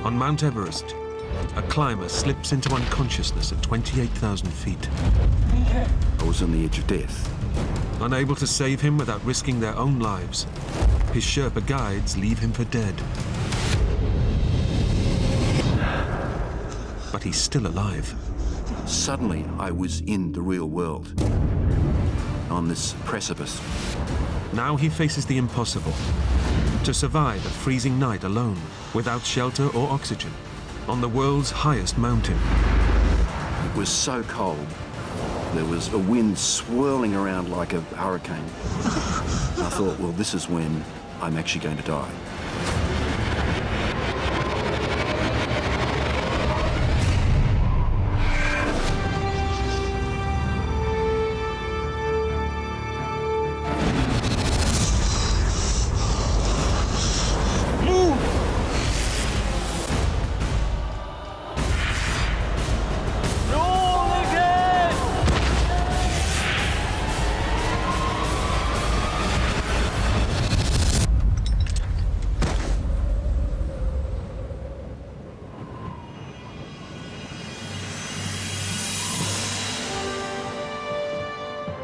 On Mount Everest, a climber slips into unconsciousness at 28,000 feet. I was on the edge of death. Unable to save him without risking their own lives, his Sherpa guides leave him for dead. But he's still alive. Suddenly, I was in the real world, on this precipice. Now he faces the impossible. To survive a freezing night alone, without shelter or oxygen, on the world's highest mountain. It was so cold. There was a wind swirling around like a hurricane. I thought, well, this is when I'm actually going to die.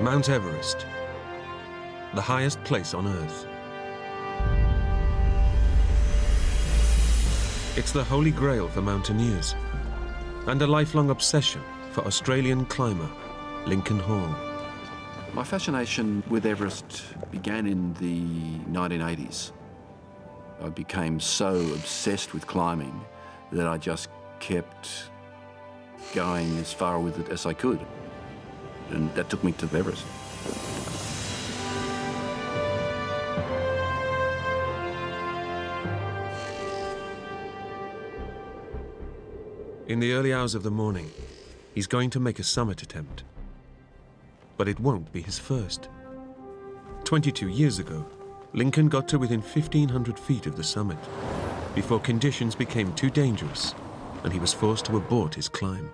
Mount Everest, the highest place on Earth. It's the holy grail for mountaineers and a lifelong obsession for Australian climber Lincoln Hall. My fascination with Everest began in the 1980s. I became so obsessed with climbing that I just kept going as far with it as I could. And that took me to Everest. In the early hours of the morning, he's going to make a summit attempt. But it won't be his first. 22 years ago, Lincoln got to within 1,500 feet of the summit before conditions became too dangerous and he was forced to abort his climb.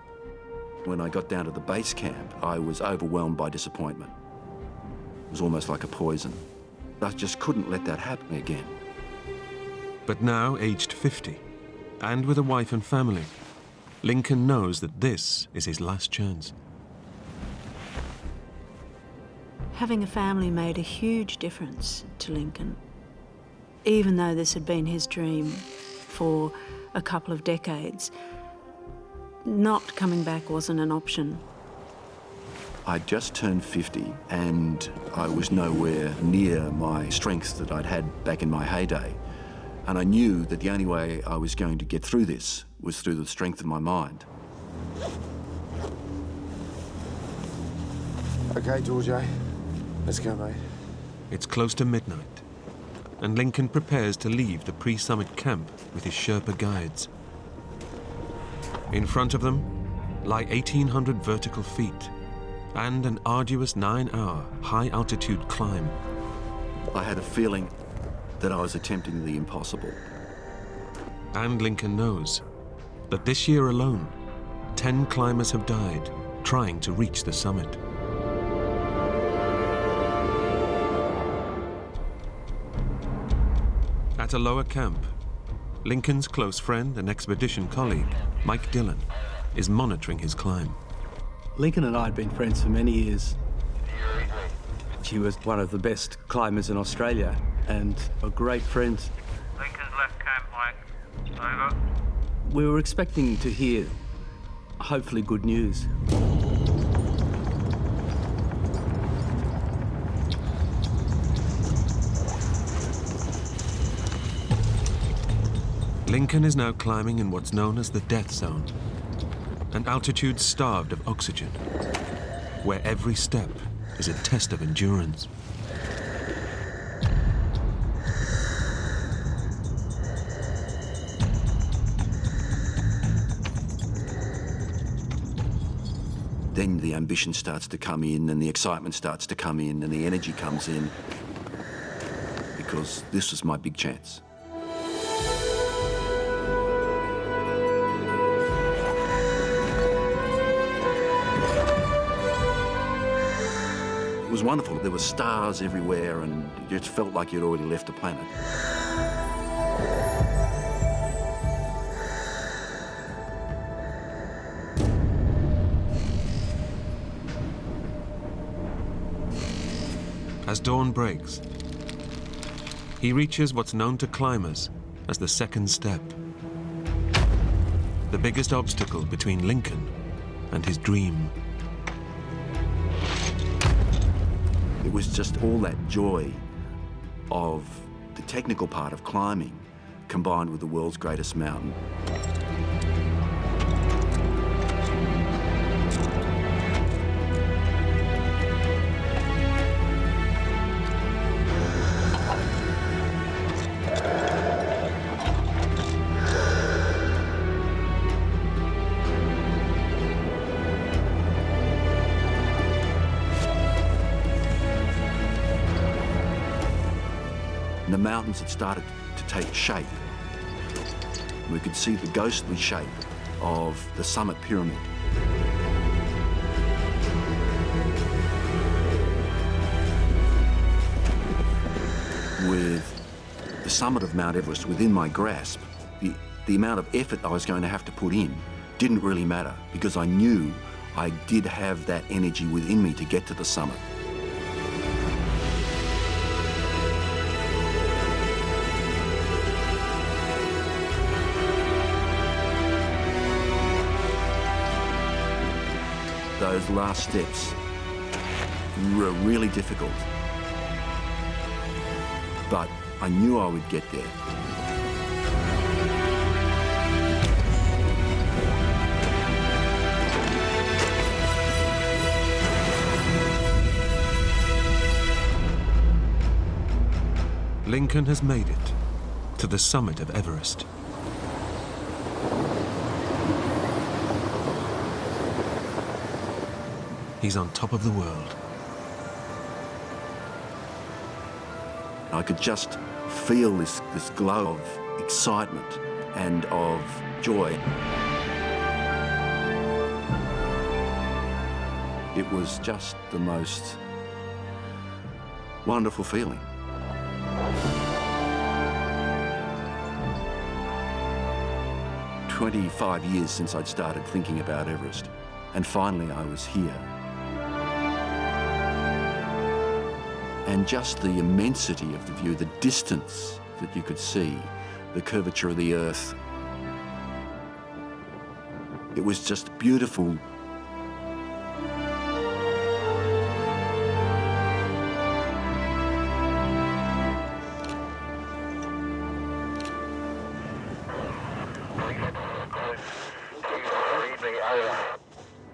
When I got down to the base camp, I was overwhelmed by disappointment. It was almost like a poison. I just couldn't let that happen again. But now, aged 50, and with a wife and family, Lincoln knows that this is his last chance. Having a family made a huge difference to Lincoln. Even though this had been his dream for a couple of decades, not coming back wasn't an option. I just turned 50 and I was nowhere near my strength that I'd had back in my heyday. And I knew that the only way I was going to get through this was through the strength of my mind. Okay, George, let's go, mate. It's close to midnight, and Lincoln prepares to leave the pre-summit camp with his Sherpa guides. In front of them lie 1,800 vertical feet and an arduous 9-hour high-altitude climb. I had a feeling that I was attempting the impossible. And Lincoln knows that this year alone, 10 climbers have died trying to reach the summit. At a lower camp, Lincoln's close friend and expedition colleague, Mike Dillon, is monitoring his climb. Lincoln and I had been friends for many years. She was one of the best climbers in Australia and a great friend. Lincoln's left camp, Mike. Over. We were expecting to hear, hopefully, good news. Lincoln is now climbing in what's known as the death zone, an altitude starved of oxygen, where every step is a test of endurance. Then the ambition starts to come in and the excitement starts to come in and the energy comes in, because this was my big chance. It was wonderful. There were stars everywhere and it just felt like you'd already left the planet. As dawn breaks, he reaches what's known to climbers as the second step. The biggest obstacle between Lincoln and his dream. It was just all that joy of the technical part of climbing combined with the world's greatest mountain. And the mountains had started to take shape. We could see the ghostly shape of the summit pyramid. With the summit of Mount Everest within my grasp, the amount of effort I was going to have to put in didn't really matter because I knew I did have that energy within me to get to the summit. Those last steps were really difficult, but I knew I would get there. Lincoln has made it to the summit of Everest. He's on top of the world. I could just feel this glow of excitement and of joy. It was just the most wonderful feeling. "25 years since I'd started thinking about Everest, and finally I was here. And just the immensity of the view, the distance that you could see, the curvature of the earth. It was just beautiful.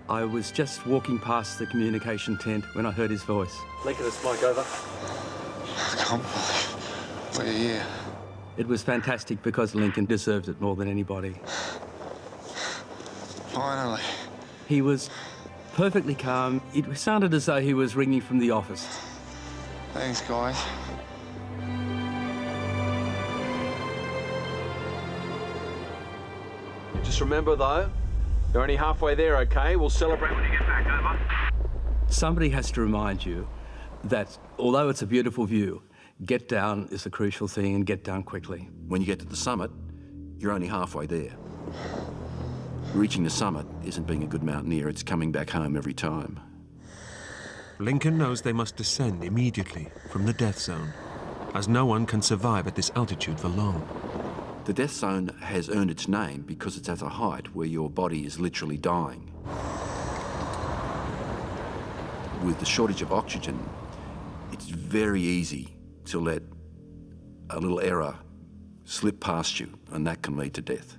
I was just walking past the communication tent when I heard his voice. Lincoln, it's Mike, over. I can't believe we're here. It was fantastic because Lincoln deserved it more than anybody. Finally. He was perfectly calm. It sounded as though he was ringing from the office. Thanks, guys. Just remember, though, you're only halfway there, okay? We'll celebrate when you get back, over. Somebody has to remind you that although it's a beautiful view, get down is a crucial thing, and get down quickly. When you get to the summit, you're only halfway there. Reaching the summit isn't being a good mountaineer, it's coming back home every time. Lincoln knows they must descend immediately from the death zone, as no one can survive at this altitude for long. The death zone has earned its name because it's at a height where your body is literally dying. With the shortage of oxygen, it's very easy to let a little error slip past you, and that can lead to death.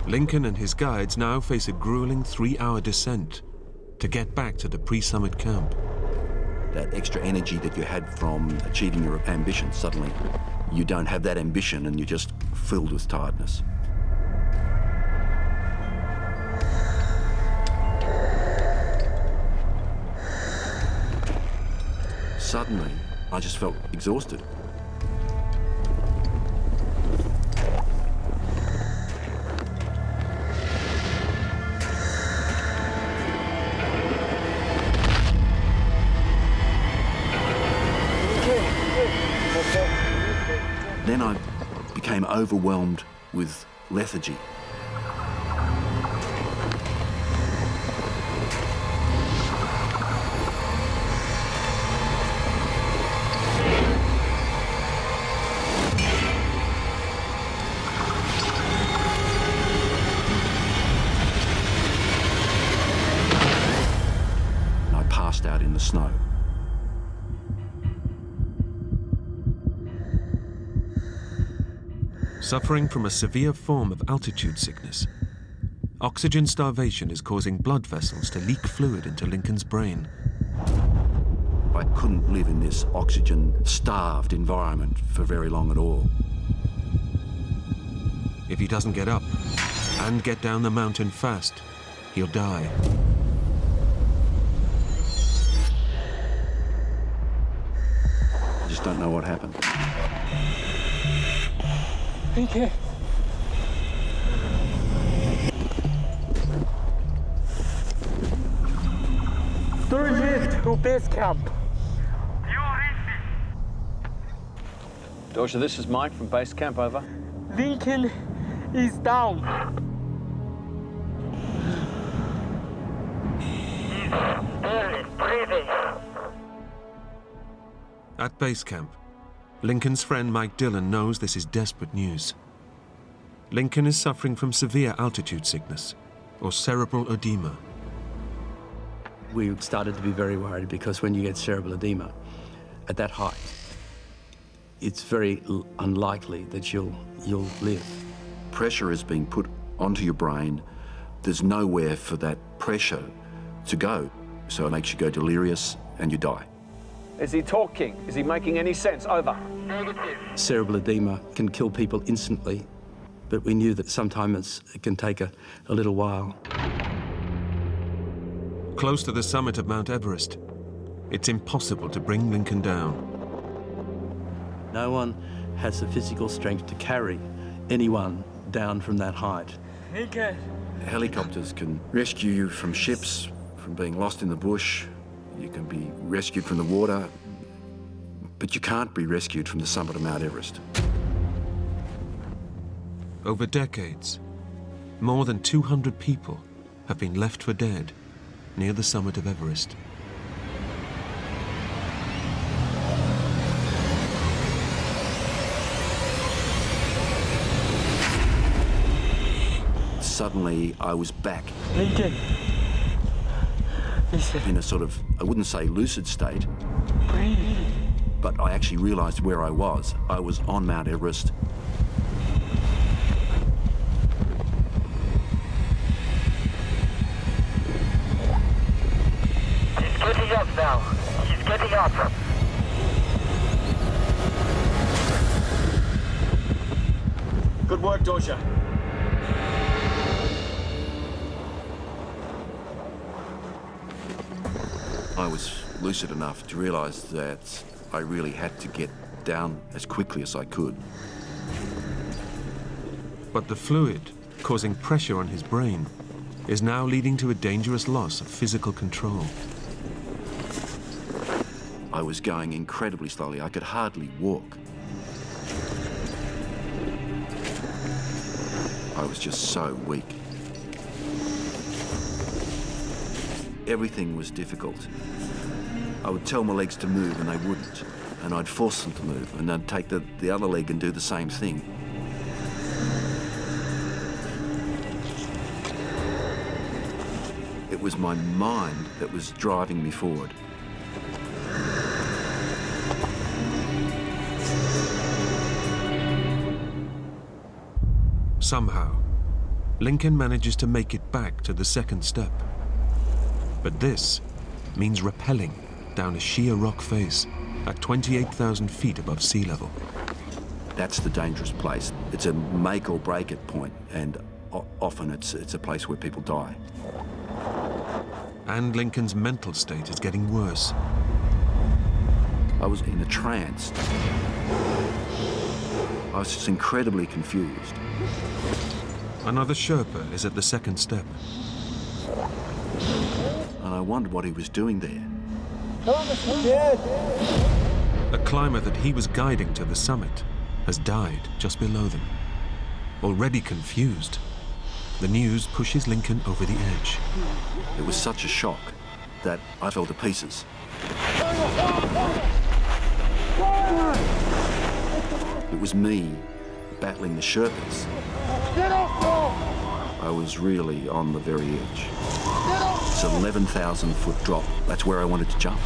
Lincoln and his guides now face a grueling 3-hour descent to get back to the pre-summit camp. That extra energy that you had from achieving your ambition, suddenly you don't have that ambition and you're just filled with tiredness. Suddenly, I just felt exhausted. Then I became overwhelmed with lethargy. snow. Suffering from a severe form of altitude sickness, oxygen starvation is causing blood vessels to leak fluid into Lincoln's brain. I couldn't live in this oxygen-starved environment for very long at all. If he doesn't get up and get down the mountain fast, he'll die. I just don't know what happened. Okay. Direct to base camp. Dorsha, this is Mike from base camp, over. Lincoln is down. He's barely breathing. At base camp, Lincoln's friend Mike Dillon knows this is desperate news. Lincoln is suffering from severe altitude sickness, or cerebral edema. We started to be very worried because when you get cerebral edema at that height, it's very unlikely that you'll live. Pressure is being put onto your brain. There's nowhere for that pressure to go, so it makes you go delirious and you die. Is he talking? Is he making any sense? Over. Negative. Cerebral edema can kill people instantly, but we knew that sometimes it can take a little while. Close to the summit of Mount Everest, it's impossible to bring Lincoln down. No one has the physical strength to carry anyone down from that height. Lincoln. Helicopters can rescue you from ships, from being lost in the bush. You can be rescued from the water, but you can't be rescued from the summit of Mount Everest. Over decades, more than 200 people have been left for dead near the summit of Everest. Suddenly, I was back Lincoln. in a sort of, I wouldn't say lucid state, Breathe. but I actually realized where I was. I was on Mount Everest. He's getting up now. He's getting up. Good work, Dorsha. I was lucid enough to realize that I really had to get down as quickly as I could. But the fluid, causing pressure on his brain, is now leading to a dangerous loss of physical control. I was going incredibly slowly. I could hardly walk. I was just so weak. Everything was difficult. I would tell my legs to move and they wouldn't. And I'd force them to move and I'd take the other leg and do the same thing. It was my mind that was driving me forward. Somehow, Lincoln manages to make it back to the second step. But this means rappelling down a sheer rock face at 28,000 feet above sea level. That's the dangerous place. It's a make or break it point, and often it's a place where people die. And Lincoln's mental state is getting worse. I was in a trance. I was just incredibly confused. Another Sherpa is at the second step. And I wondered what he was doing there. A climber that he was guiding to the summit has died just below them. Already confused, the news pushes Lincoln over the edge. It was such a shock that I fell to pieces. It was me battling the Sherpas. I was really on the very edge. was an 11,000-foot drop. That's where I wanted to jump.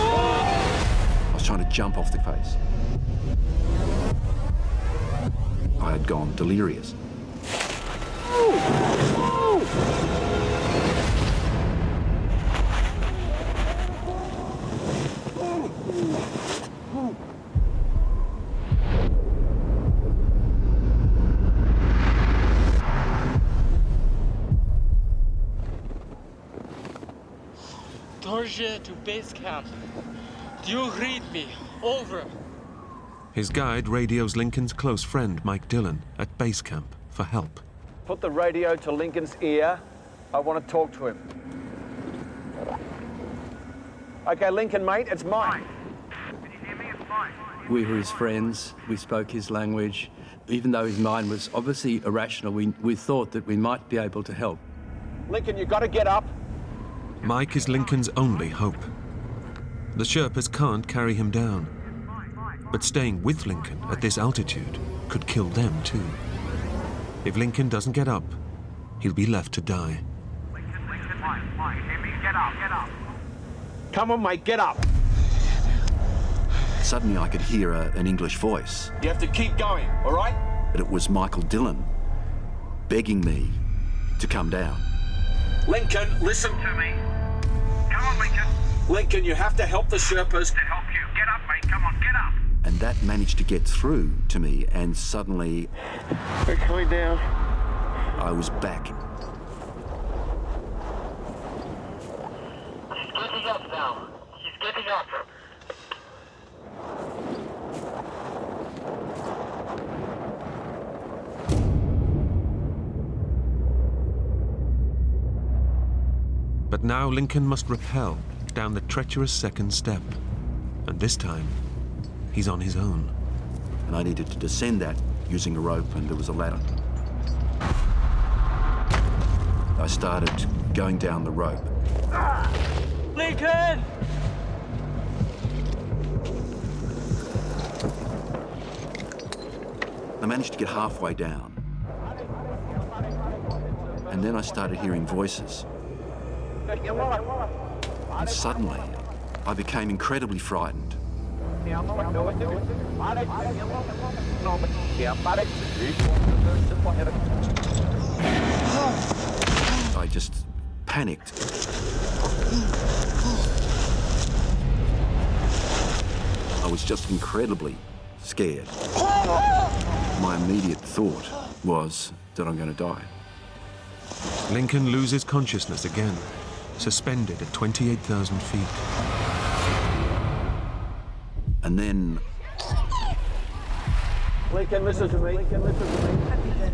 I was trying to jump off the face. I had gone delirious. Dorje to base camp. Do you read me? Over. His guide radios Lincoln's close friend Mike Dillon at base camp for help. Put the radio to Lincoln's ear. I want to talk to him. Okay, Lincoln, mate, it's Mike. Can you hear me? It's fine. We were his friends, we spoke his language. Even though his mind was obviously irrational, we thought that we might be able to help. Lincoln, you've got to get up. Mike is Lincoln's only hope. The Sherpas can't carry him down. But staying with Lincoln at this altitude could kill them too. If Lincoln doesn't get up, he'll be left to die. Lincoln, Mike, hear me? Get up. Come on, mate, get up. Suddenly I could hear an English voice, You have to keep going, all right? but it was Michael Dillon begging me to come down. Lincoln, listen. To me. Come on, Lincoln. Lincoln, you have to help the Sherpas. To help you. Get up, mate. Come on, get up. And that managed to get through to me, and suddenly We're coming down. I was back. He's getting up now. He's getting up. But now Lincoln must rappel down the treacherous second step. And this time, he's on his own. And I needed to descend that using a rope, and there was a ladder. I started going down the rope. Lincoln! I managed to get halfway down. And then I started hearing voices. And suddenly, I became incredibly frightened. I just panicked. I was just incredibly scared. My immediate thought was that I'm going to die. Lincoln loses consciousness again, suspended at 28,000 feet. And then Lincoln, listen to me.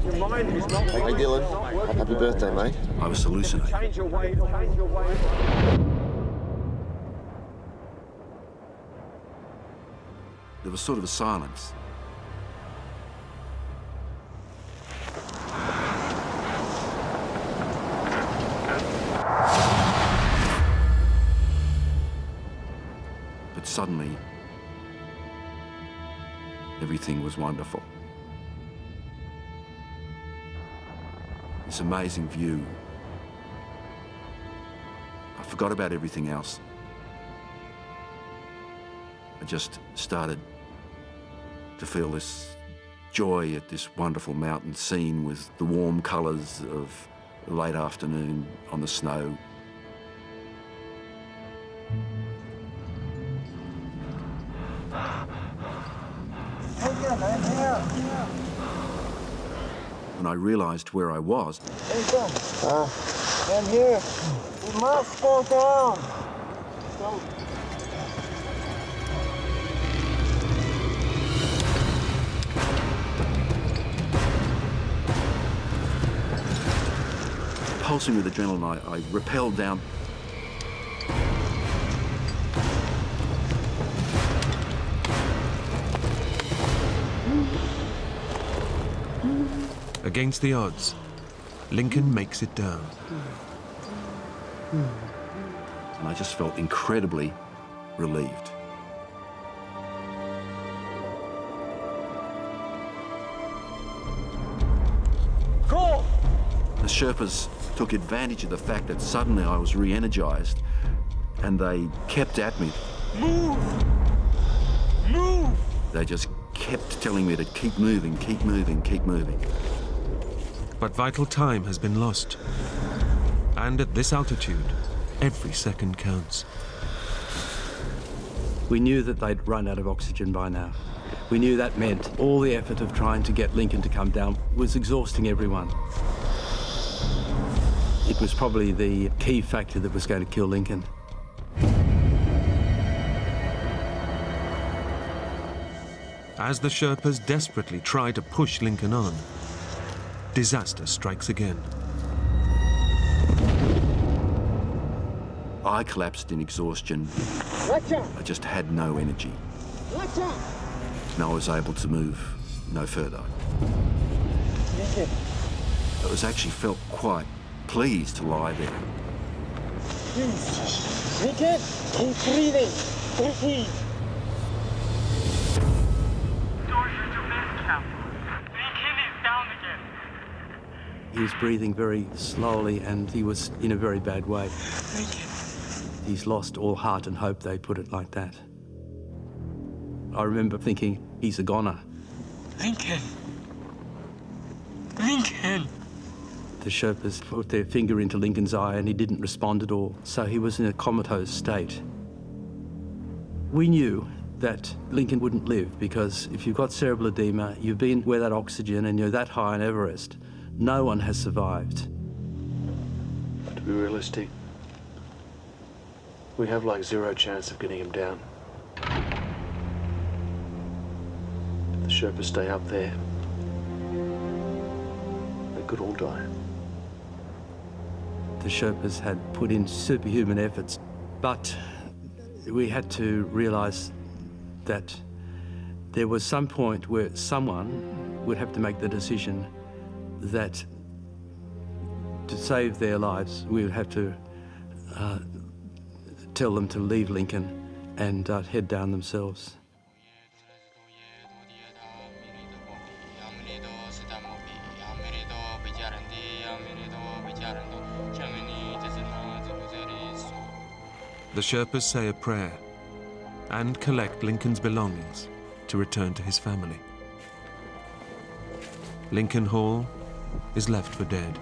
Your mind is not Hey, working. Dylan. Happy birthday, mate. I was hallucinating. Change your way. There was sort of a silence. But suddenly, everything was wonderful. This amazing view. I forgot about everything else. I just started to feel this joy at this wonderful mountain scene with the warm colours of the late afternoon on the snow. When I realised where I was, I'm here. We must go down. pulsing with adrenaline, I rappelled down. Against the odds, Lincoln makes it down. And I just felt incredibly relieved. Go! Sherpas took advantage of the fact that suddenly I was re-energised, and they kept at me. Move! Move! They just kept telling me to keep moving, keep moving, keep moving. But vital time has been lost. And at this altitude, every second counts. We knew that they'd run out of oxygen by now. We knew that meant all the effort of trying to get Lincoln to come down was exhausting everyone. It was probably the key factor that was going to kill Lincoln. As the Sherpas desperately try to push Lincoln on, disaster strikes again. I collapsed in exhaustion. I just had no energy. And I was able to move no further. I was actually felt quite pleased to lie there. Lincoln, keep breathing. Breathe. He was breathing very slowly and he was in a very bad way. He's lost all heart and hope, they put it like that. I remember thinking, he's a goner. Lincoln. Lincoln. The Sherpas put their finger into Lincoln's eye and he didn't respond at all, so he was in a comatose state. We knew that Lincoln wouldn't live because if you've got cerebral edema, you've been without oxygen and you're that high on Everest, no one has survived. To be realistic, we have like zero chance of getting him down. If the Sherpas stay up there, they could all die. The Sherpas had put in superhuman efforts, but we had to realise that there was some point where someone would have to make the decision that to save their lives, we would have to tell them to leave Lincoln and head down themselves. The Sherpas say a prayer and collect Lincoln's belongings to return to his family. Lincoln Hall is left for dead.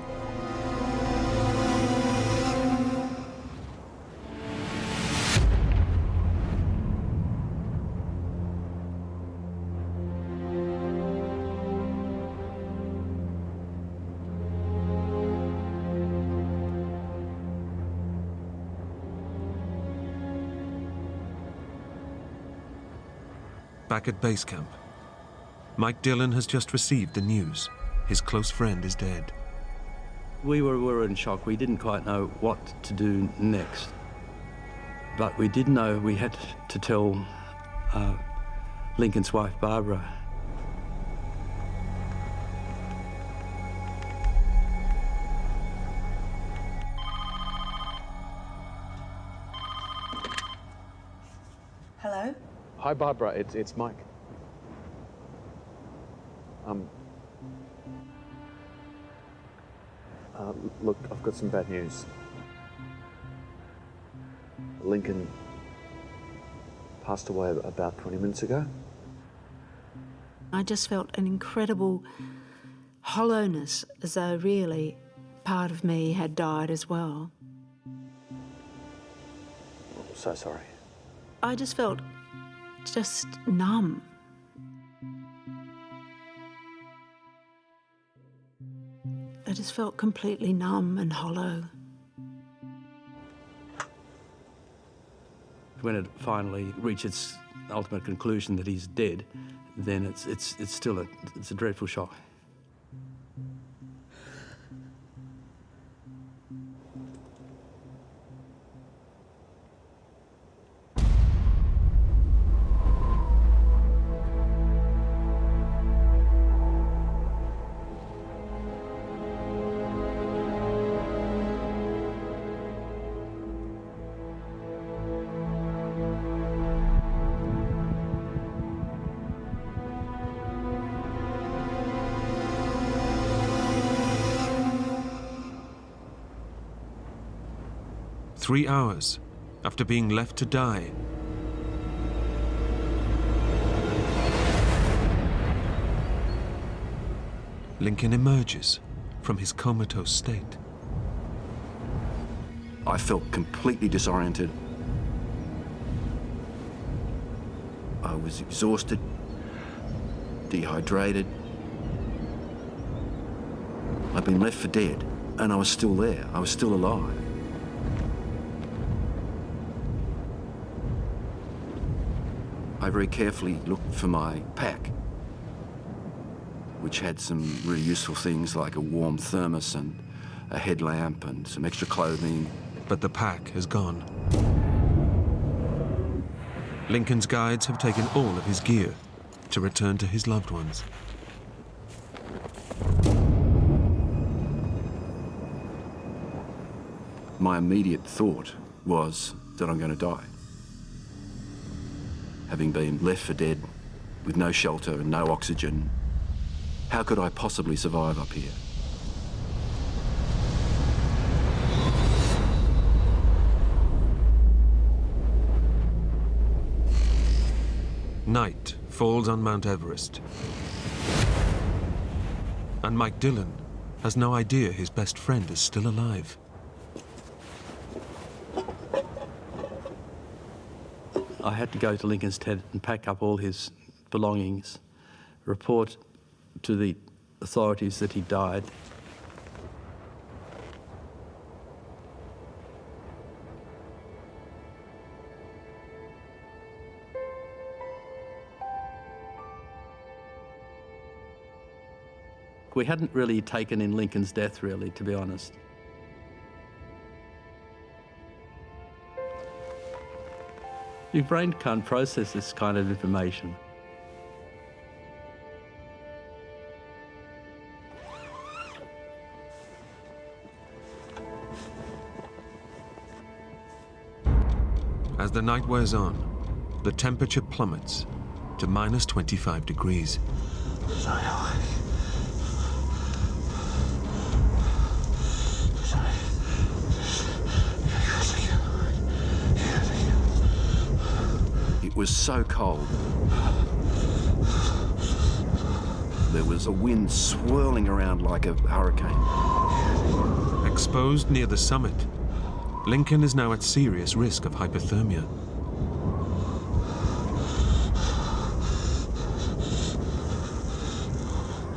Back at base camp, Mike Dillon has just received the news. His close friend is dead. We were in shock. We didn't quite know what to do next. But we did know we had to tell Lincoln's wife, Barbara. Hello? Hi, Barbara. It's Mike. Look, I've got some bad news. Lincoln passed away about 20 minutes ago. I just felt an incredible hollowness, as though really part of me had died as well. Oh, so sorry. I just felt just numb. I just felt completely numb and hollow. When it finally reached its ultimate conclusion that he's dead, then it's still a dreadful shock. 3 hours after being left to die, Lincoln emerges from his comatose state. I felt completely disoriented. I was exhausted, dehydrated. I'd been left for dead, and I was still there. I was still alive. I very carefully looked for my pack, which had some really useful things like a warm thermos and a headlamp and some extra clothing. But the pack has gone. Lincoln's guides have taken all of his gear to return to his loved ones. My immediate thought was that I'm going to die. Having been left for dead with no shelter and no oxygen, how could I possibly survive up here? Night falls on Mount Everest. And Mike Dillon has no idea his best friend is still alive. I had to go to Lincoln's tent and pack up all his belongings, report to the authorities that he died. We hadn't really taken in Lincoln's death, really, to be honest. Your brain can't process this kind of information. As the night wears on, the temperature plummets to minus 25 degrees. It was so cold. There was a wind swirling around like a hurricane. Exposed near the summit, Lincoln is now at serious risk of hypothermia.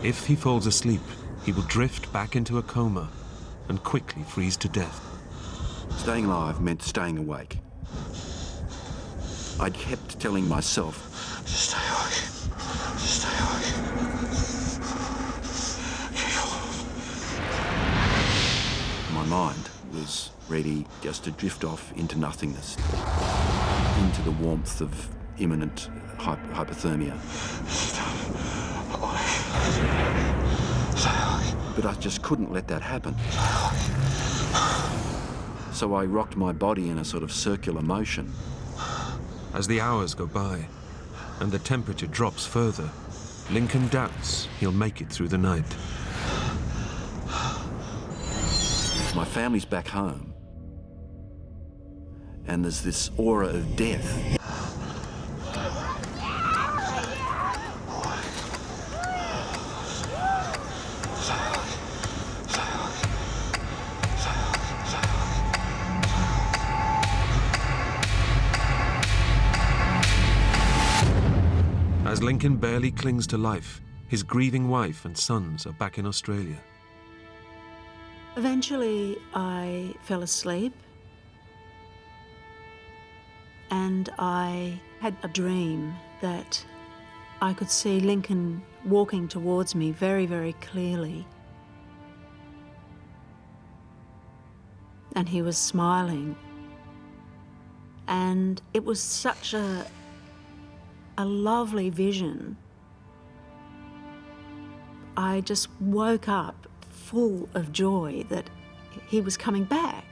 If he falls asleep, he will drift back into a coma and quickly freeze to death. Staying alive meant staying awake. I kept telling myself, just stay awake, just stay awake. My mind was ready just to drift off into nothingness, into the warmth of imminent hypothermia. But I just couldn't let that happen. So I rocked my body in a sort of circular motion. As the hours go by and the temperature drops further, Lincoln doubts he'll make it through the night. My family's back home, and there's this aura of death. As Lincoln barely clings to life, his grieving wife and sons are back in Australia. Eventually, I fell asleep, and I had a dream that I could see Lincoln walking towards me very, very clearly. And he was smiling. And it was such a lovely vision. I just woke up full of joy that he was coming back.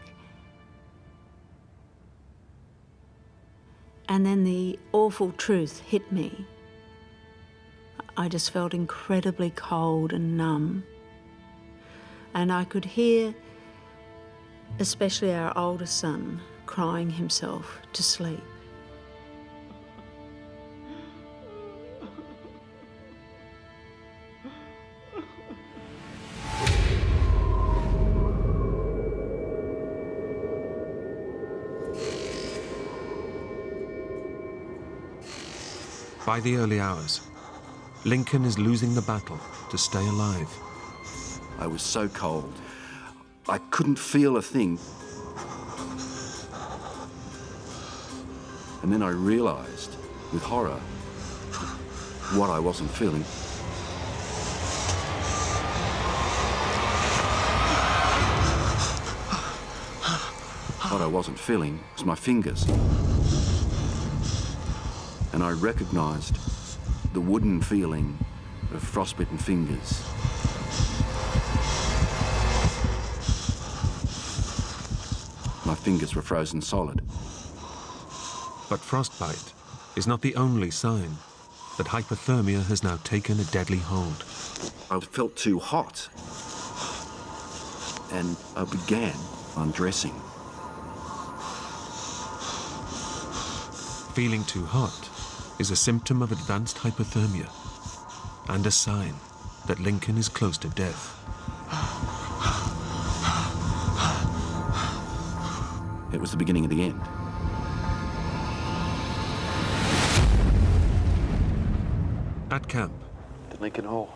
And then the awful truth hit me. I just felt incredibly cold and numb. And I could hear, especially our oldest son, crying himself to sleep. By the early hours, Lincoln is losing the battle to stay alive. I was so cold. I couldn't feel a thing. And then I realised, with horror, what I wasn't feeling. What I wasn't feeling was my fingers. And I recognised the wooden feeling of frostbitten fingers. My fingers were frozen solid. But frostbite is not the only sign that hypothermia has now taken a deadly hold. I felt too hot, and I began undressing. Feeling too hot is a symptom of advanced hypothermia and a sign that Lincoln is close to death. It was the beginning of the end. At camp, The Lincoln Hall.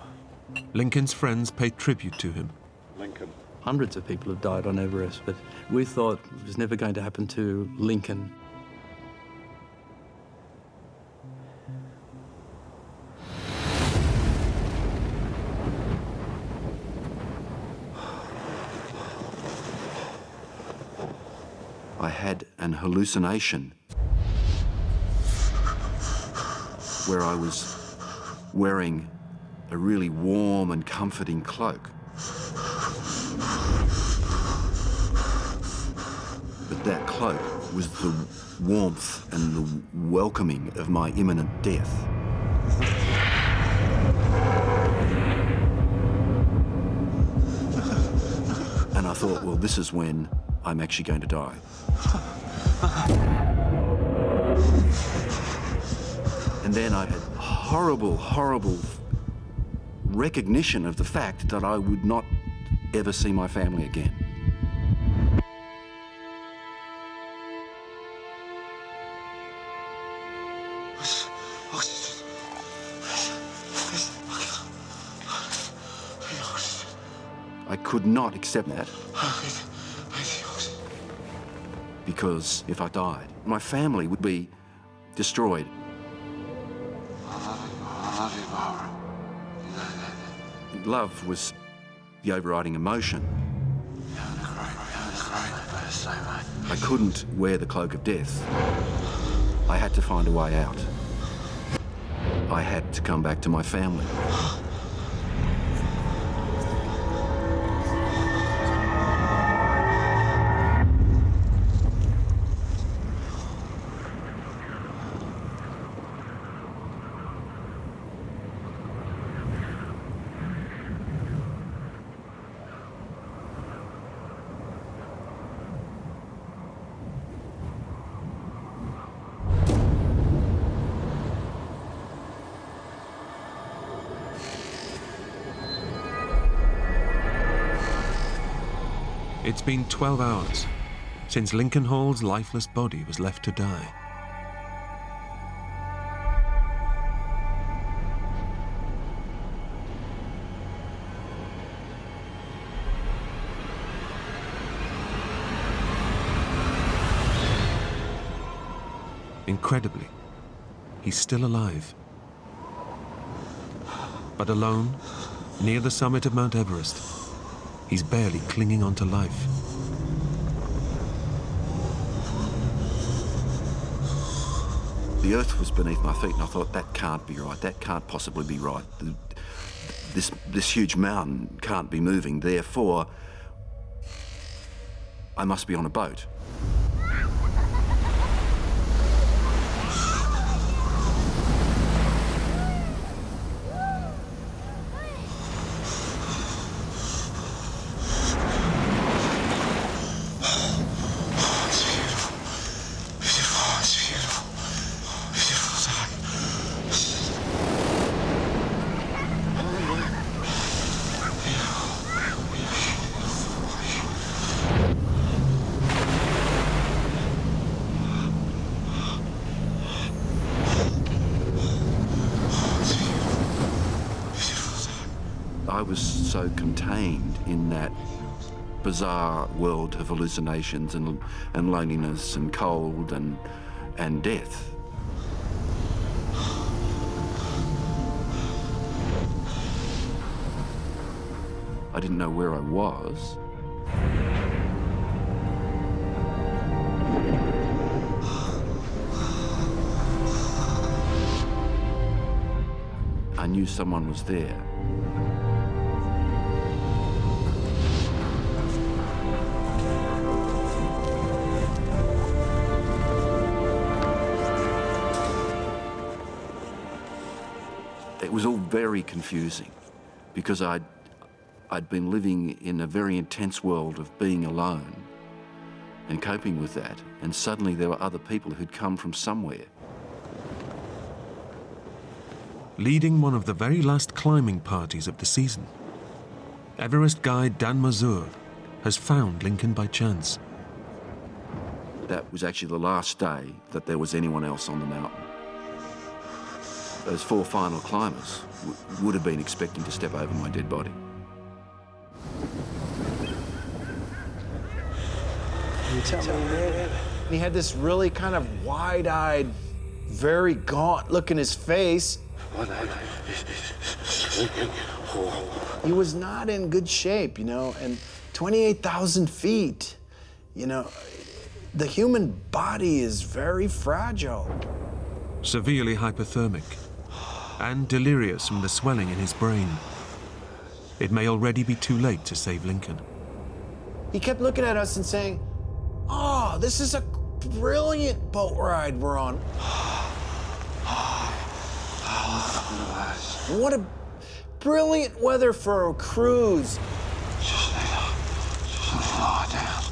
Lincoln's friends pay tribute to him. Lincoln. Hundreds of people have died on Everest, but we thought it was never going to happen to Lincoln. I had an hallucination where I was wearing a really warm and comforting cloak. But that cloak was the warmth and the welcoming of my imminent death. And I thought, well, this is when I'm actually going to die. And then I had horrible, horrible recognition of the fact that I would not ever see my family again. I could not accept that. Because if I died, my family would be destroyed. I love you, Barbara. Love was the overriding emotion. Having a great birthday, mate. I couldn't wear the cloak of death. I had to find a way out. I had to come back to my family. It's been 12 hours since Lincoln Hall's lifeless body was left to die. Incredibly, he's still alive. But alone, near the summit of Mount Everest, he's barely clinging on to life. The earth was beneath my feet, and I thought, that can't be right. That can't possibly be right. This huge mountain can't be moving. Therefore, I must be on a boat. I was so contained in that bizarre world of hallucinations and loneliness and cold and death. I didn't know where I was. I knew someone was there. It was all very confusing because I'd been living in a very intense world of being alone and coping with that, and suddenly there were other people who'd come from somewhere. Leading one of the very last climbing parties of the season, Everest guide Dan Mazur has found Lincoln by chance. That was actually the last day that there was anyone else on the mountain. Those 4 final climbers would have been expecting to step over my dead body. You tell me, man. He had this really kind of wide-eyed, very gaunt look in his face. He was not in good shape, you know, and 28,000 feet, you know, the human body is very fragile. Severely hypothermic and delirious from the swelling in his brain. It may already be too late to save Lincoln. He kept looking at us and saying, "Oh, this is a brilliant boat ride we're on. What a brilliant weather for a cruise." Just lie down.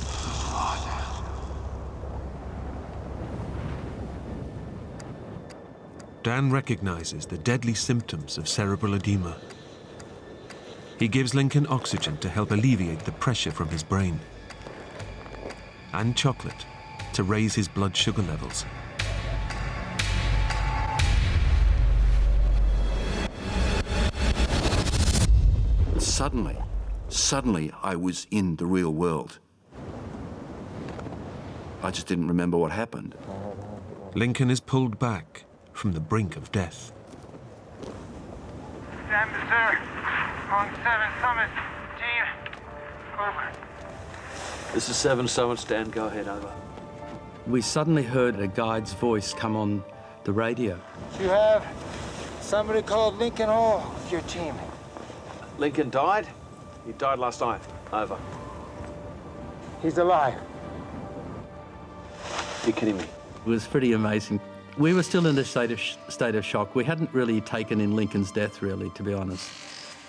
Lie down. Dan recognizes the deadly symptoms of cerebral edema. He gives Lincoln oxygen to help alleviate the pressure from his brain, and chocolate to raise his blood sugar levels. Suddenly, I was in the real world. I just didn't remember what happened. Lincoln is pulled back from the brink of death. Stand sir. On 7 Summit. Team. Over. This is 7 Summit, Stan. Go ahead, over. We suddenly heard a guide's voice come on the radio. You have somebody called Lincoln Hall with your team. Lincoln died? He died last night. Over. He's alive. You're kidding me. It was pretty amazing. We were still in a state of shock. We hadn't really taken in Lincoln's death, really, to be honest.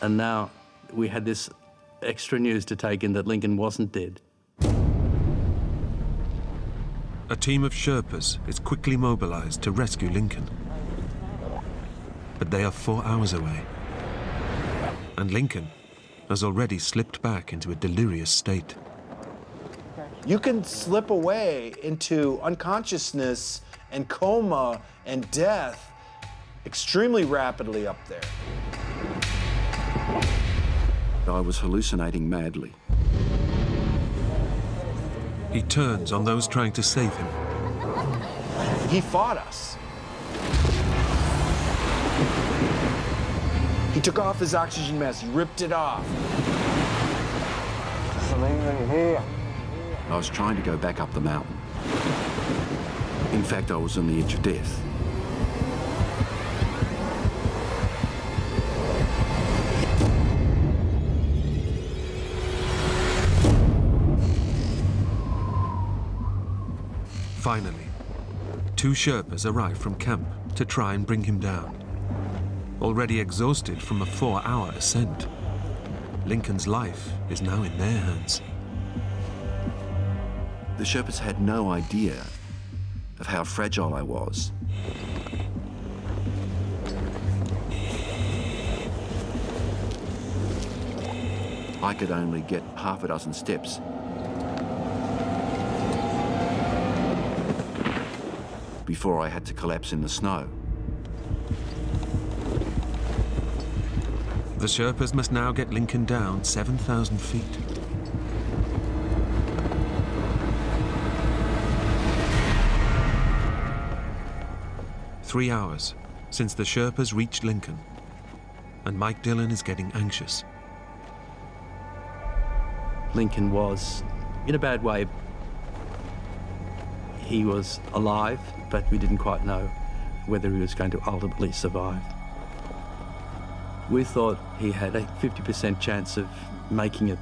And now we had this extra news to take in that Lincoln wasn't dead. A team of Sherpas is quickly mobilized to rescue Lincoln. But they are 4 hours away. And Lincoln has already slipped back into a delirious state. You can slip away into unconsciousness and coma and death extremely rapidly up there. I was hallucinating madly. He turns on those trying to save him. He fought us. He took off his oxygen mask, he ripped it off. Something here. I was trying to go back up the mountain. In fact, I was on the edge of death. Finally, 2 Sherpas arrive from camp to try and bring him down. Already exhausted from a 4-hour ascent, Lincoln's life is now in their hands. The Sherpas had no idea of how fragile I was. I could only get half a dozen steps. Before I had to collapse in the snow. The Sherpas must now get Lincoln down 7,000 feet. Three hours since the Sherpas reached Lincoln, and Mike Dillon is getting anxious. Lincoln was in a bad way. He was alive, but we didn't quite know whether he was going to ultimately survive. We thought he had a 50% chance of making it.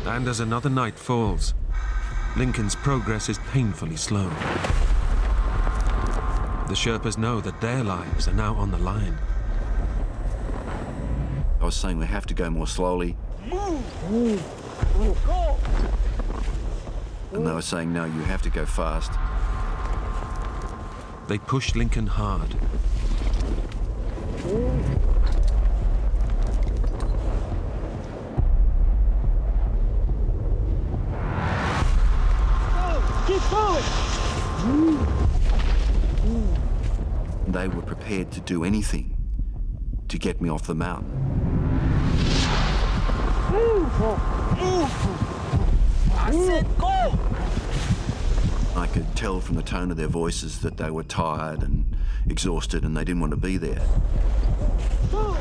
And as another night falls, Lincoln's progress is painfully slow. The Sherpas know that their lives are now on the line. I was saying we have to go more slowly. Move! Go! And they were saying, no, you have to go fast. They push Lincoln hard. Keep going! They were prepared to do anything to get me off the mountain. I said go! I could tell from the tone of their voices that they were tired and exhausted and they didn't want to be there. Move!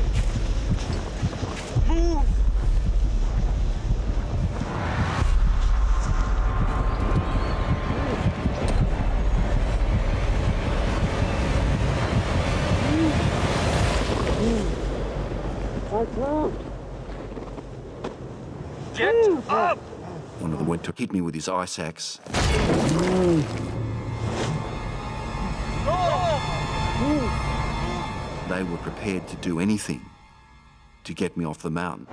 Get up! One of them went to hit me with his ice axe. They were prepared to do anything to get me off the mountain.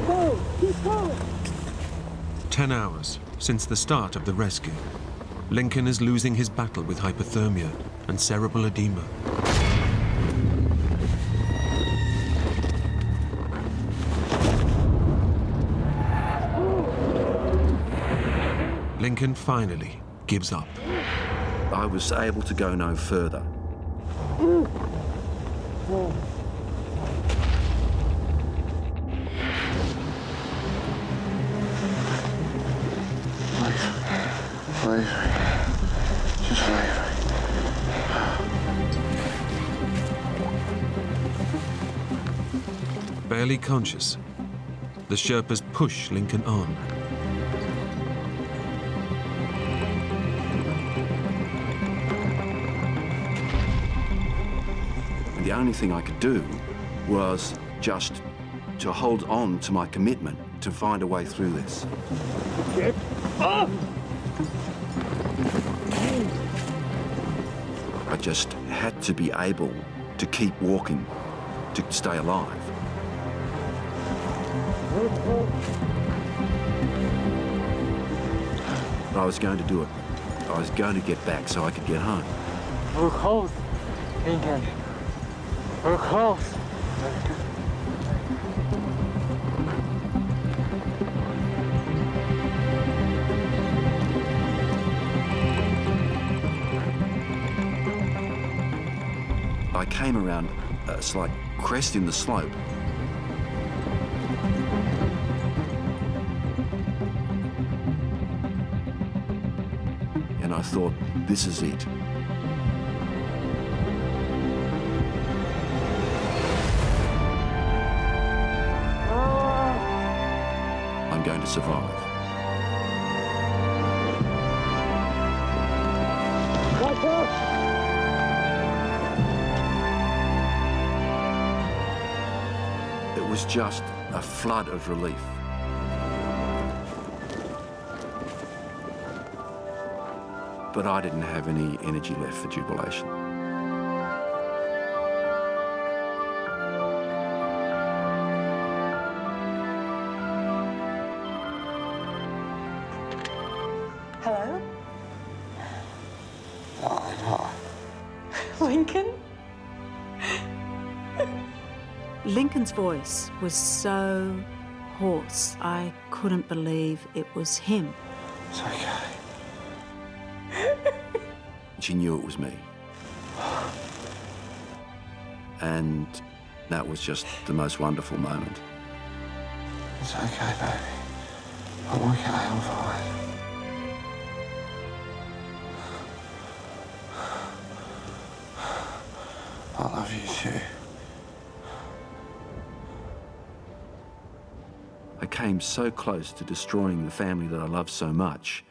Go! Keep going! 10 hours since the start of the rescue, Lincoln is losing his battle with hypothermia and cerebral edema. Lincoln finally gives up. I was able to go no further. Please. Just leave. Barely conscious, the Sherpas push Lincoln on. The only thing I could do was just to hold on to my commitment to find a way through this. Get up! I just had to be able to keep walking to stay alive. But I was going to do it. I was going to get back so I could get home. We're close, Lincoln. We're close. I came around a slight crest in the slope. And I thought, this is it. I'm going to survive. was just a flood of relief. But I didn't have any energy left for jubilation. Hello? Oh, Lincoln? Lincoln's voice was so hoarse, I couldn't believe it was him. it's okay. She knew it was me. And that was just the most wonderful moment. It's okay, baby. I'm okay, I'm fine. I love you too. I came so close to destroying the family that I loved so much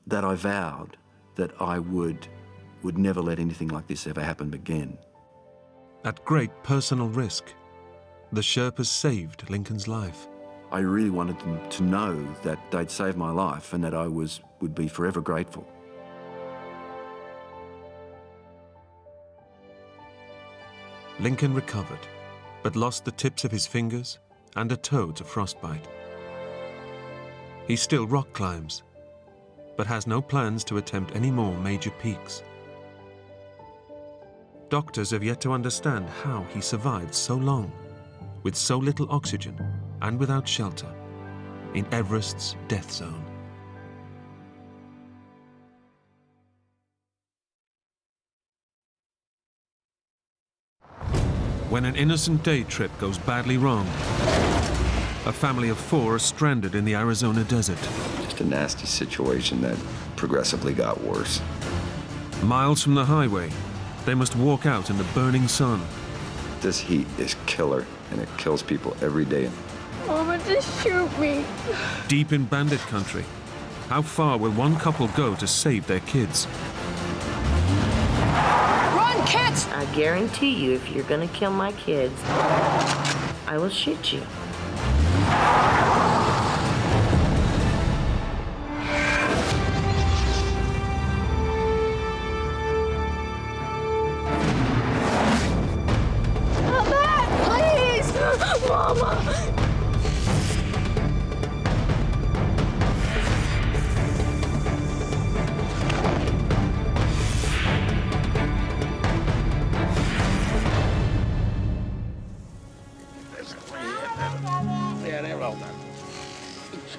that I vowed that I would never let anything like this ever happen again. At great personal risk, the Sherpas saved Lincoln's life. I really wanted them to know that they'd saved my life and that I would be forever grateful. Lincoln recovered, but lost the tips of his fingers and a toe to frostbite. He still rock climbs, but has no plans to attempt any more major peaks. Doctors have yet to understand how he survived so long, with so little oxygen and without shelter, in Everest's death zone. When an innocent day trip goes badly wrong, a family of 4 are stranded in the Arizona desert. Just a nasty situation that progressively got worse. Miles from the highway, they must walk out in the burning sun. This heat is killer, and it kills people every day. Mama, just shoot me. Deep in bandit country, how far will one couple go to save their kids? Run, kids! I guarantee you, if you're gonna kill my kids, I will shoot you. Mama!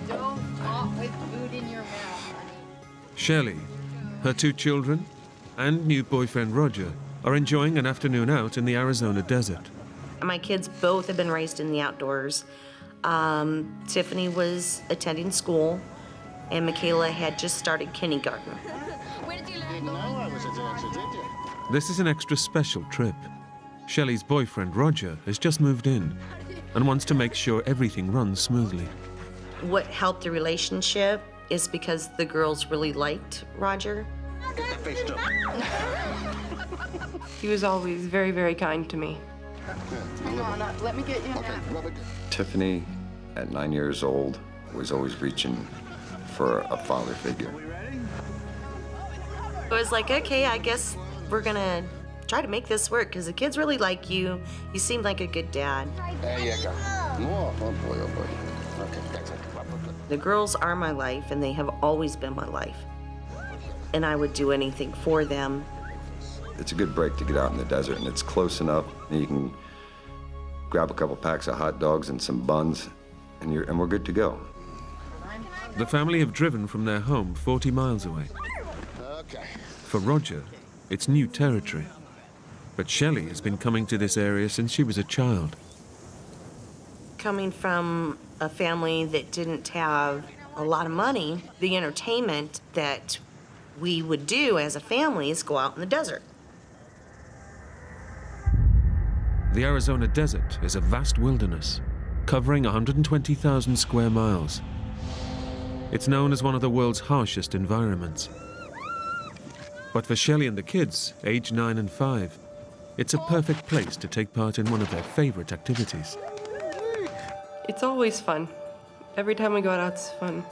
Don't walk with food in your mouth, honey. Shelley, her 2 children, and new boyfriend Roger are enjoying an afternoon out in the Arizona desert. My kids both have been raised in the outdoors. Tiffany was attending school, and Michaela had just started kindergarten. This is an extra special trip. Shelley's boyfriend Roger has just moved in and wants to make sure everything runs smoothly. What helped the relationship is because the girls really liked Roger. He was always very, very kind to me. Hang on, let me get you a nap. Tiffany, at 9 years old, was always reaching for a father figure. I was like, okay, I guess we're gonna try to make this work because the kids really like you. You seem like a good dad. There you go. Oh boy, oh boy. Okay, that's it. The girls are my life, and they have always been my life. And I would do anything for them. It's a good break to get out in the desert, and it's close enough. You can grab a couple packs of hot dogs and some buns, and we're good to go. The family have driven from their home 40 miles away. Okay. For Roger, it's new territory. But Shelley has been coming to this area since she was a child. Coming from a family that didn't have a lot of money, the entertainment that we would do as a family is go out in the desert. The Arizona desert is a vast wilderness, covering 120,000 square miles. It's known as one of the world's harshest environments. But for Shelley and the kids, aged 9 and 5, it's a perfect place to take part in one of their favorite activities. It's always fun. Every time we go out, it's fun.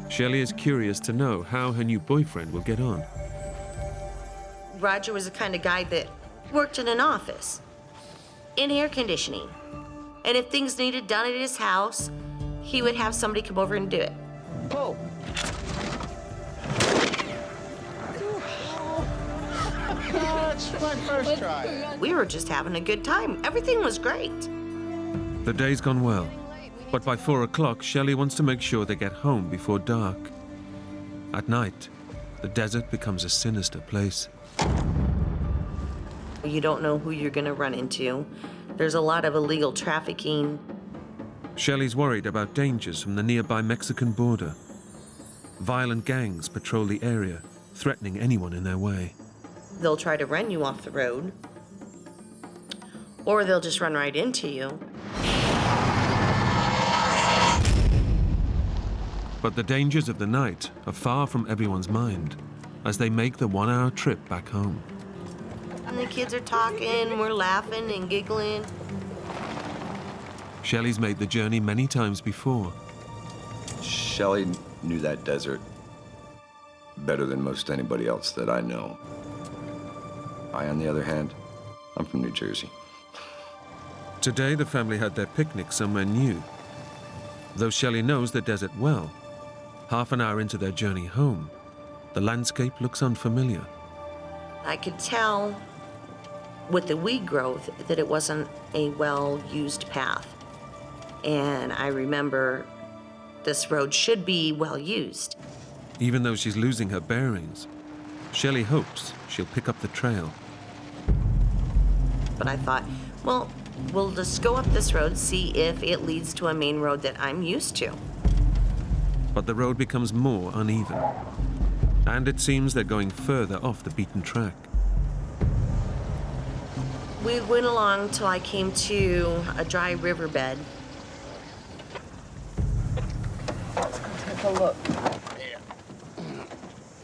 Shelley is curious to know how her new boyfriend will get on. Roger was the kind of guy that worked in an office, in air conditioning. And if things needed done at his house, he would have somebody come over and do it. Oh. It's my first try. We were just having a good time. Everything was great. The day's gone well, but by 4 o'clock, Shelley wants to make sure they get home before dark. At night, the desert becomes a sinister place. You don't know who you're gonna run into. There's a lot of illegal trafficking. Shelley's worried about dangers from the nearby Mexican border. Violent gangs patrol the area, threatening anyone in their way. They'll try to run you off the road, or they'll just run right into you. But the dangers of the night are far from everyone's mind as they make the 1-hour trip back home. And the kids are talking, we're laughing and giggling. Shelley's made the journey many times before. Shelley knew that desert better than most anybody else that I know. I, on the other hand, I'm from New Jersey. Today, the family had their picnic somewhere new. Though Shelley knows the desert well, half an hour into their journey home, the landscape looks unfamiliar. I could tell with the weed growth that it wasn't a well-used path. And I remember this road should be well-used. Even though she's losing her bearings, Shelley hopes she'll pick up the trail. But I thought, well, we'll just go up this road, see if it leads to a main road that I'm used to. But the road becomes more uneven, and it seems they're going further off the beaten track. We went along till I came to a dry riverbed. Take a look.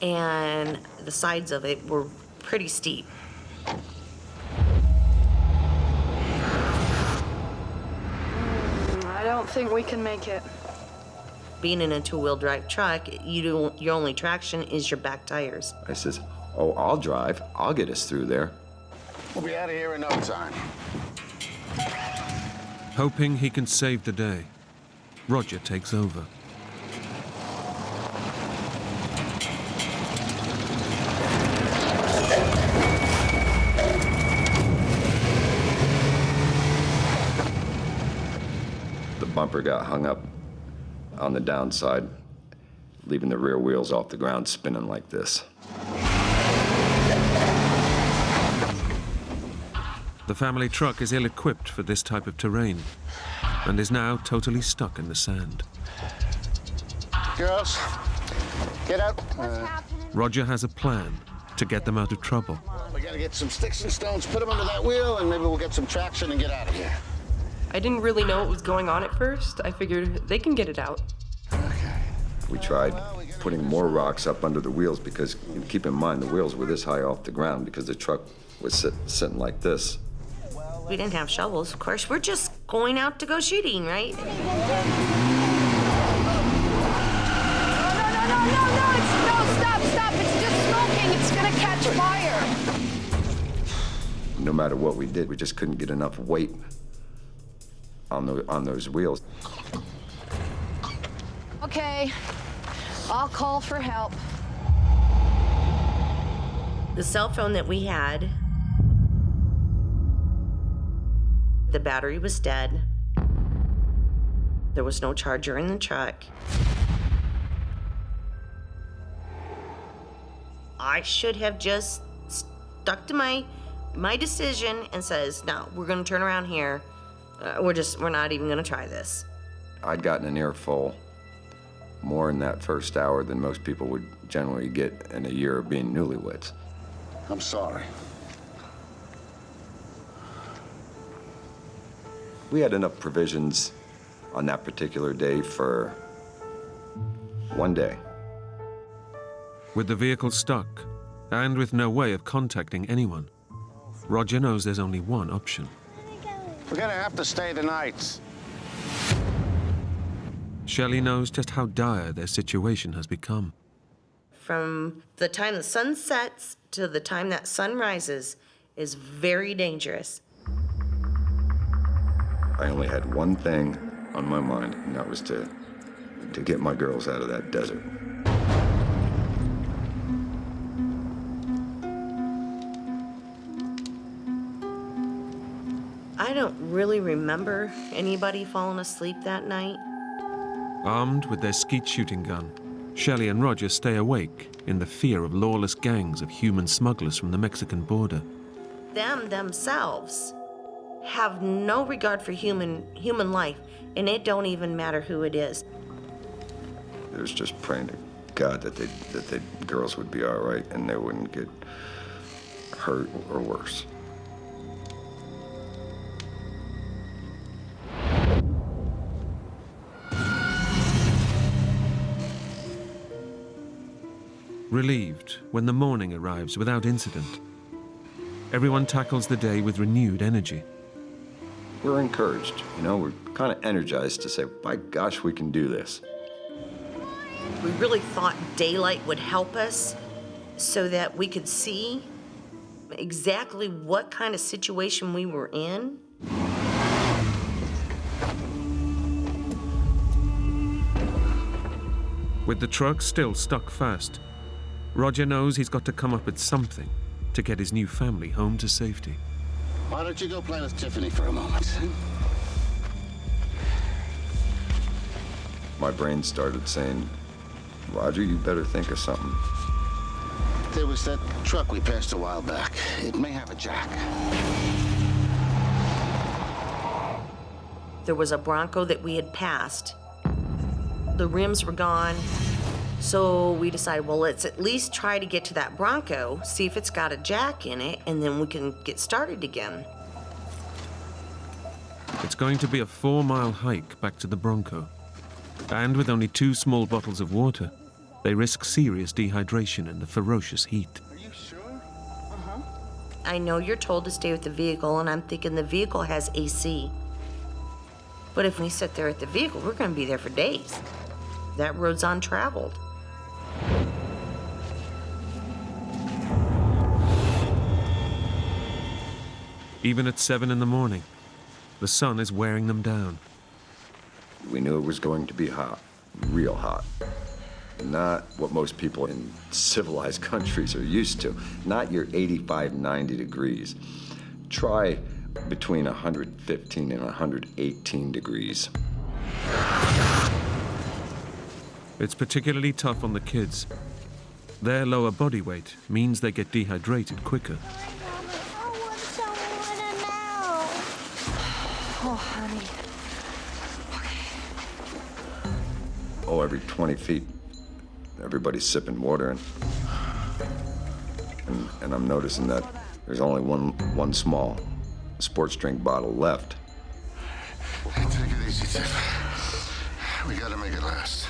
And the sides of it were pretty steep. I don't think we can make it. Being in a two-wheel drive truck, your only traction is your back tires. I says, oh, I'll drive. I'll get us through there. We'll be out of here in no time. Hoping he can save the day, Roger takes over. The bumper got hung up on the downside, leaving the rear wheels off the ground spinning like this. The family truck is ill-equipped for this type of terrain and is now totally stuck in the sand. Girls, get out. Roger has a plan to get them out of trouble. We gotta get some sticks and stones, put them under that wheel, and maybe we'll get some traction and get out of here. I didn't really know what was going on at first. I figured they can get it out. We tried putting more rocks up under the wheels because, keep in mind, the wheels were this high off the ground because the truck was sitting like this. We didn't have shovels, of course. We're just going out to go shooting, right? No, stop. It's just smoking. It's gonna catch fire. No matter what we did, we just couldn't get enough weight on those wheels. Okay, I'll call for help. The cell phone that we had, the battery was dead. There was no charger in the truck. I should have just stuck to my decision and says, no, we're gonna turn around here. We're not even gonna try this. I'd gotten an earful more in that first hour than most people would generally get in a year of being newlyweds. I'm sorry. We had enough provisions on that particular day for one day. With the vehicle stuck and with no way of contacting anyone, Roger knows there's only one option. We're gonna have to stay the night. Shelley knows just how dire their situation has become. From the time the sun sets to the time that sun rises is very dangerous. I only had one thing on my mind, and that was to get my girls out of that desert. I don't really remember anybody falling asleep that night. Armed with their skeet shooting gun, Shelley and Roger stay awake in the fear of lawless gangs of human smugglers from the Mexican border. Them themselves have no regard for human life, and it don't even matter who it is. It was just praying to God that the girls would be all right and they wouldn't get hurt or worse. Relieved when the morning arrives without incident, everyone tackles the day with renewed energy. We're encouraged, we're kind of energized to say, by gosh, we can do this. We really thought daylight would help us so that we could see exactly what kind of situation we were in. With the truck still stuck fast, Roger knows he's got to come up with something to get his new family home to safety. Why don't you go play with Tiffany for a moment? My brain started saying, Roger, you better think of something. There was that truck we passed a while back. It may have a jack. There was a Bronco that we had passed. The rims were gone. So we decided, well, let's at least try to get to that Bronco, see if it's got a jack in it, and then we can get started again. It's going to be a 4-mile hike back to the Bronco. And with only 2 small bottles of water, they risk serious dehydration in the ferocious heat. Are you sure? I know you're told to stay with the vehicle, and I'm thinking the vehicle has AC. But if we sit there at the vehicle, we're going to be there for days. That road's untraveled. Even at 7 in the morning, the sun is wearing them down. We knew it was going to be hot, real hot. Not what most people in civilized countries are used to. Not your 85, 90 degrees. Try between 115 and 118 degrees. It's particularly tough on the kids. Their lower body weight means they get dehydrated quicker. Oh, honey. Oh, every 20 feet, everybody's sipping water, and I'm noticing that there's only one small sports drink bottle left. Take it easy, Tiff. We gotta make it last.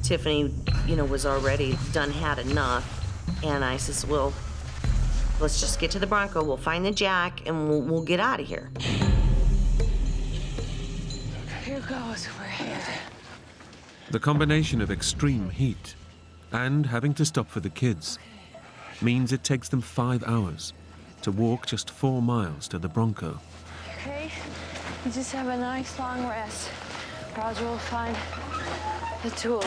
Tiffany, was already done had enough. And I says, well, let's just get to the Bronco. We'll find the jack and we'll get out of here. Here goes. We're headed. The combination of extreme heat and having to stop for the kids means it takes them 5 hours to walk just 4 miles to the Bronco. Okay? You just have a nice long rest. Roger will find the tool.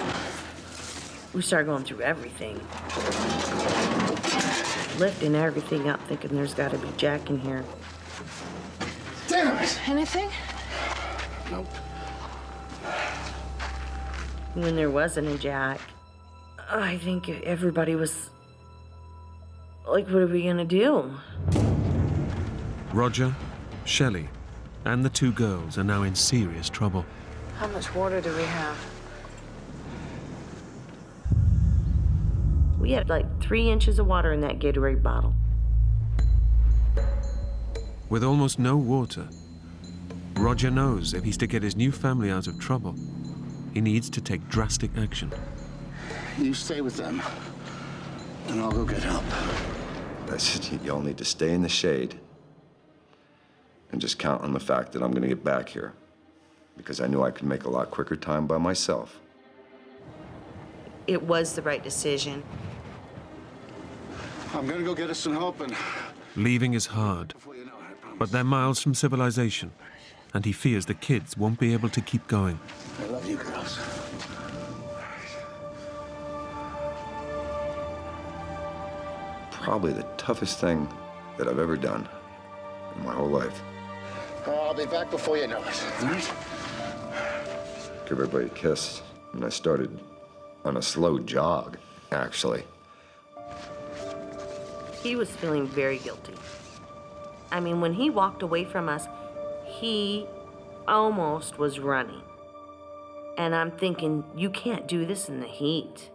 We started going through everything. Lifting everything up, thinking there's got to be jack in here. Damn it! Anything? Nope. When there wasn't a jack, I think everybody was like, what are we gonna do? Roger, Shelley, and the 2 girls are now in serious trouble. How much water do we have? We had like 3 inches of water in that Gatorade bottle. With almost no water, Roger knows if he's to get his new family out of trouble, he needs to take drastic action. You stay with them, and I'll go get help. I said, y'all need to stay in the shade and just count on the fact that I'm going to get back here, because I knew I could make a lot quicker time by myself. It was the right decision. I'm gonna go get us some help and... Leaving is hard, but they're miles from civilization, and he fears the kids won't be able to keep going. I love you, girls. Probably the toughest thing that I've ever done in my whole life. I'll be back before you know it, all right? Give everybody a kiss, and I started on a slow jog, actually. He was feeling very guilty. I mean, when he walked away from us, he almost was running. And I'm thinking, you can't do this in the heat.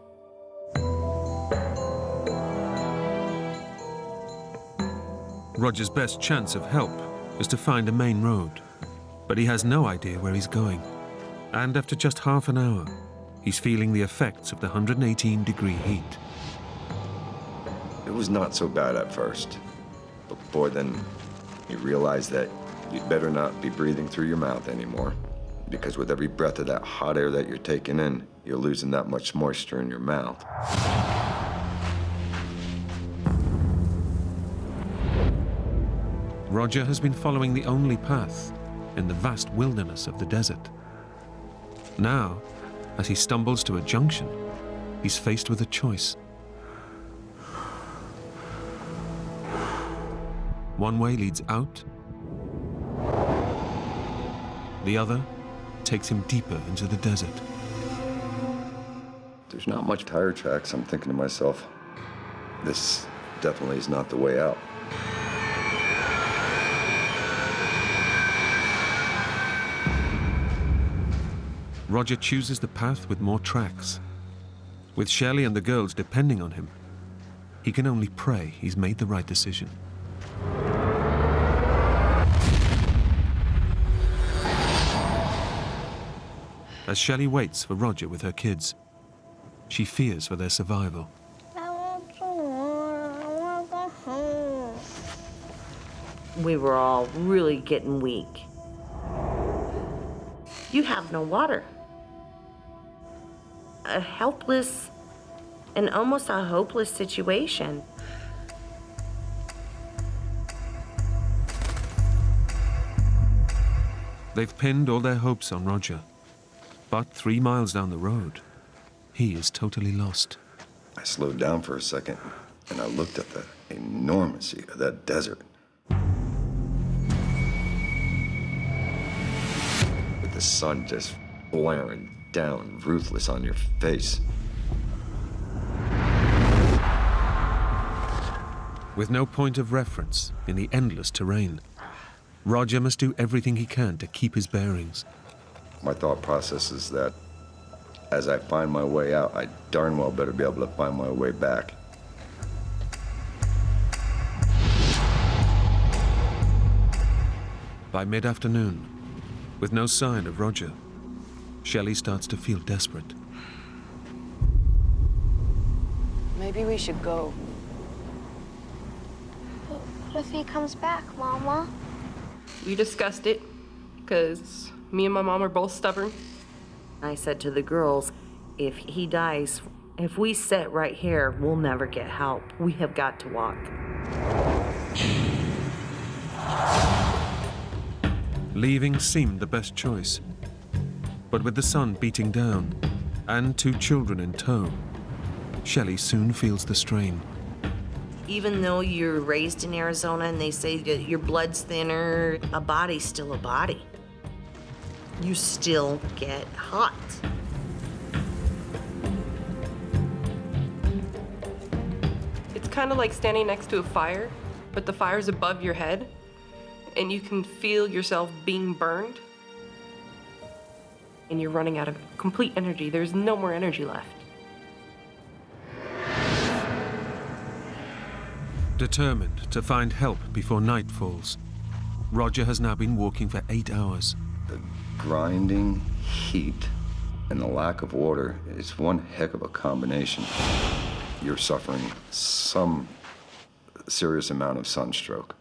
Roger's best chance of help is to find a main road, but he has no idea where he's going. And after just half an hour, he's feeling the effects of the 118-degree heat. It was not so bad at first, but boy, then you realize that you'd better not be breathing through your mouth anymore, because with every breath of that hot air that you're taking in, you're losing that much moisture in your mouth. Roger has been following the only path in the vast wilderness of the desert. Now, as he stumbles to a junction, he's faced with a choice. One way leads out, the other takes him deeper into the desert. There's not much tire tracks. I'm thinking to myself, this definitely is not the way out. Roger chooses the path with more tracks. With Shelley and the girls depending on him, he can only pray he's made the right decision. As Shelley waits for Roger with her kids, she fears for their survival. I want to go home. We were all really getting weak. You have no water. A helpless and almost a hopeless situation. They've pinned all their hopes on Roger. But 3 miles down the road, he is totally lost. I slowed down for a second, and I looked at the enormity of that desert. With the sun just blaring down, ruthless on your face. With no point of reference in the endless terrain, Roger must do everything he can to keep his bearings. My thought process is that as I find my way out, I darn well better be able to find my way back. By mid-afternoon, with no sign of Roger, Shelley starts to feel desperate. Maybe we should go. What if he comes back, Mama? We discussed it, because me and my mom are both stubborn. I said to the girls, if he dies, if we sit right here, we'll never get help. We have got to walk. Leaving seemed the best choice. But with the sun beating down and 2 children in tow, Shelley soon feels the strain. Even though you're raised in Arizona and they say that your blood's thinner, a body's still a body. You still get hot. It's kind of like standing next to a fire, but the fire's above your head, and you can feel yourself being burned. And you're running out of complete energy. There's no more energy left. Determined to find help before night falls, Roger has now been walking for 8 hours. The grinding heat And the lack of water is one heck of a combination. You're suffering some serious amount of sunstroke.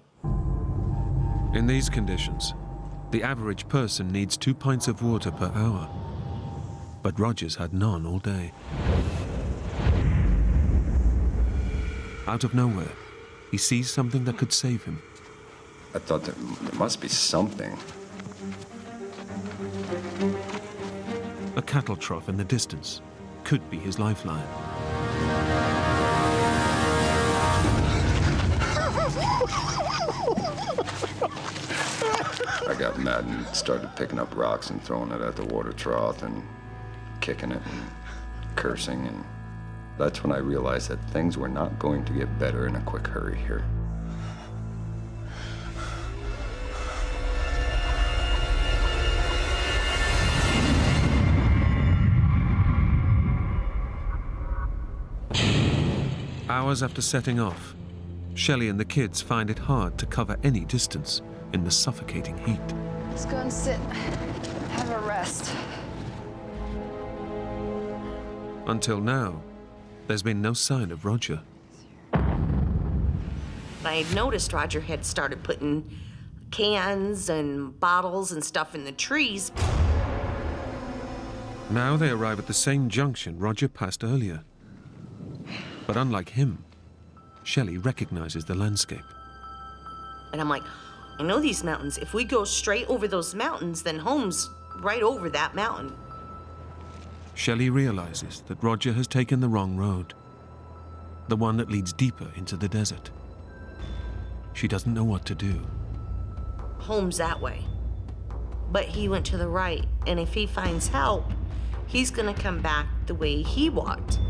In these conditions, the average person needs 2 pints of water per hour. But Roger's had none all day. Out of nowhere, he sees something that could save him. I thought there must be something. A cattle trough in the distance could be his lifeline. I got mad and started picking up rocks and throwing it at the water trough and kicking it and cursing. And that's when I realized that things were not going to get better in a quick hurry here. Hours after setting off, Shelley and the kids find it hard to cover any distance in the suffocating heat. Let's go and sit, have a rest. Until now, there's been no sign of Roger. I had noticed Roger had started putting cans and bottles and stuff in the trees. Now they arrive at the same junction Roger passed earlier. But unlike him, Shelley recognizes the landscape. And I'm like, I know these mountains. If we go straight over those mountains, then home's right over that mountain. Shelley realizes that Roger has taken the wrong road, the one that leads deeper into the desert. She doesn't know what to do. Home's that way. But he went to the right, and if he finds help, he's gonna come back the way he walked.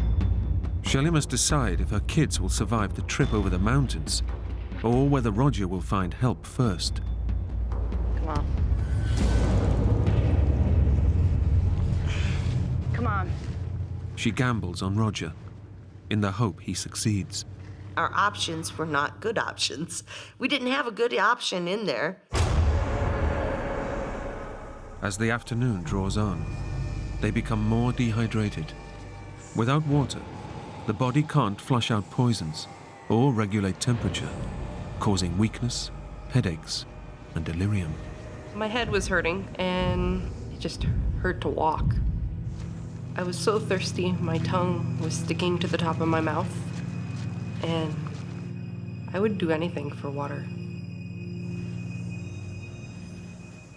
Shelley must decide if her kids will survive the trip over the mountains, or whether Roger will find help first. Come on. Come on. She gambles on Roger, in the hope he succeeds. Our options were not good options. We didn't have a good option in there. As the afternoon draws on, they become more dehydrated. Without water, the body can't flush out poisons or regulate temperature, causing weakness, headaches, and delirium. My head was hurting, and it just hurt to walk. I was so thirsty, my tongue was sticking to the top of my mouth, and I would do anything for water.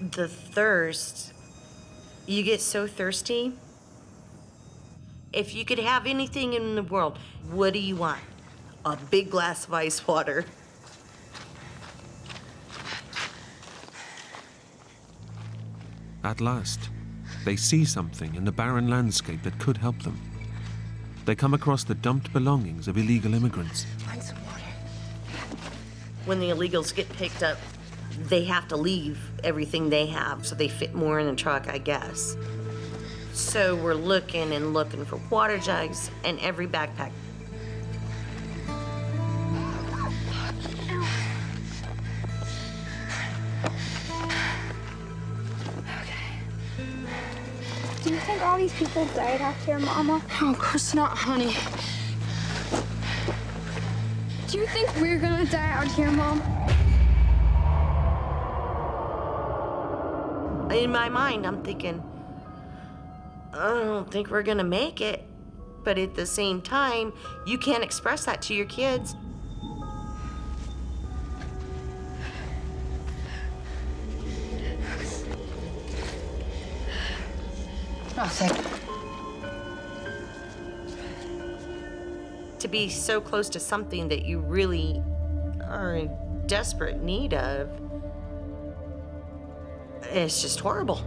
The thirst, you get so thirsty. If you could have anything in the world, what do you want? A big glass of ice water. At last, they see something in the barren landscape that could help them. They come across the dumped belongings of illegal immigrants. Find some water. When the illegals get picked up, they have to leave everything they have, so they fit more in the truck, I guess. So we're looking and looking for water jugs and every backpack. Do you think all these people died after your mama? Oh, of course not, honey. Do you think we're gonna die out here, Mom? In my mind, I'm thinking, I don't think we're gonna make it. But at the same time, you can't express that to your kids. Nothing. To be so close to something that you really are in desperate need of, it's just horrible.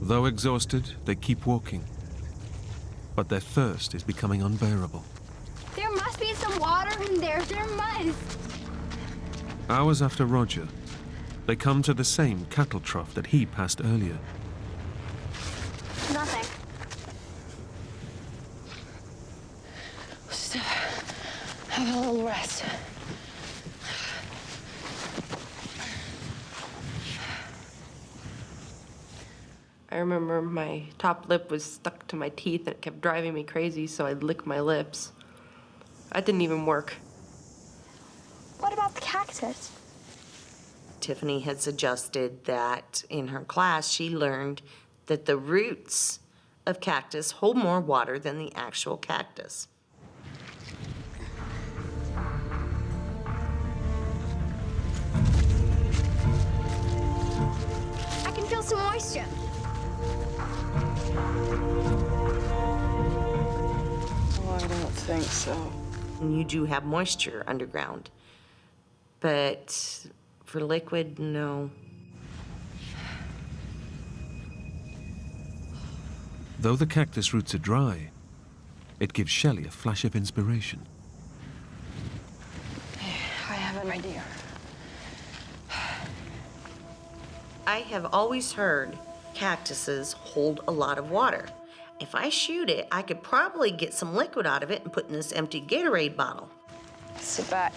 Though exhausted, they keep walking. But their thirst is becoming unbearable. There must be some water in there. There must. Hours after Roger, they come to the same cattle trough that he passed earlier. Nothing. a little rest. I remember my top lip was stuck to my teeth and it kept driving me crazy, so I'd lick my lips. That didn't even work. What about the cactus? Tiffany had suggested that in her class she learned that the roots of cactus hold more water than the actual cactus. I can feel some moisture. Oh, I don't think so. And you do have moisture underground, but for liquid, no. Though the cactus roots are dry, it gives Shelley a flash of inspiration. I have an idea. I have always heard cactuses hold a lot of water. If I shoot it, I could probably get some liquid out of it and put in this empty Gatorade bottle. Sit back.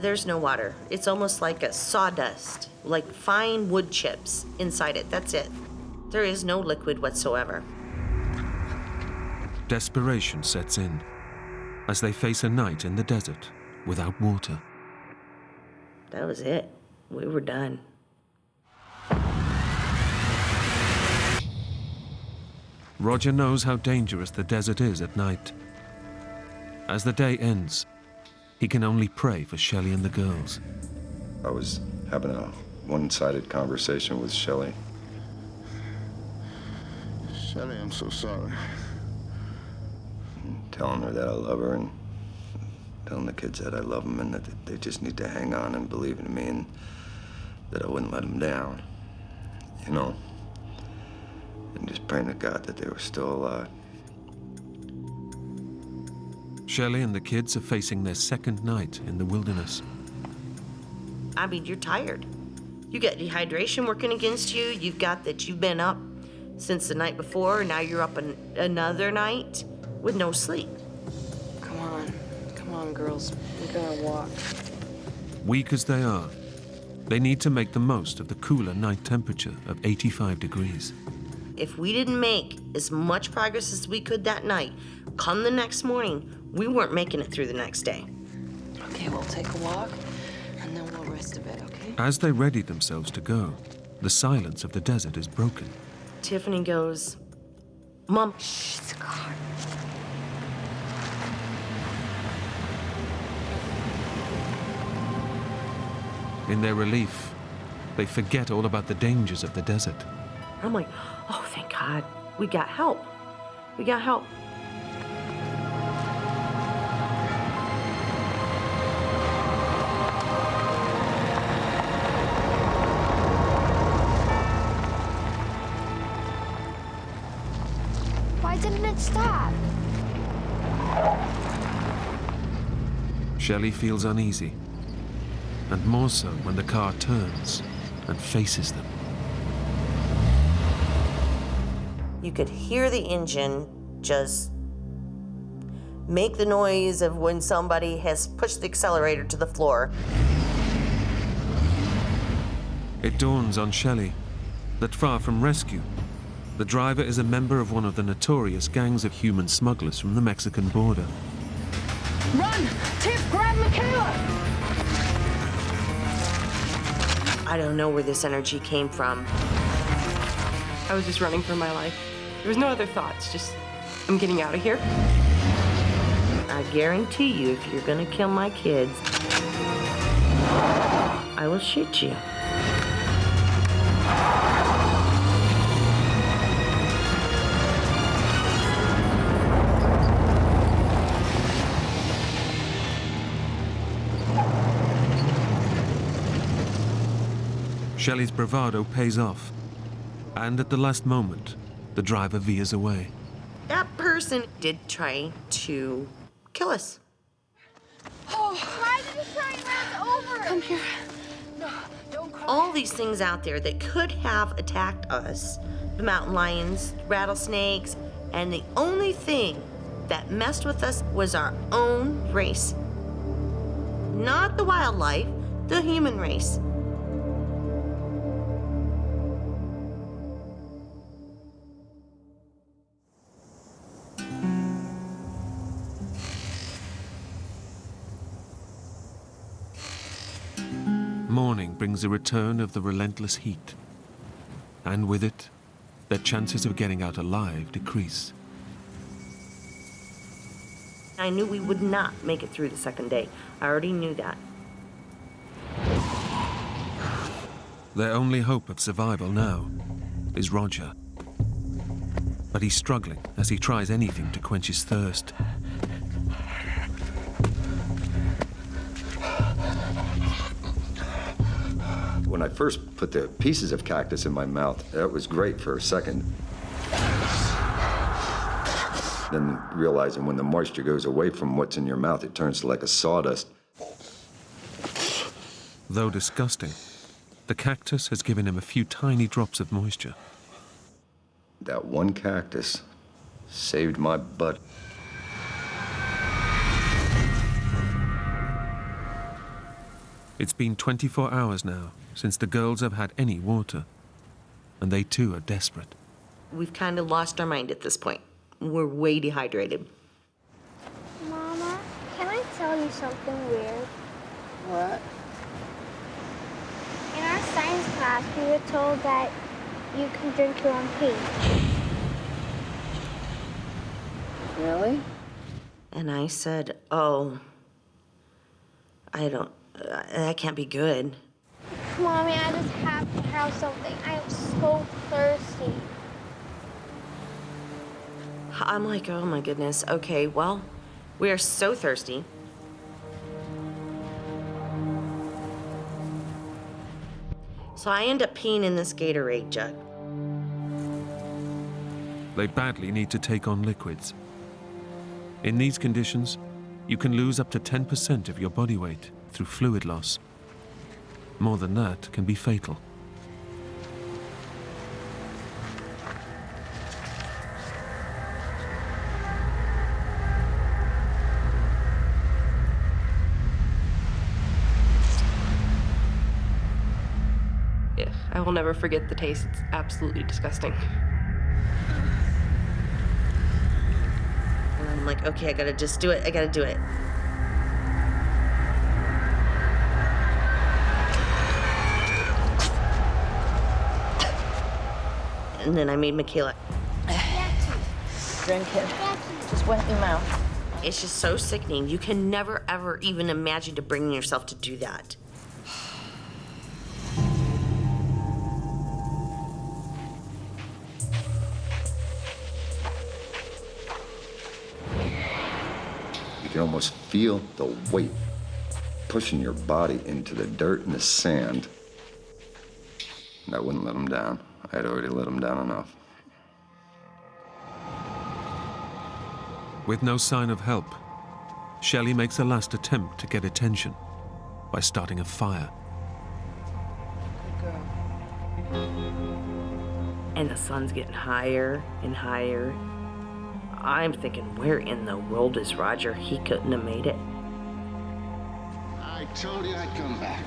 There's no water. It's almost like a sawdust, like fine wood chips inside it. That's it. There is no liquid whatsoever. Desperation sets in as they face a night in the desert without water. That was it. We were done. Roger knows how dangerous the desert is at night. As the day ends, he can only pray for Shelley and the girls. I was having a one-sided conversation with Shelley. Shelley, I'm so sorry. Telling her that I love her and telling the kids that I love them and that they just need to hang on and believe in me and that I wouldn't let them down, you know? And just praying to God that they were still alive. Shelley and the kids are facing their second night in the wilderness. I mean, you're tired. You got dehydration working against you. You've got that you've been up since the night before, and now you're up another night with no sleep. Come on, girls. We're gonna walk. Weak as they are, they need to make the most of the cooler night temperature of 85 degrees. If we didn't make as much progress as we could that night, come the next morning, we weren't making it through the next day. Okay, we'll take a walk, and then we'll rest a bit, okay? As they ready themselves to go, the silence of the desert is broken. Tiffany goes, Mom. Shh, it's a car. In their relief, they forget all about the dangers of the desert. I'm like, oh, thank God. We got help. We got help. Why didn't it stop? Shelley feels uneasy, and more so when the car turns and faces them. You could hear the engine just make the noise of when somebody has pushed the accelerator to the floor. It dawns on Shelley that far from rescue, the driver is a member of one of the notorious gangs of human smugglers from the Mexican border. Run! Tiff, grab Michaela! I don't know where this energy came from. I was just running for my life. There was no other thoughts, just, I'm getting out of here. I guarantee you, if you're gonna kill my kids, I will shoot you. Shelley's bravado pays off, and at the last moment, the driver veers away. That person did try to kill us. Oh, why did you try Come here. No, don't cry. All these things out there that could have attacked us, the mountain lions, rattlesnakes, and the only thing that messed with us was our own race. Not the wildlife, the human race. Morning brings a return of the relentless heat, and with it, their chances of getting out alive decrease. I knew we would not make it through the second day. I already knew that. Their only hope of survival now is Roger. But he's struggling as he tries anything to quench his thirst. When I first put the pieces of cactus in my mouth, that was great for a second. Then realizing when the moisture goes away from what's in your mouth, it turns to like a sawdust. Though disgusting, the cactus has given him a few tiny drops of moisture. That one cactus saved my butt. It's been 24 hours now since the girls have had any water, and they too are desperate. We've kind of lost our mind at this point. We're way dehydrated. Mama, can I tell you something weird? What? In our science class, we were told that you can drink your own pee. Really? And I said, oh, that can't be good. Mommy, I just have to have something. I am so thirsty. I'm like, oh my goodness. Okay, well, we are so thirsty. So I end up peeing in this Gatorade jug. They badly need to take on liquids. In these conditions, you can lose up to 10% of your body weight through fluid loss. More than that can be fatal. Yeah, I will never forget the taste. It's absolutely disgusting. And I'm like, okay, I gotta just do it. I gotta do it. And then I made Michaela. Drink it. Just wet your mouth. It's just so sickening. You can never, ever even imagine to bring yourself to do that. You can almost feel the weight pushing your body into the dirt and the sand. And I wouldn't let them down. I had already let them down enough. With no sign of help, Shelley makes a last attempt to get attention by starting a fire. Good girl. And the sun's getting higher and higher. I'm thinking, where in the world is Roger? He couldn't have made it. I told you I'd come back.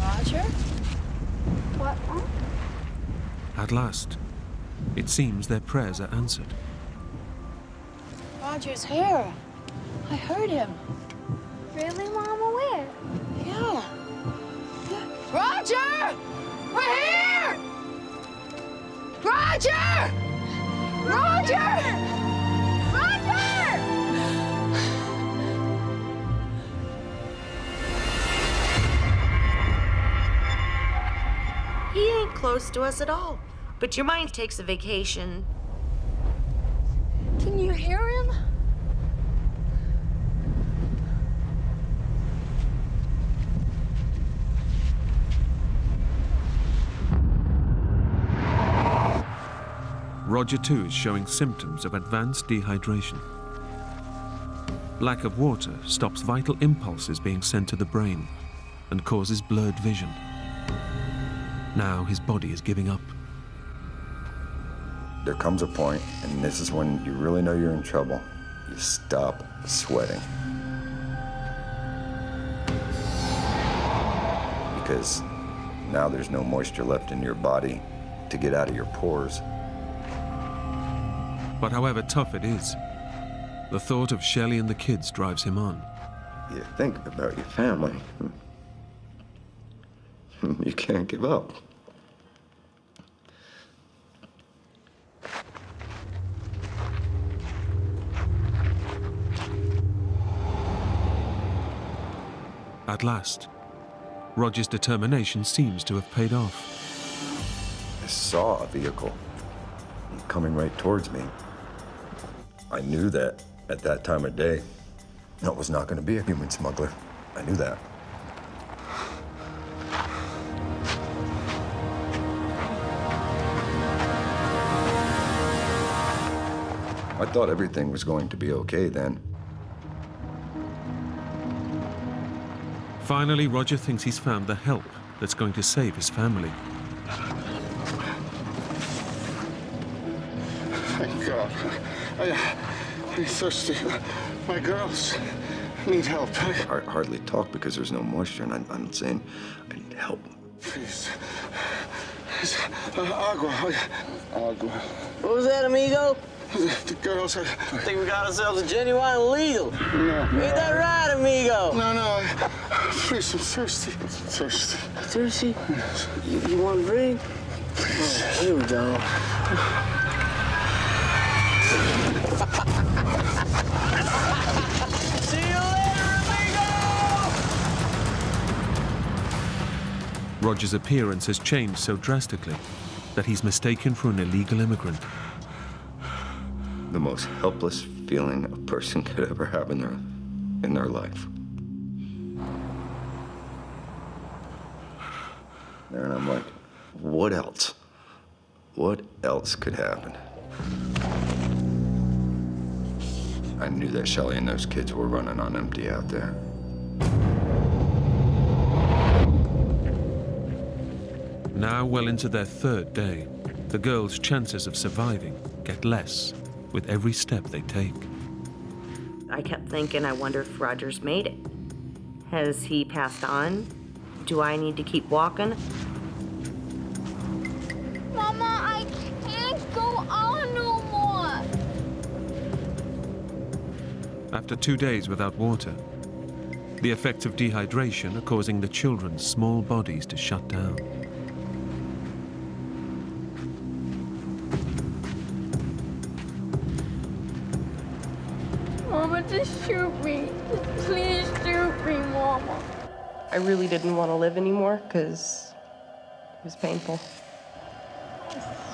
Roger? What, Mom? At last, it seems their prayers are answered. Roger's here. I heard him. Really, Mama? Where? Yeah. Roger! We're here! Roger! Roger! Roger! He ain't close to us at all. But your mind takes a vacation. Can you hear him? Roger, too, is showing symptoms of advanced dehydration. Lack of water stops vital impulses being sent to the brain and causes blurred vision. Now his body is giving up. There comes a point, and this is when you really know you're in trouble. You stop sweating. Because now there's no moisture left in your body to get out of your pores. But however tough it is, the thought of Shelley and the kids drives him on. You think about your family. You can't give up. At last, Roger's determination seems to have paid off. I saw a vehicle coming right towards me. I knew that at that time of day, that was not going to be a human smuggler. I knew that. I thought everything was going to be okay then. Finally, Roger thinks he's found the help that's going to save his family. Thank God. I'm thirsty. My girls need help. I hardly talk because there's no moisture, and I'm saying I need help. Please. Agua. Agua. What was that, amigo? The girls, I think we got ourselves a genuine legal. No. Ain't that right, amigo? No. Please, I'm thirsty. Thirsty. Thirsty? Yes. You want a drink? Please. Oh, here we go. See you later, amigo! Roger's appearance has changed so drastically that he's mistaken for an illegal immigrant. The most helpless feeling a person could ever have in their life. And I'm like, what else? What else could happen? I knew that Shelley and those kids were running on empty out there. Now well into their third day, the girls' chances of surviving get less with every step they take. I kept thinking, I wonder if Roger's made it. Has he passed on? Do I need to keep walking? Mama, I can't go on no more. After 2 days without water, the effects of dehydration are causing the children's small bodies to shut down. Mama, just shoot me. Just please shoot me, Mama. I really didn't want to live anymore because it was painful.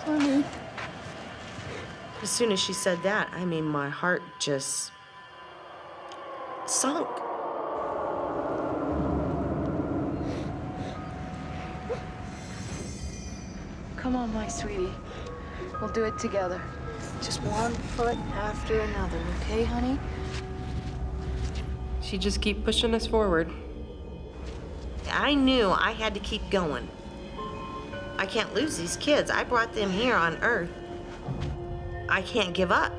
Honey. As soon as she said that, I mean, my heart just sunk. Come on, my sweetie. We'll do it together. Just one foot after another, okay, honey? She just keep pushing us forward. I knew I had to keep going. I can't lose these kids. I brought them here on Earth. I can't give up.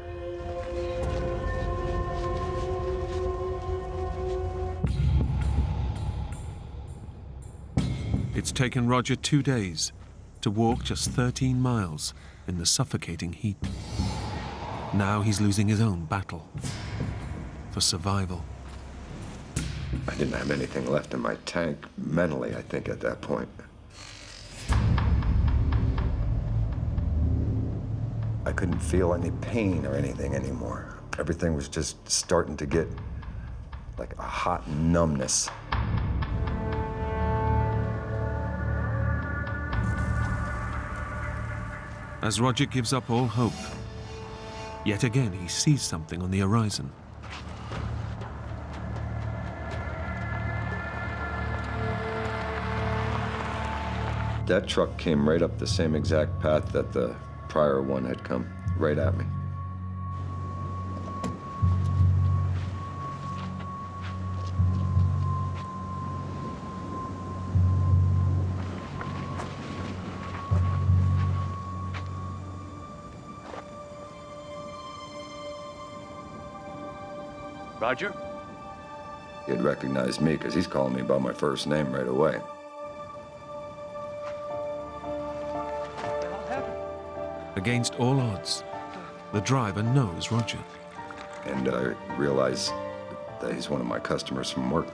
It's taken Roger 2 days to walk just 13 miles in the suffocating heat. Now he's losing his own battle for survival. I didn't have anything left in my tank mentally, I think, at that point. I couldn't feel any pain or anything anymore. Everything was just starting to get like a hot numbness. As Roger gives up all hope, yet again he sees something on the horizon. That truck came right up the same exact path that the prior one had come, right at me. Roger? He'd recognize me because he's calling me by my first name right away. Against all odds, the driver knows Roger. And I realize that he's one of my customers from work.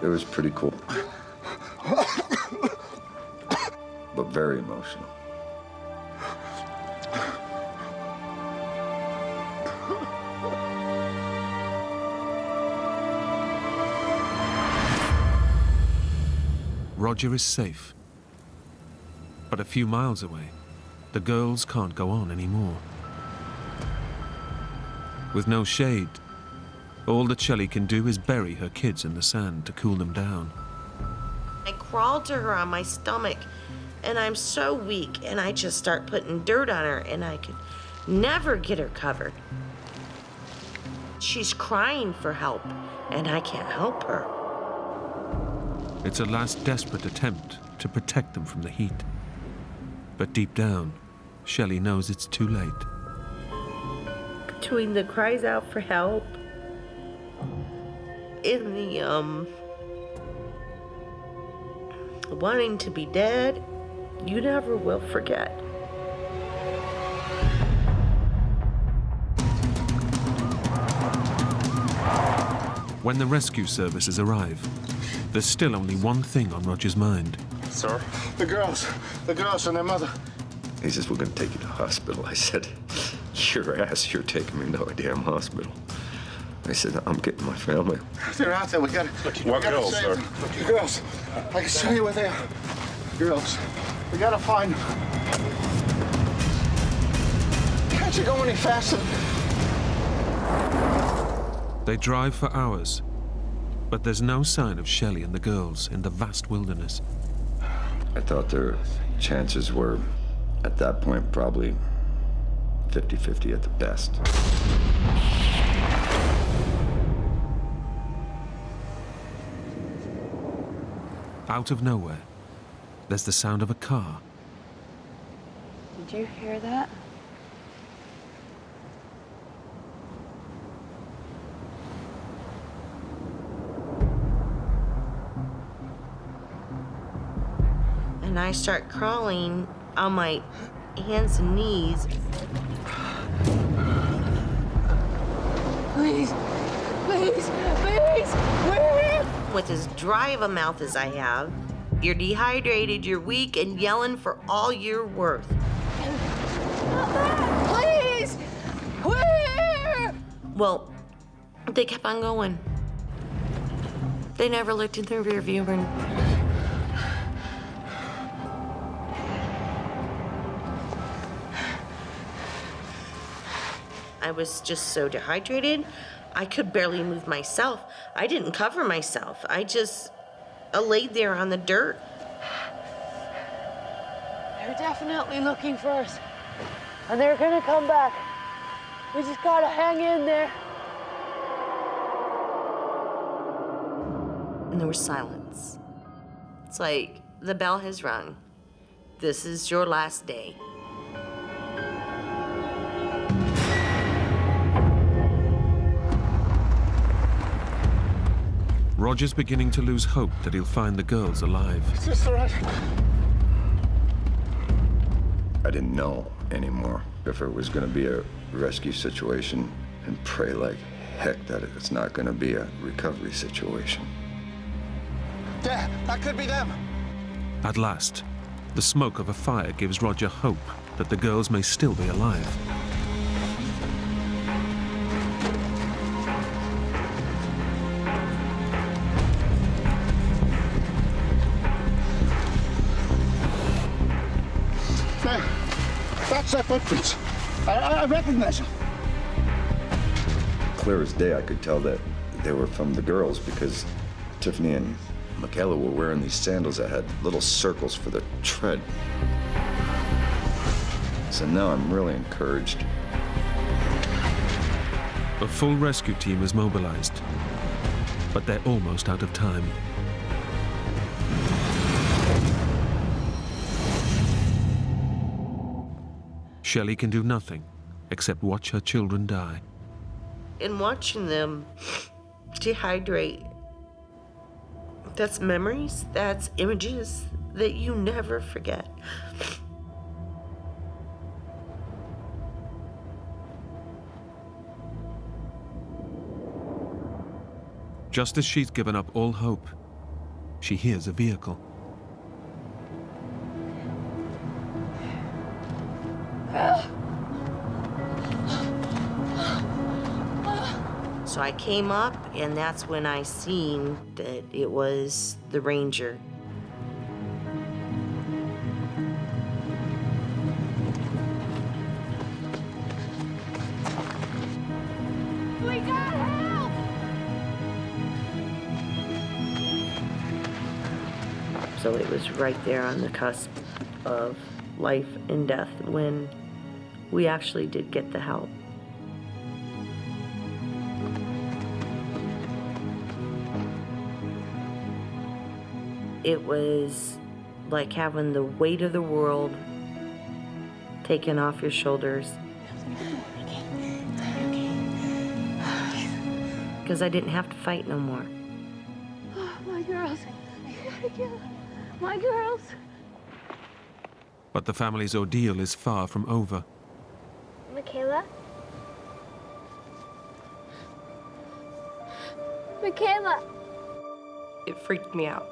It was pretty cool. But very emotional. Roger is safe. But a few miles away, the girls can't go on anymore. With no shade, all that Shelley can do is bury her kids in the sand to cool them down. I crawled to her on my stomach, and I'm so weak, and I just start putting dirt on her, and I could never get her covered. She's crying for help, and I can't help her. It's a last desperate attempt to protect them from the heat. But deep down, Shelley knows it's too late. Between the cries out for help and the wanting to be dead, you never will forget. When the rescue services arrive, there's still only one thing on Roger's mind. Sir? The girls and their mother. He says, we're gonna take you to the hospital. I said, your ass, you're taking me to a damn hospital. I said, I'm getting my family. They're out there, we gotta girls, save sir? them. Girls, I can show you where they are. Girls, we gotta find them. Can't you go any faster? They drive for hours, but there's no sign of Shelley and the girls in the vast wilderness. I thought their chances were, at that point, probably 50-50 at the best. Out of nowhere, there's the sound of a car. Did you hear that? And I start crawling on my hands and knees. Please, please, please, please! With as dry of a mouth as I have, you're dehydrated, you're weak, and yelling for all you're worth. Please! Where? Well, they kept on going. They never looked in their rear view mirror. I was just so dehydrated, I could barely move myself. I didn't cover myself. I just laid there on the dirt. They're definitely looking for us. And they're gonna come back. We just gotta hang in there. And there was silence. It's like the bell has rung. This is your last day. Roger's beginning to lose hope that he'll find the girls alive. Is this all right? I didn't know anymore if it was going to be a rescue situation, and pray like heck that it's not going to be a recovery situation. There, that could be them. At last, the smoke of a fire gives Roger hope that the girls may still be alive. There, that's their footprints. I recognize them. Clear as day, I could tell that they were from the girls because Tiffany and Michaela were wearing these sandals that had little circles for the tread. So now I'm really encouraged. A full rescue team is mobilized, but they're almost out of time. Shelley can do nothing except watch her children die. and watching them dehydrate. That's memories, that's images that you never forget. Just as she's given up all hope, she hears a vehicle. So I came up, and that's when I seen that it was the ranger. We got help! So it was right there on the cusp of life and death when we actually did get the help. It was like having the weight of the world taken off your shoulders. Because I didn't have to fight no more. Oh, my girls. You gotta get them. My girls. But the family's ordeal is far from over. Michaela? Michaela! It freaked me out.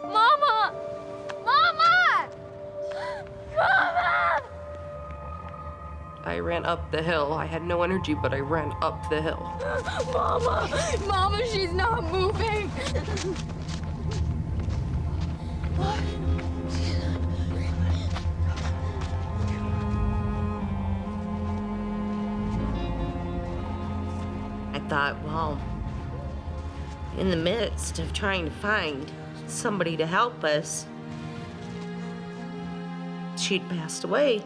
Mama! Mama! Mama! I ran up the hill. I had no energy, but I ran up the hill. Mama! Mama, she's not moving! I thought, well, in the midst of trying to find somebody to help us, she'd passed away.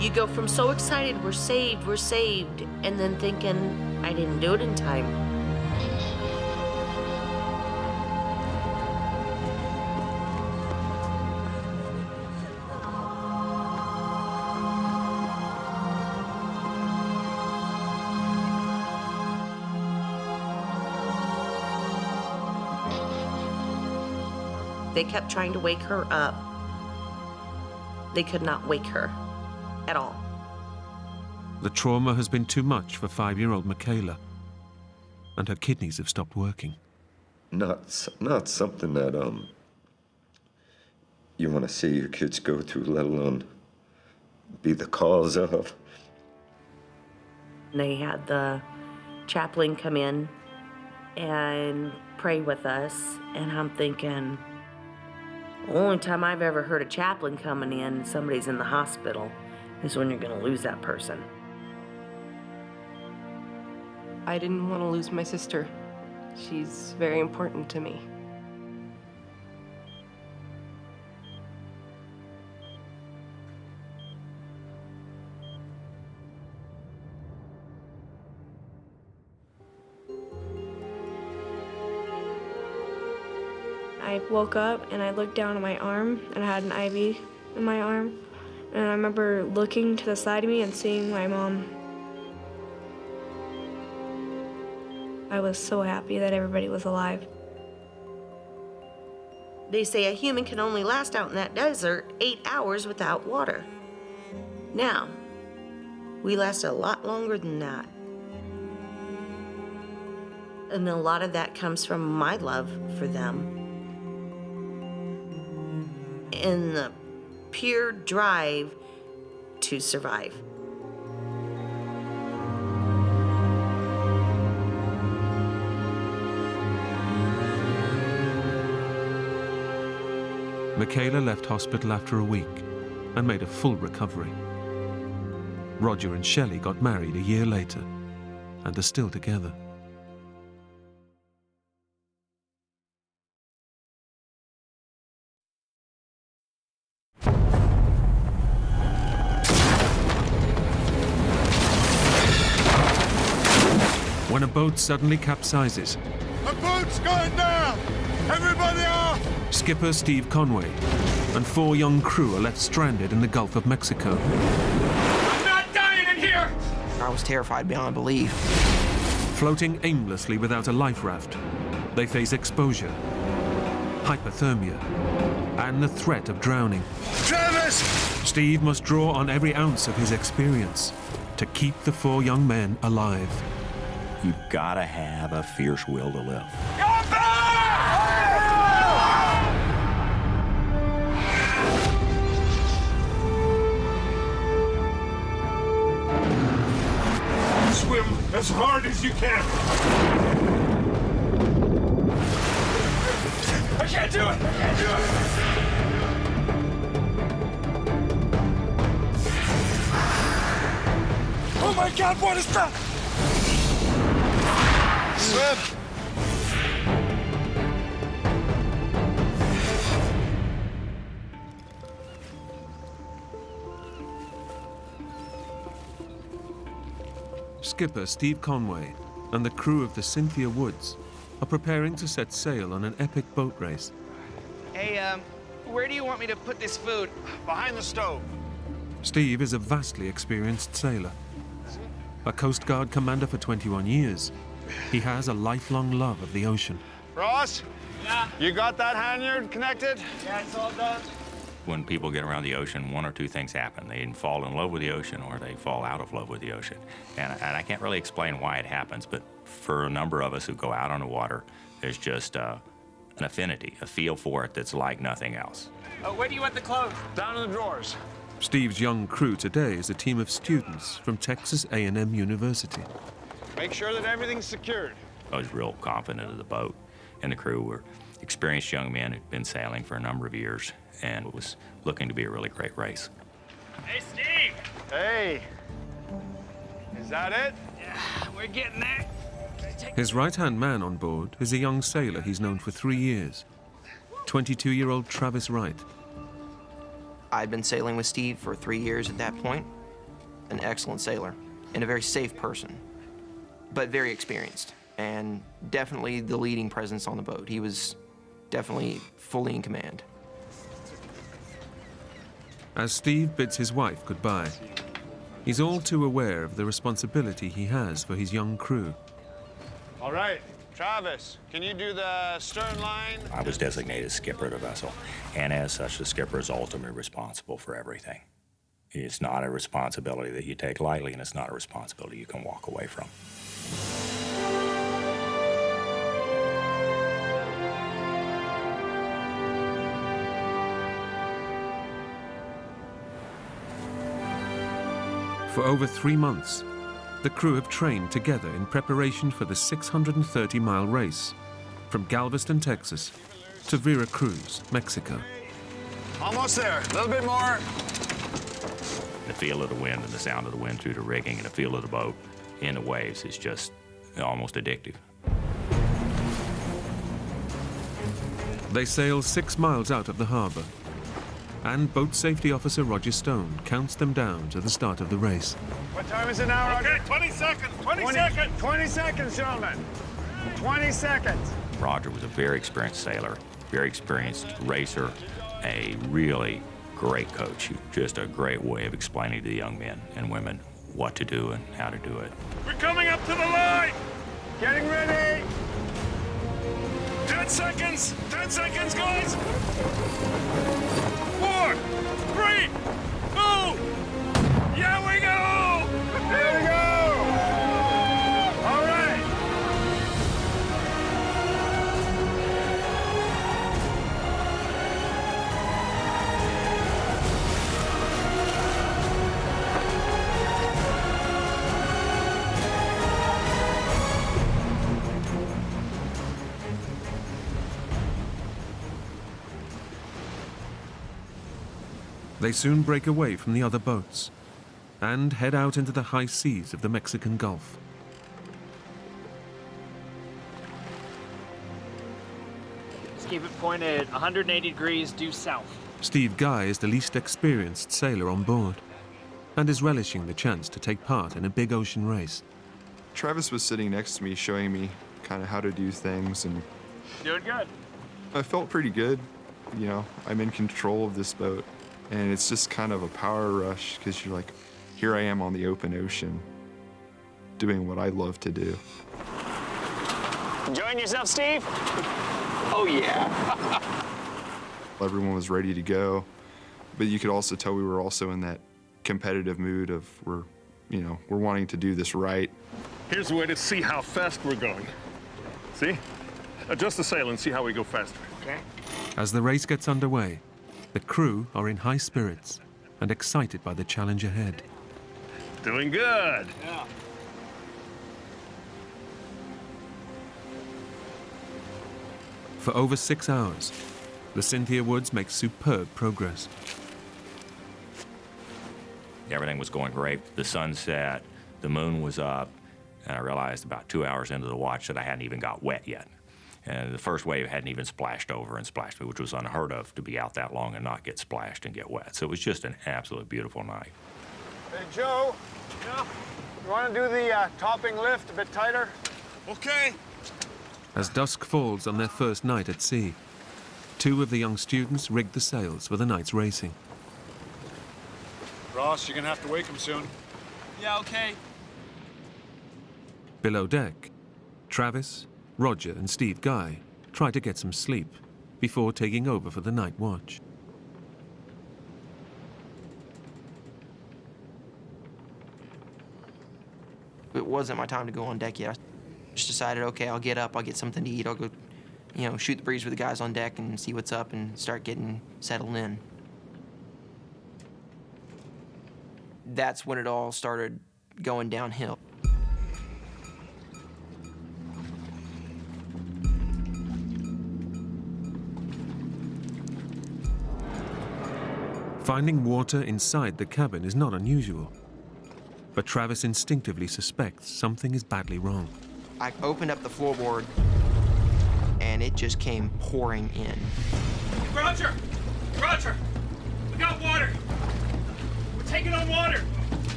You go from so excited, we're saved, and then thinking, I didn't do it in time. They kept trying to wake her up. They could not wake her at all. The trauma has been too much for 5-year-old Michaela, and her kidneys have stopped working. Not something that you want to see your kids go through, let alone be the cause of. They had the chaplain come in and pray with us, and I'm thinking, the only time I've ever heard a chaplain coming in, somebody's in the hospital, is when you're gonna lose that person. I didn't want to lose my sister. She's very important to me. I woke up and I looked down at my arm and I had an IV in my arm. And I remember looking to the side of me and seeing my mom. I was so happy that everybody was alive. They say a human can only last out in that desert 8 hours without water. Now, we lasted a lot longer than that. And a lot of that comes from my love for them. And the pure drive to survive. Michaela left hospital after a week and made a full recovery. Roger and Shelley got married a year later and are still together. When a boat suddenly capsizes, The boat's going down! Everybody off! Skipper Steve Conway and 4 young crew are left stranded in the Gulf of Mexico. I'm not dying in here! I was terrified beyond belief. Floating aimlessly without a life raft, they face exposure, hypothermia, and the threat of drowning. Travis! Steve must draw on every ounce of his experience to keep the 4 young men alive. You've got to have a fierce will to live. Swim as hard as you can. I can't do it! I can't do it! Oh my God, what is that? Swim! Skipper Steve Conway and the crew of the Cynthia Woods are preparing to set sail on an epic boat race. Hey, where do you want me to put this food? Behind the stove. Steve is a vastly experienced sailor. A Coast Guard commander for 21 years, he has a lifelong love of the ocean. Ross? Yeah? You got that halyard connected? Yeah, it's all done. When people get around the ocean, one or two things happen. They either fall in love with the ocean or they fall out of love with the ocean. And I can't really explain why it happens, but for a number of us who go out on the water, there's just an affinity, a feel for it that's like nothing else. Where do you want the clothes? Down in the drawers. Steve's young crew today is a team of students from Texas A&M University. Make sure that everything's secured. I was real confident of the boat, and the crew were experienced young men who'd been sailing for a number of years, and it was looking to be a really great race. Hey, Steve! Hey! Is that it? Yeah, we're getting there. His right-hand man on board is a young sailor he's known for 3 years, 22-year-old Travis Wright. I'd been sailing with Steve for 3 years at that point. An excellent sailor and a very safe person, but very experienced and definitely the leading presence on the boat. He was definitely fully in command. As Steve bids his wife goodbye, he's all too aware of the responsibility he has for his young crew. All right, Travis, can you do the stern line? I was designated skipper of the vessel, and as such, the skipper is ultimately responsible for everything. It's not a responsibility that you take lightly, and it's not a responsibility you can walk away from. For over 3 months, the crew have trained together in preparation for the 630-mile race from Galveston, Texas to Veracruz, Mexico. Almost there, a little bit more. The feel of the wind and the sound of the wind through the rigging and the feel of the boat in the waves is just almost addictive. They sail 6 miles out of the harbor, and boat safety officer Roger Stone counts them down to the start of the race. What time is it now, Roger? Okay, 20 seconds, 20 seconds. 20 seconds, gentlemen. 20 seconds. Roger was a very experienced sailor, very experienced racer, a really great coach. Just a great way of explaining to the young men and women what to do and how to do it. We're coming up to the line. Getting ready. 10 seconds. 10 seconds, guys. 4, 3, 2. Yeah, we go. Here we go. All right. They soon break away from the other boats and head out into the high seas of the Mexican Gulf. Just keep it pointed 180 degrees due south. Steve Guy is the least experienced sailor on board and is relishing the chance to take part in a big ocean race. Travis was sitting next to me, showing me kind of how to do things, and Doing good. I felt pretty good. You know, I'm in control of this boat, and it's just kind of a power rush because you're like, here I am on the open ocean, doing what I love to do. Enjoying yourself, Steve? Oh, yeah. Everyone was ready to go, but you could also tell we were also in that competitive mood of we're wanting to do this right. Here's a way to see how fast we're going. See? Adjust the sail and see how we go faster. Okay. As the race gets underway, the crew are in high spirits and excited by the challenge ahead. Doing good. Yeah. For over 6 hours, the Cynthia Woods make superb progress. Everything was going great. The sun set, the moon was up, and I realized about 2 hours into the watch that I hadn't even got wet yet. And the first wave hadn't even splashed over and splashed me, which was unheard of to be out that long and not get splashed and get wet. So it was just an absolutely beautiful night. Hey, Joe. Yeah? You want to do the topping lift a bit tighter? Okay. As dusk falls on their first night at sea, 2 of the young students rig the sails for the night's racing. Ross, you're going to have to wake him soon. Yeah, okay. Below deck, Travis, Roger, and Steve Guy try to get some sleep before taking over for the night watch. It wasn't my time to go on deck yet. I just decided, okay, I'll get up, I'll get something to eat, I'll go, shoot the breeze with the guys on deck and see what's up and start getting settled in. That's when it all started going downhill. Finding water inside the cabin is not unusual, but Travis instinctively suspects something is badly wrong. I opened up the floorboard, and it just came pouring in. Roger! Roger! We got water! We're taking on water!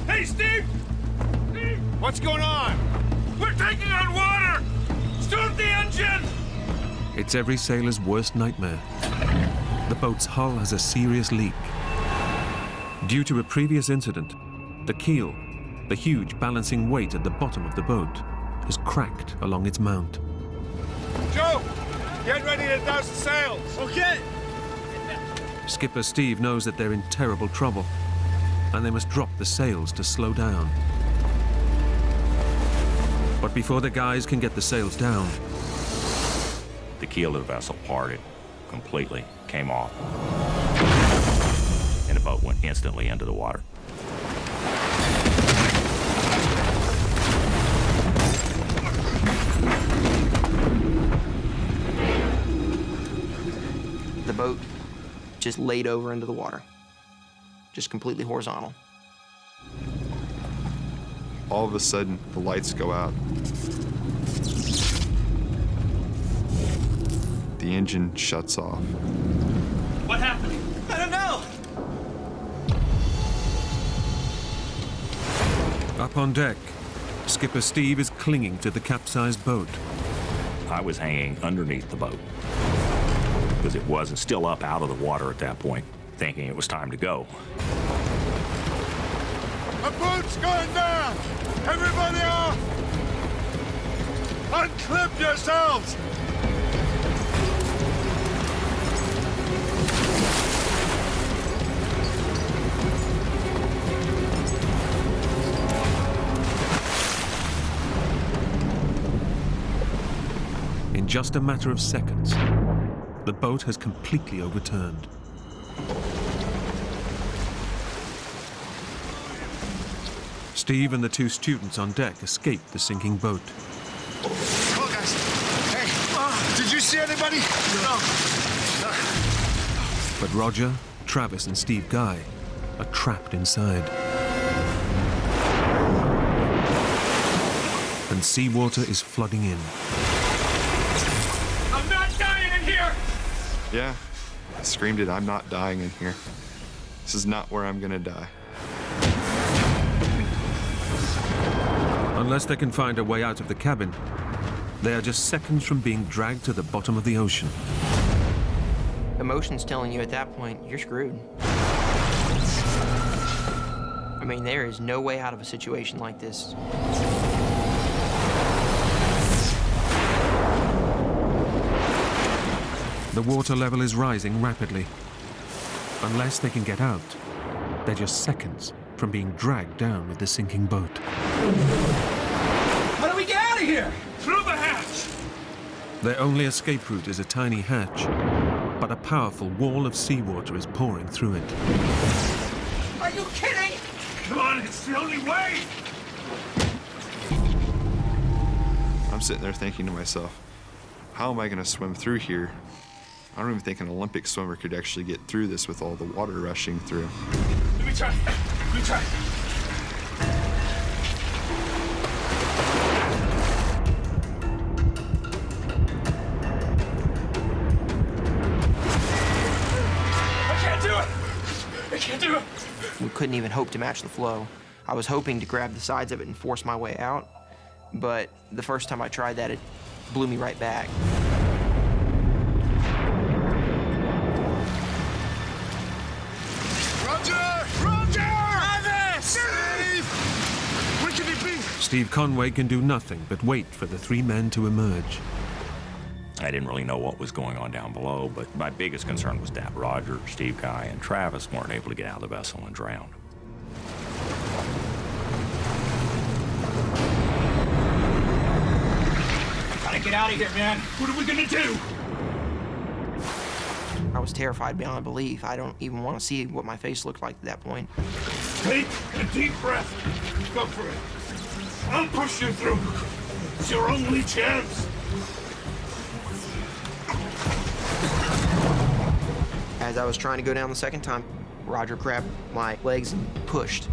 Hey, Steve! Steve! What's going on? We're taking on water! Start the engine! It's every sailor's worst nightmare. The boat's hull has a serious leak. Due to a previous incident, the keel, the huge balancing weight at the bottom of the boat, has cracked along its mount. Joe! Get ready to douse the sails! Okay! Skipper Steve knows that they're in terrible trouble, and they must drop the sails to slow down. But before the guys can get the sails down, The keel of the vessel parted completely, came off, and the boat went instantly into the water. The boat just laid over into the water, just completely horizontal. All of a sudden, the lights go out. The engine shuts off. What happened? I don't know! up on deck, Skipper Steve is clinging to the capsized boat. I was hanging underneath the boat because it wasn't still up out of the water at that point, thinking it was time to go. The boat's going down! Everybody off! Unclip yourselves! In just a matter of seconds, the boat has completely overturned. Steve and the two students on deck escape the sinking boat. Come on, guys. Hey, did you see anybody? No. But Roger, Travis, and Steve Guy are trapped inside. And seawater is flooding in. I'm not dying in here! Yeah, I screamed it, I'm not dying in here. This is not where I'm gonna die. Unless they can find a way out of the cabin, They are just seconds from being dragged to the bottom of the ocean. Emotion's telling you at that point, you're screwed. I mean, there is no way out of a situation like this. The water level is rising rapidly. Unless they can get out, they're just seconds from being dragged down with the sinking boat. How do we get out of here? Through the hatch! Their only escape route is a tiny hatch, but a powerful wall of seawater is pouring through it. Are you kidding? Come on, it's the only way! I'm sitting there thinking to myself, how am I going to swim through here? I don't even think an Olympic swimmer could actually get through this with all the water rushing through. Let me try. Let me try. I can't do it! I can't do it! We couldn't even hope to match the flow. I was hoping to grab the sides of it and force my way out, but the first time I tried that, it blew me right back. Steve Conway can do nothing but wait for the three men to emerge. I didn't really know what was going on down below, but my biggest concern was that Roger, Steve Guy, and Travis weren't able to get out of the vessel and drown. Gotta get out of here, man. What are we gonna do? I was terrified beyond belief. I don't even want to see what my face looked like at that point. Take a deep breath. Go for it. I'll push you through. It's your only chance. As I was trying to go down the second time, Roger grabbed my legs and pushed.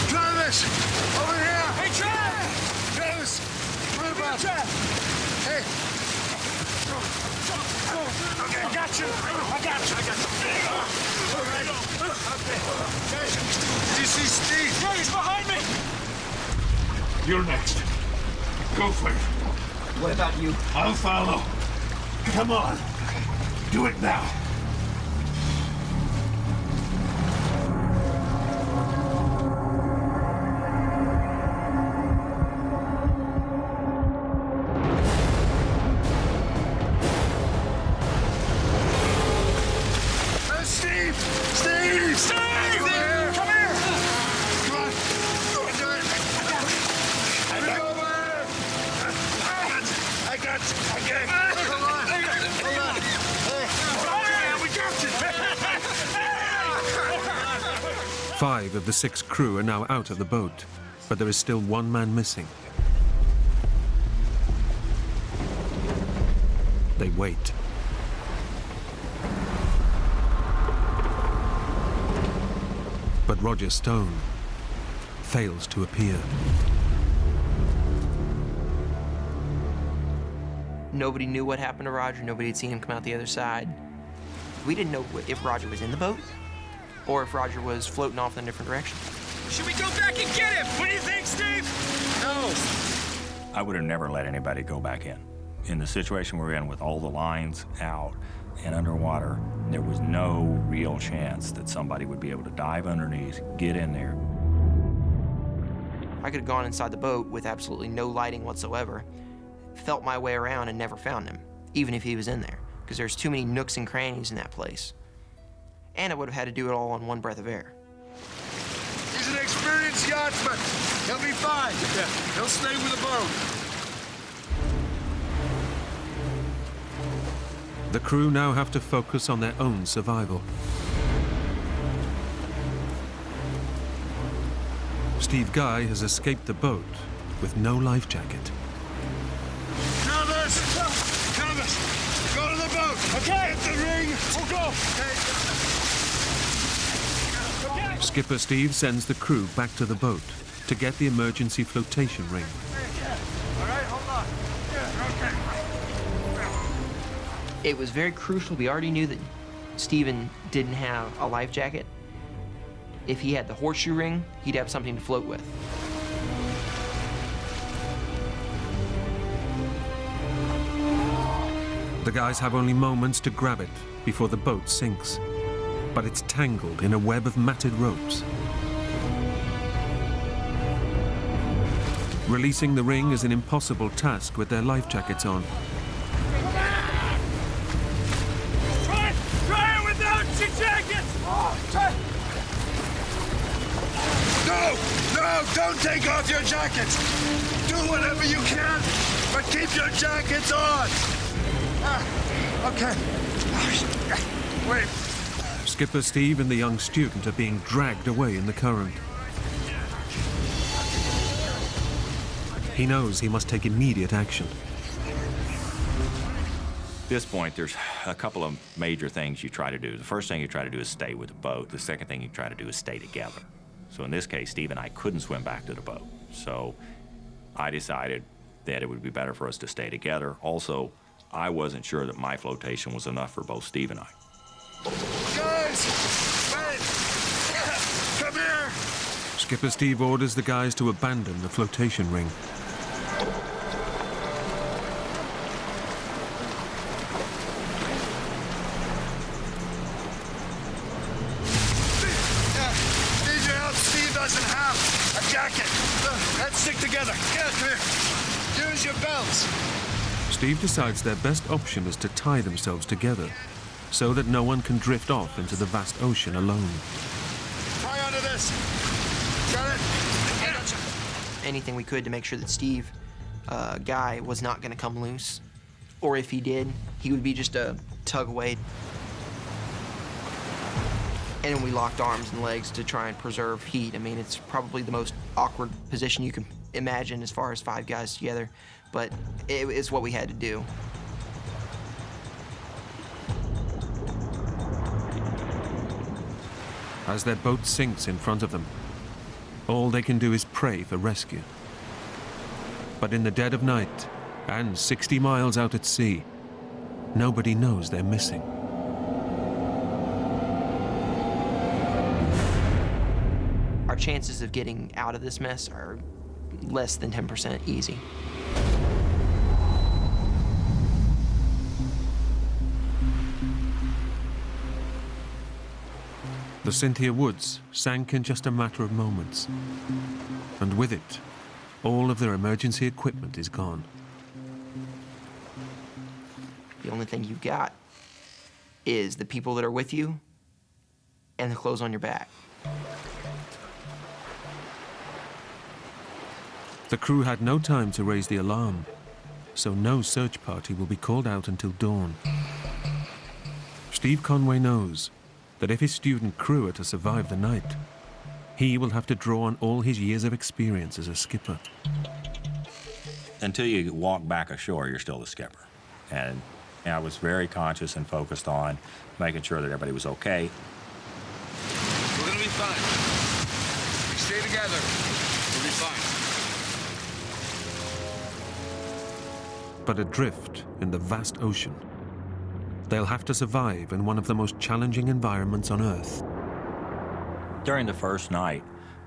Travis! Over here! Hey, Travis! Travis! What about Travis? Hey! Okay, I got you! I got you! All right. Okay. Hey, did you see Steve? Yeah, he's behind me! You're next. Go for it. What about you? I'll follow. Come on. Do it now. Five of the 6 crew are now out of the boat, but there is still one man missing. They wait. But Roger Stone fails to appear. Nobody knew what happened to Roger. Nobody had seen him come out the other side. We didn't know if Roger was in the boat or if Roger was floating off in a different direction. Should we go back and get him? What do you think, Steve? No. I would have never let anybody go back in. In the situation we're in with all the lines out and underwater, there was no real chance that somebody would be able to dive underneath, get in there. I could have gone inside the boat with absolutely no lighting whatsoever, felt my way around and never found him, even if he was in there, because there's too many nooks and crannies in that place. And I would have had to do it all on one breath of air. He's an experienced yachtsman. He'll be fine. Yeah. He'll stay with the boat. The crew now have to focus on their own survival. Steve Guy has escaped the boat with no life jacket. Travis! Travis! Go to the boat! Okay! Hit the ring! We'll go! Okay. Skipper Steve sends the crew back to the boat to get the emergency flotation ring. All right, hold on. Yeah, okay. It was very crucial. We already knew that Stephen didn't have a life jacket. If he had the horseshoe ring, he'd have something to float with. The guys have only moments to grab it before the boat sinks, but it's tangled in a web of matted ropes. Releasing the ring is an impossible task with their life jackets on. Try it without your jackets! No, don't take off your jackets! Do whatever you can, but keep your jackets on! Okay. Wait. Skipper Steve and the young student are being dragged away in the current. He knows he must take immediate action. At this point, there's a couple of major things you try to do. The first thing you try to do is stay with the boat. The second thing you try to do is stay together. So in this case, Steve and I couldn't swim back to the boat. So I decided that it would be better for us to stay together. Also, I wasn't sure that my flotation was enough for both Steve and I. Guys, wait! Come here! Skipper Steve orders the guys to abandon the flotation ring. Need your help. Steve doesn't have a jacket. Let's stick together. Come here. Use your belts. Steve decides their best option is to tie themselves together so that no one can drift off into the vast ocean alone. Try under this. Got it? I got you. Anything we could to make sure that Steve, Guy, was not going to come loose. Or if he did, he would be just a tug away. And then we locked arms and legs to try and preserve heat. I mean, it's probably the most awkward position you can imagine as far as 5 guys together, but it's what we had to do. As their boat sinks in front of them, all they can do is pray for rescue. But in the dead of night, and 60 miles out at sea, nobody knows they're missing. Our chances of getting out of this mess are less than 10% easy. The Cynthia Woods sank in just a matter of moments. And with it, all of their emergency equipment is gone. The only thing you've got is the people that are with you and the clothes on your back. The crew had no time to raise the alarm, so no search party will be called out until dawn. Steve Conway knows that if his student crew are to survive the night, he will have to draw on all his years of experience as a skipper. Until you walk back ashore, you're still the skipper. And I was very conscious and focused on making sure that everybody was okay. We're gonna be fine. We stay together. We'll be fine. But adrift in the vast ocean, they'll have to survive in one of the most challenging environments on Earth. During the first night,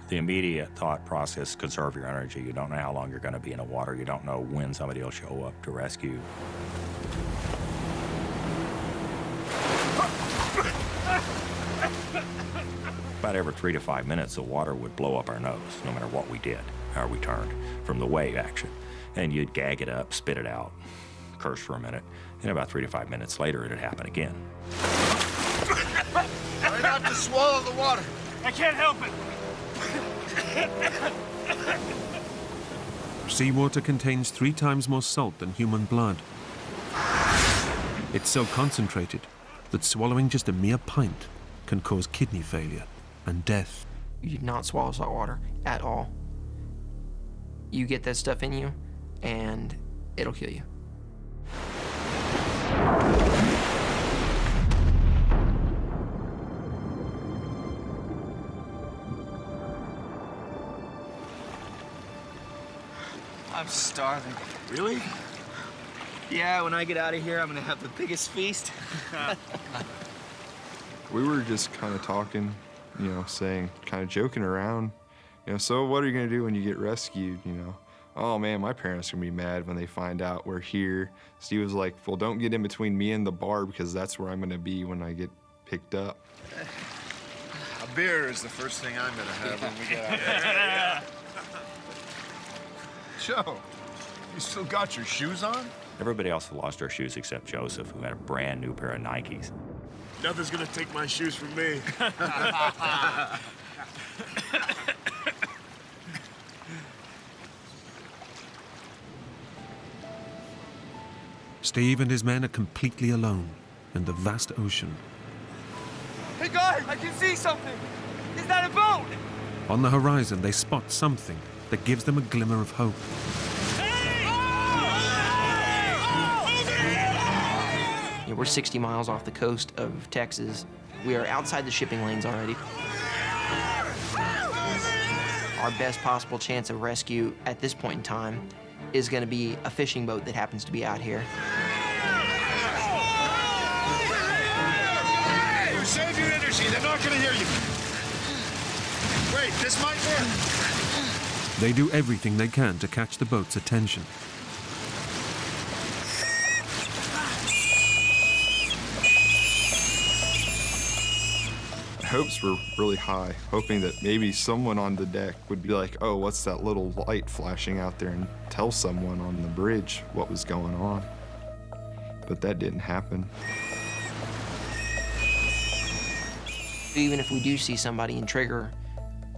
the immediate thought process, conserve your energy. You don't know how long you're going to be in the water. You don't know when somebody will show up to rescue you. About every 3 to 5 minutes, the water would blow up our nose, no matter what we did, how we turned from the wave action. And you'd gag it up, spit it out, curse for a minute, and about 3 to 5 minutes later, it'd happen again. Try not to swallow the water. I can't help it. Seawater contains 3 times more salt than human blood. It's so concentrated that swallowing just a mere pint can cause kidney failure and death. You do not swallow salt water at all. You get that stuff in you, and it'll kill you. I'm starving. Really? Yeah, when I get out of here, I'm gonna have the biggest feast. We were just kind of talking, you know, saying, kind of joking around, you know, so what are you gonna do when you get rescued, you know? Oh man, my parents are gonna be mad when they find out we're here. Steve was like, well, don't get in between me and the bar because that's where I'm gonna be when I get picked up. A beer is the first thing I'm gonna have when we get out there. Joe, you still got your shoes on? Everybody else had lost their shoes except Joseph, who had a brand new pair of Nikes. Nothing's gonna take my shoes from me. Steve and his men are completely alone in the vast ocean. Hey guys, I can see something. Is that a boat? On the horizon, they spot something that gives them a glimmer of hope. You know, we're 60 miles off the coast of Texas. We are outside the shipping lanes already. Our best possible chance of rescue at this point in time is going to be a fishing boat that happens to be out here. Save your energy, they're not gonna hear you. Wait, this might work. They do everything they can to catch the boat's attention. Hopes were really high, hoping that maybe someone on the deck would be like, oh, what's that little light flashing out there, and tell someone on the bridge what was going on. But that didn't happen. Even if we do see somebody and trigger,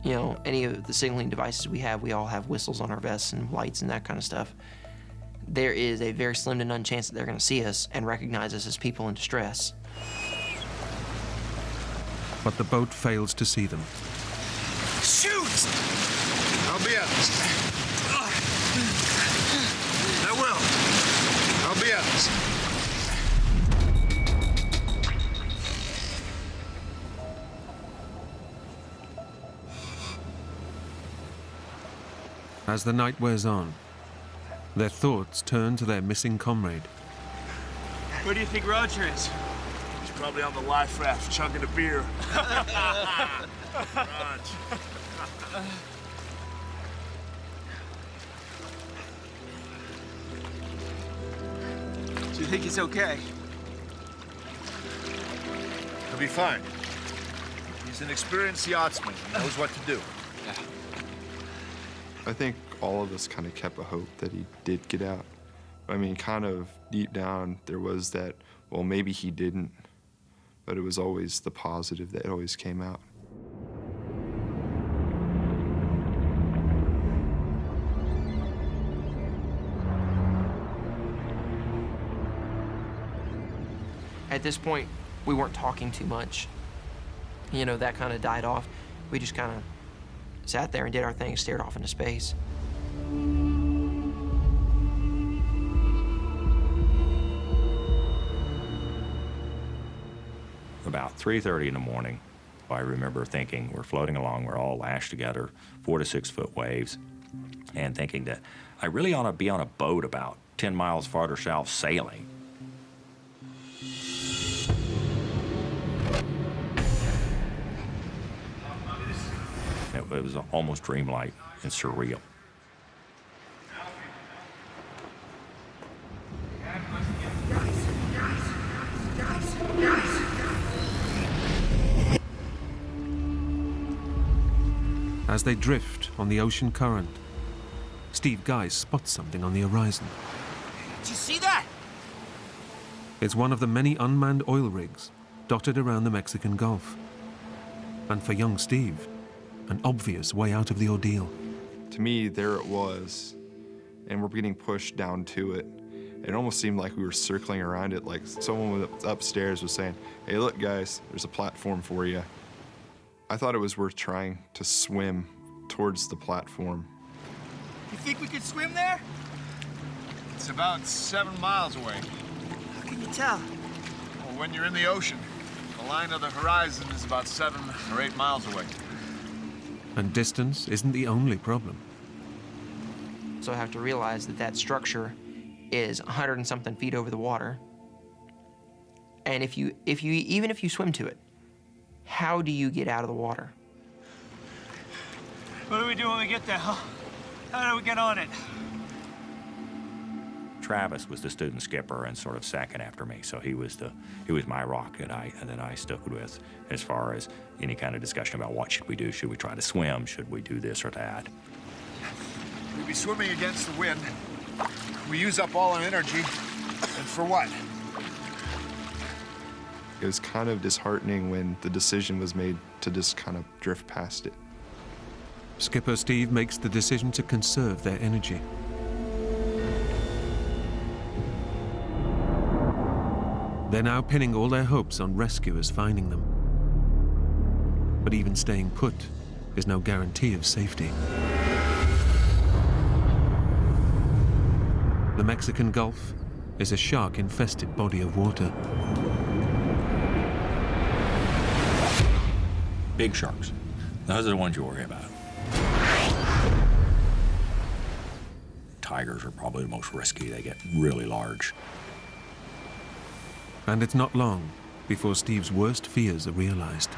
you know, any of the signaling devices we all have whistles on our vests and lights and that kind of stuff. There is a very slim to none chance that they're going to see us and recognize us as people in distress. But the boat fails to see them. Shoot! I'll be honest. I will. I'll be honest. As the night wears on, their thoughts turn to their missing comrade. Where do you think Roger is? He's probably on the life raft, chugging a beer. Raj. Do you think he's okay? He'll be fine. He's an experienced yachtsman. He knows what to do. I think all of us kind of kept a hope that he did get out. I mean, kind of deep down, there was that, well, maybe he didn't, but it was always the positive that always came out. At this point, we weren't talking too much. You know, that kind of died off. We just kind of sat there and did our thing, stared off into space. About 3:30 in the morning, I remember thinking, we're floating along, we're all lashed together, 4 to 6 foot waves, and thinking that I really ought to be on a boat about 10 miles farther south sailing. It was almost dreamlike and surreal. As they drift on the ocean current, Steve Guys spots something on the horizon. Did you see that? It's one of the many unmanned oil rigs dotted around the Mexican Gulf. And for young Steve, an obvious way out of the ordeal. To me, there it was, and we're getting pushed down to it. It almost seemed like we were circling around it, like someone upstairs was saying, hey, look, guys, there's a platform for you. I thought it was worth trying to swim towards the platform. You think we could swim there? It's about 7 miles away. How can you tell? Well, when you're in the ocean, the line of the horizon is about 7 or 8 miles away. And distance isn't the only problem. So I have to realize that that structure is 100 and something feet over the water. And even if you swim to it, how do you get out of the water? What do we do when we get there, huh? How do we get on it? Travis was the student skipper and sort of second after me, so he was my rock that I stuck with as far as any kind of discussion about what should we do. Should we try to swim? Should we do this or that? We'd be swimming against the wind. We use up all our energy, and for what? It was kind of disheartening when the decision was made to just kind of drift past it. Skipper Steve makes the decision to conserve their energy. They're now pinning all their hopes on rescuers finding them. But even staying put is no guarantee of safety. The Mexican Gulf is a shark-infested body of water. Big sharks. Those are the ones you worry about. Tigers are probably the most risky. They get really large. And it's not long before Steve's worst fears are realized.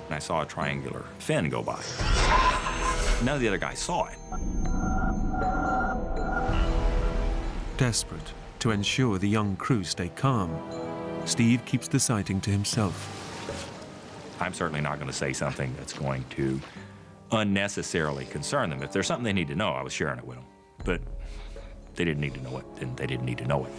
And I saw a triangular fin go by. None of the other guys saw it. Desperate to ensure the young crew stay calm, Steve keeps the sighting to himself. I'm certainly not going to say something that's going to unnecessarily concern them. If there's something they need to know, I was sharing it with them. But they didn't need to know it, and they didn't need to know it.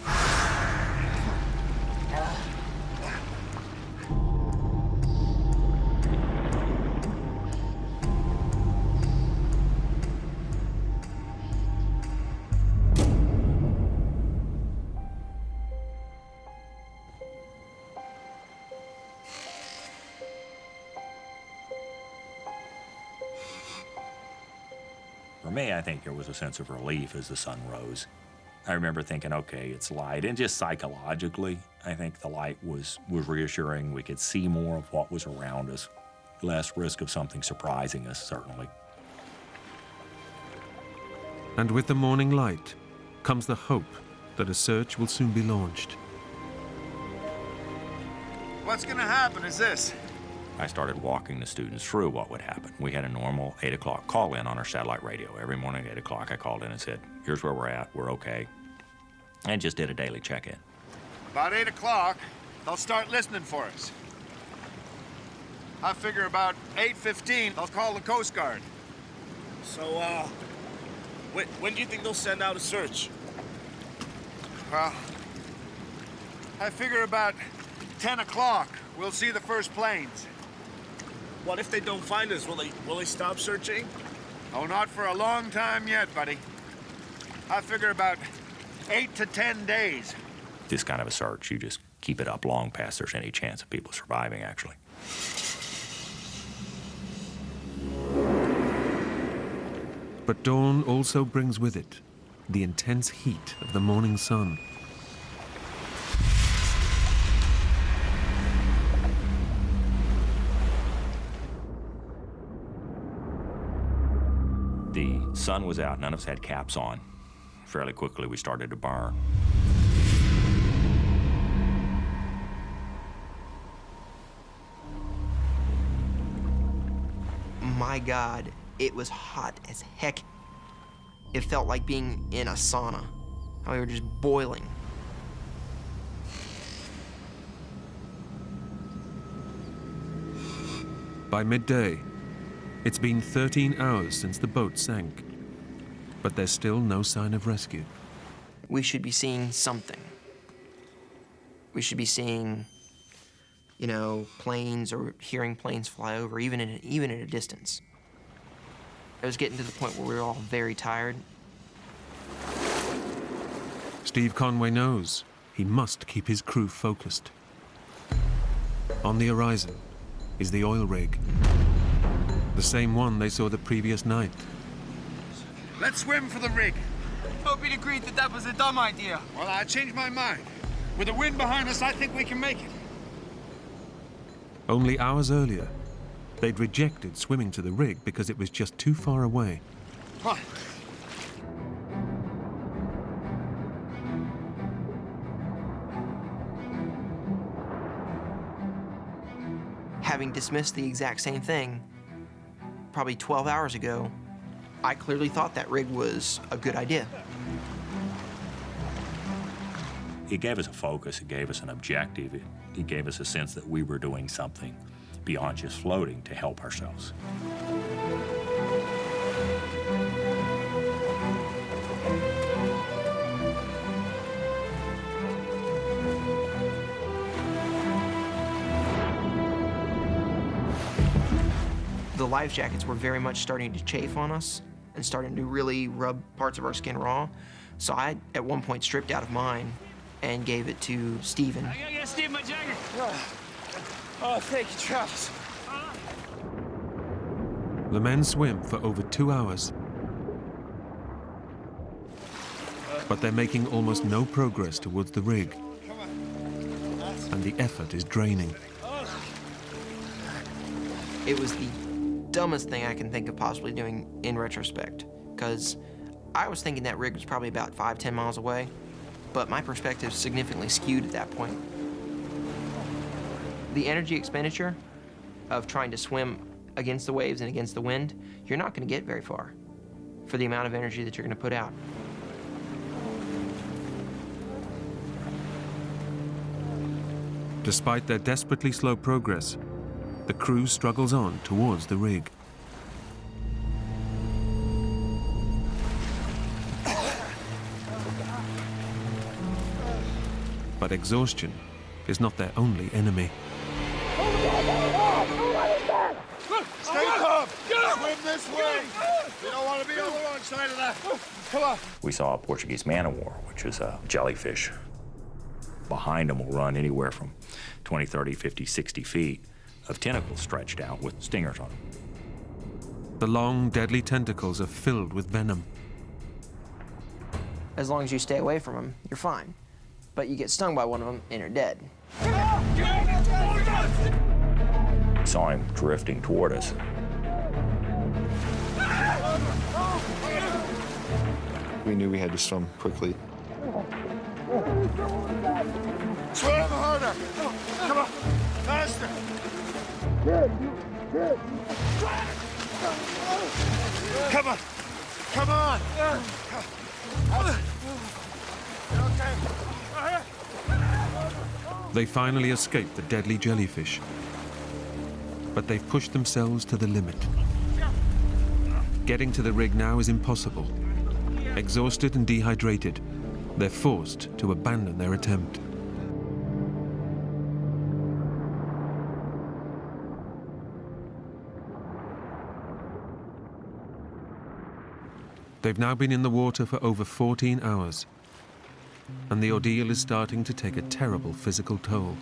For me, I think there was a sense of relief as the sun rose. I remember thinking, okay, it's light. And just psychologically, I think the light was reassuring. We could see more of what was around us. Less risk of something surprising us, certainly. And with the morning light comes the hope that a search will soon be launched. What's gonna happen is this. I started walking the students through what would happen. We had a normal 8 o'clock call-in on our satellite radio. Every morning at 8 o'clock, I called in and said, here's where we're at, we're okay. And just did a daily check-in. About 8 o'clock, they'll start listening for us. I figure about 8:15, they'll call the Coast Guard. So, when do you think they'll send out a search? Well, I figure about 10 o'clock, we'll see the first planes. What if they don't find us? Will they stop searching? Oh, not for a long time yet, buddy. I figure about 8 to 10 days. This kind of a search, you just keep it up long past there's any chance of people surviving, actually. But dawn also brings with it the intense heat of the morning sun. The sun was out, none of us had caps on. Fairly quickly, we started to burn. My God, it was hot as heck. It felt like being in a sauna. How we were just boiling. By midday, it's been 13 hours since the boat sank, but there's still no sign of rescue. We should be seeing something. We should be seeing, you know, planes or hearing planes fly over, even at a distance. It was getting to the point where we were all very tired. Steve Conway knows he must keep his crew focused. On the horizon is the oil rig, the same one they saw the previous night. Let's swim for the rig. Hope he'd agreed that that was a dumb idea. Well, I changed my mind. With the wind behind us, I think we can make it. Only hours earlier, they'd rejected swimming to the rig because it was just too far away. Come on. Having dismissed the exact same thing probably 12 hours ago, I clearly thought that rig was a good idea. It gave us a focus, it gave us an objective, it gave us a sense that we were doing something beyond just floating to help ourselves. The life jackets were very much starting to chafe on us and starting to really rub parts of our skin raw. So I, at one point, stripped out of mine and gave it to Steven. I gotta get Steve my jacket. Oh, thank you, Travis. The men swim for over 2 hours. But they're making almost no progress towards the rig. And the effort is draining. It was the dumbest thing I can think of possibly doing in retrospect, because I was thinking that rig was probably about 5-10 miles away, but my perspective significantly skewed at that point. The energy expenditure of trying to swim against the waves and against the wind, you're not going to get very far for the amount of energy that you're going to put out. Despite their desperately slow progress, the crew struggles on towards the rig. But exhaustion is not their only enemy. Stay calm. Swim this way. You don't want to be on the wrong side of that. Come on. We saw a Portuguese man-o-war, which is a jellyfish. Behind them will run anywhere from 20, 30, 50, 60 feet of tentacles stretched out with stingers on them. The long, deadly tentacles are filled with venom. As long as you stay away from them, you're fine. But you get stung by one of them and you're dead. We saw him drifting toward us. We knew we had to swim quickly. Swim harder. Come on. Faster. Come on. Come on. They finally escape the deadly jellyfish. But they've pushed themselves to the limit. Getting to the rig now is impossible. Exhausted and dehydrated, they're forced to abandon their attempt. They've now been in the water for over 14 hours, and the ordeal is starting to take a terrible physical toll.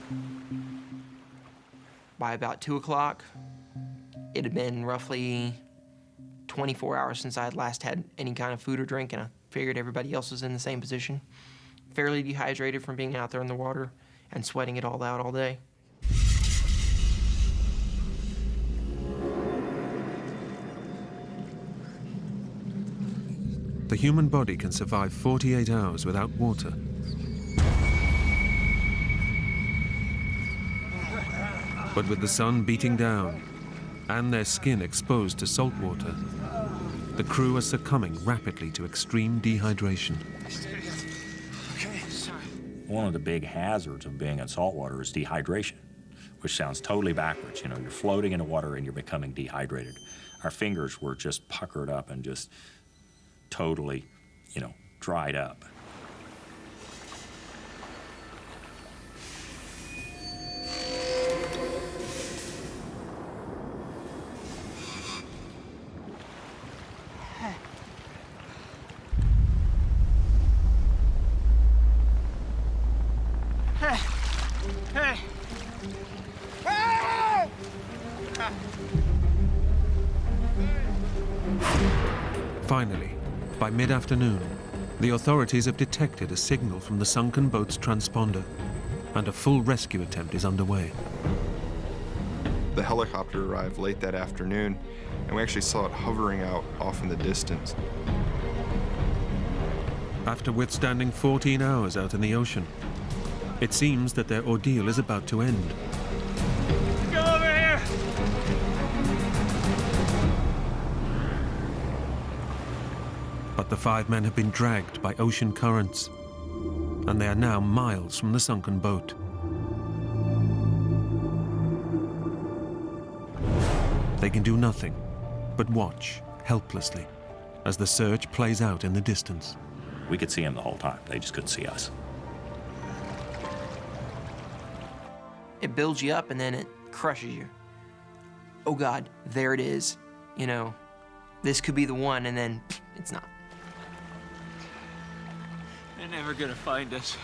By about 2 o'clock, it had been roughly 24 hours since I had last had any kind of food or drink, and I figured everybody else was in the same position. Fairly dehydrated from being out there in the water and sweating it all out all day. The human body can survive 48 hours without water. But with the sun beating down and their skin exposed to salt water, the crew are succumbing rapidly to extreme dehydration. One of the big hazards of being in saltwater is dehydration, which sounds totally backwards. You know, you're floating in the water and you're becoming dehydrated. Our fingers were just puckered up and just totally, you know, dried up. Hey! Finally, by mid-afternoon, The authorities have detected a signal from the sunken boat's transponder, and a full rescue attempt is underway. The helicopter arrived late that afternoon, and we actually saw it hovering out off in the distance. After withstanding 14 hours out in the ocean, it seems that their ordeal is about to end. Go over here! But the 5 men have been dragged by ocean currents, and they are now miles from the sunken boat. They can do nothing but watch helplessly as the search plays out in the distance. We could see them the whole time. They just couldn't see us. It builds you up and then it crushes you. Oh God, there it is. You know, this could be the one, and then it's not. They're never gonna find us.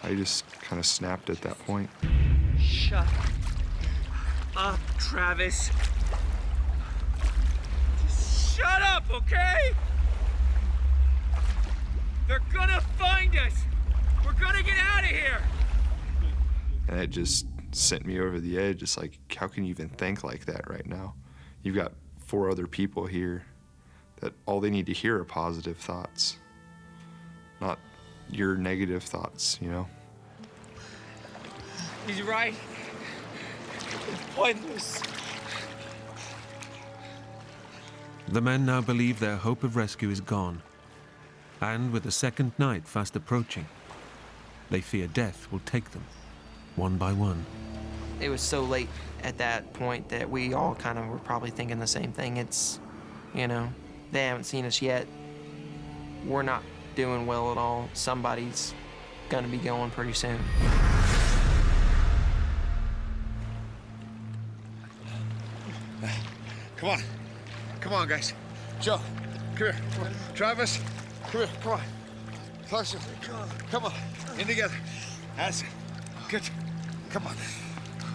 I just kind of snapped at that point. Shut up, Travis. Just shut up, okay? They're gonna find us. We're gonna get out of here. And it just sent me over the edge. It's like, how can you even think like that right now? You've got 4 other people here that all they need to hear are positive thoughts, not your negative thoughts, you know? He's right. It's pointless. The men now believe their hope of rescue is gone, and with the second night fast approaching, they fear death will take them one by one. It was so late at that point that we all kind of were probably thinking the same thing. It's, you know, they haven't seen us yet. We're not doing well at all. Somebody's gonna be going pretty soon. Come on. Come on, guys. Joe, come here. Come on. Travis, come here. Come on. Closer. Come on. In together. That's it. Good. Come on.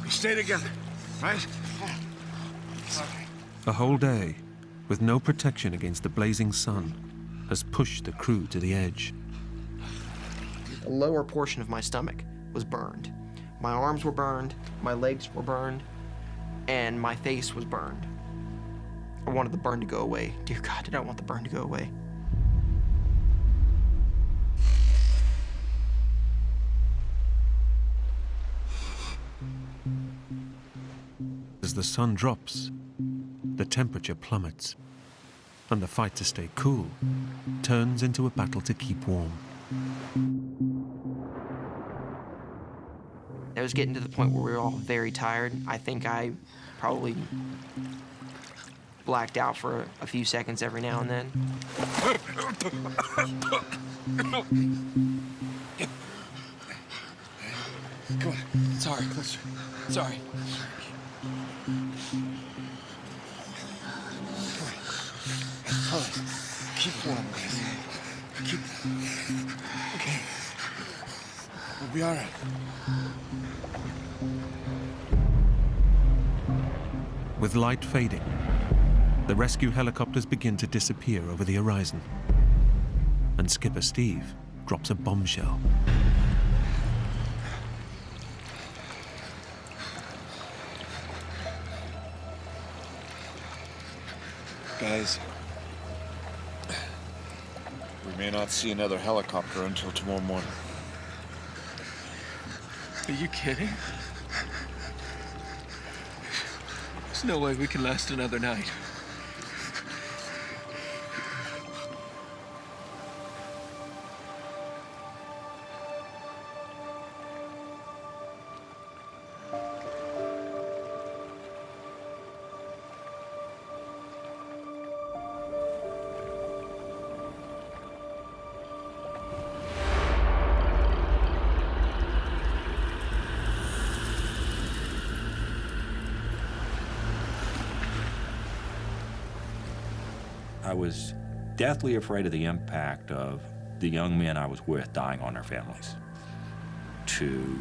We stay together, right? A whole day, with no protection against the blazing sun, has pushed the crew to the edge. The lower portion of my stomach was burned. My arms were burned, my legs were burned, and my face was burned. I wanted the burn to go away. Dear God, did I want the burn to go away? As the sun drops, the temperature plummets, and the fight to stay cool turns into a battle to keep warm. It was getting to the point where we were all very tired. I think I probably blacked out for a few seconds every now and then. Come on. Sorry, closer. Sorry. Come on. Keep warm, guys. Keep. Okay. We'll be all right. With light fading, the rescue helicopters begin to disappear over the horizon, and Skipper Steve drops a bombshell. Guys, we may not see another helicopter until tomorrow morning. Are you kidding? There's no way we can last another night. I was deathly afraid of the impact of the young men I was with dying on their families. To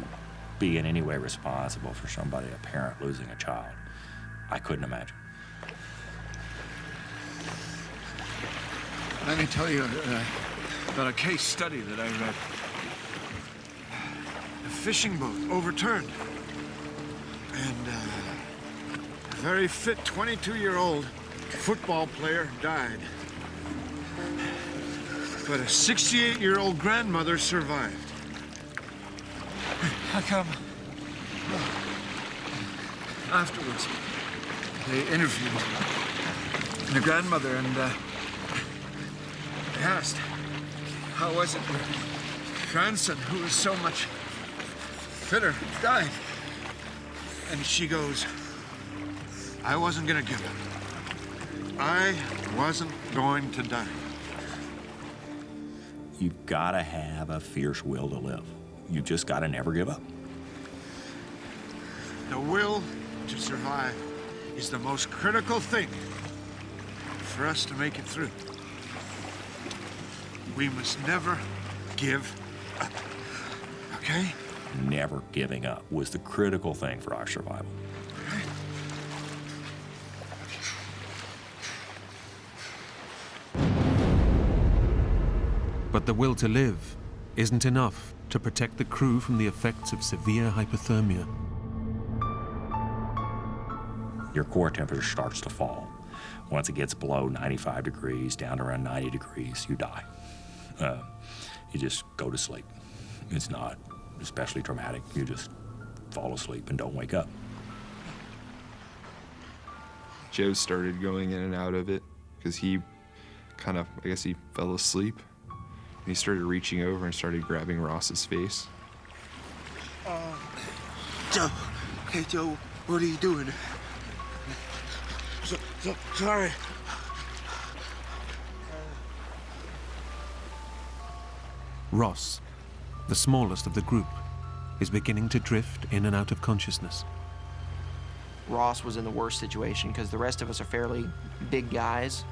be in any way responsible for somebody, a parent, losing a child, I couldn't imagine. Let me tell you about a case study that I read. A fishing boat overturned. And a very fit 22-year-old football player died. But a 68-year-old grandmother survived. How come? Afterwards, they interviewed the grandmother and they asked, how was it your grandson, who was so much fitter, died? And she goes, I wasn't gonna give up. I wasn't going to die. You've got to have a fierce will to live. You've just got to never give up. The will to survive is the most critical thing for us to make it through. We must never give up, okay? Never giving up was the critical thing for our survival. But the will to live isn't enough to protect the crew from the effects of severe hypothermia. Your core temperature starts to fall. Once it gets below 95 degrees, down to around 90 degrees, you die. You just go to sleep. It's not especially traumatic. You just fall asleep and don't wake up. Joe started going in and out of it because he kind of, I guess he fell asleep. And he started reaching over and started grabbing Ross's face. Joe. Hey, Joe, what are you doing? Sorry. Ross, the smallest of the group, is beginning to drift in and out of consciousness. Ross was in the worst situation because the rest of us are fairly big guys.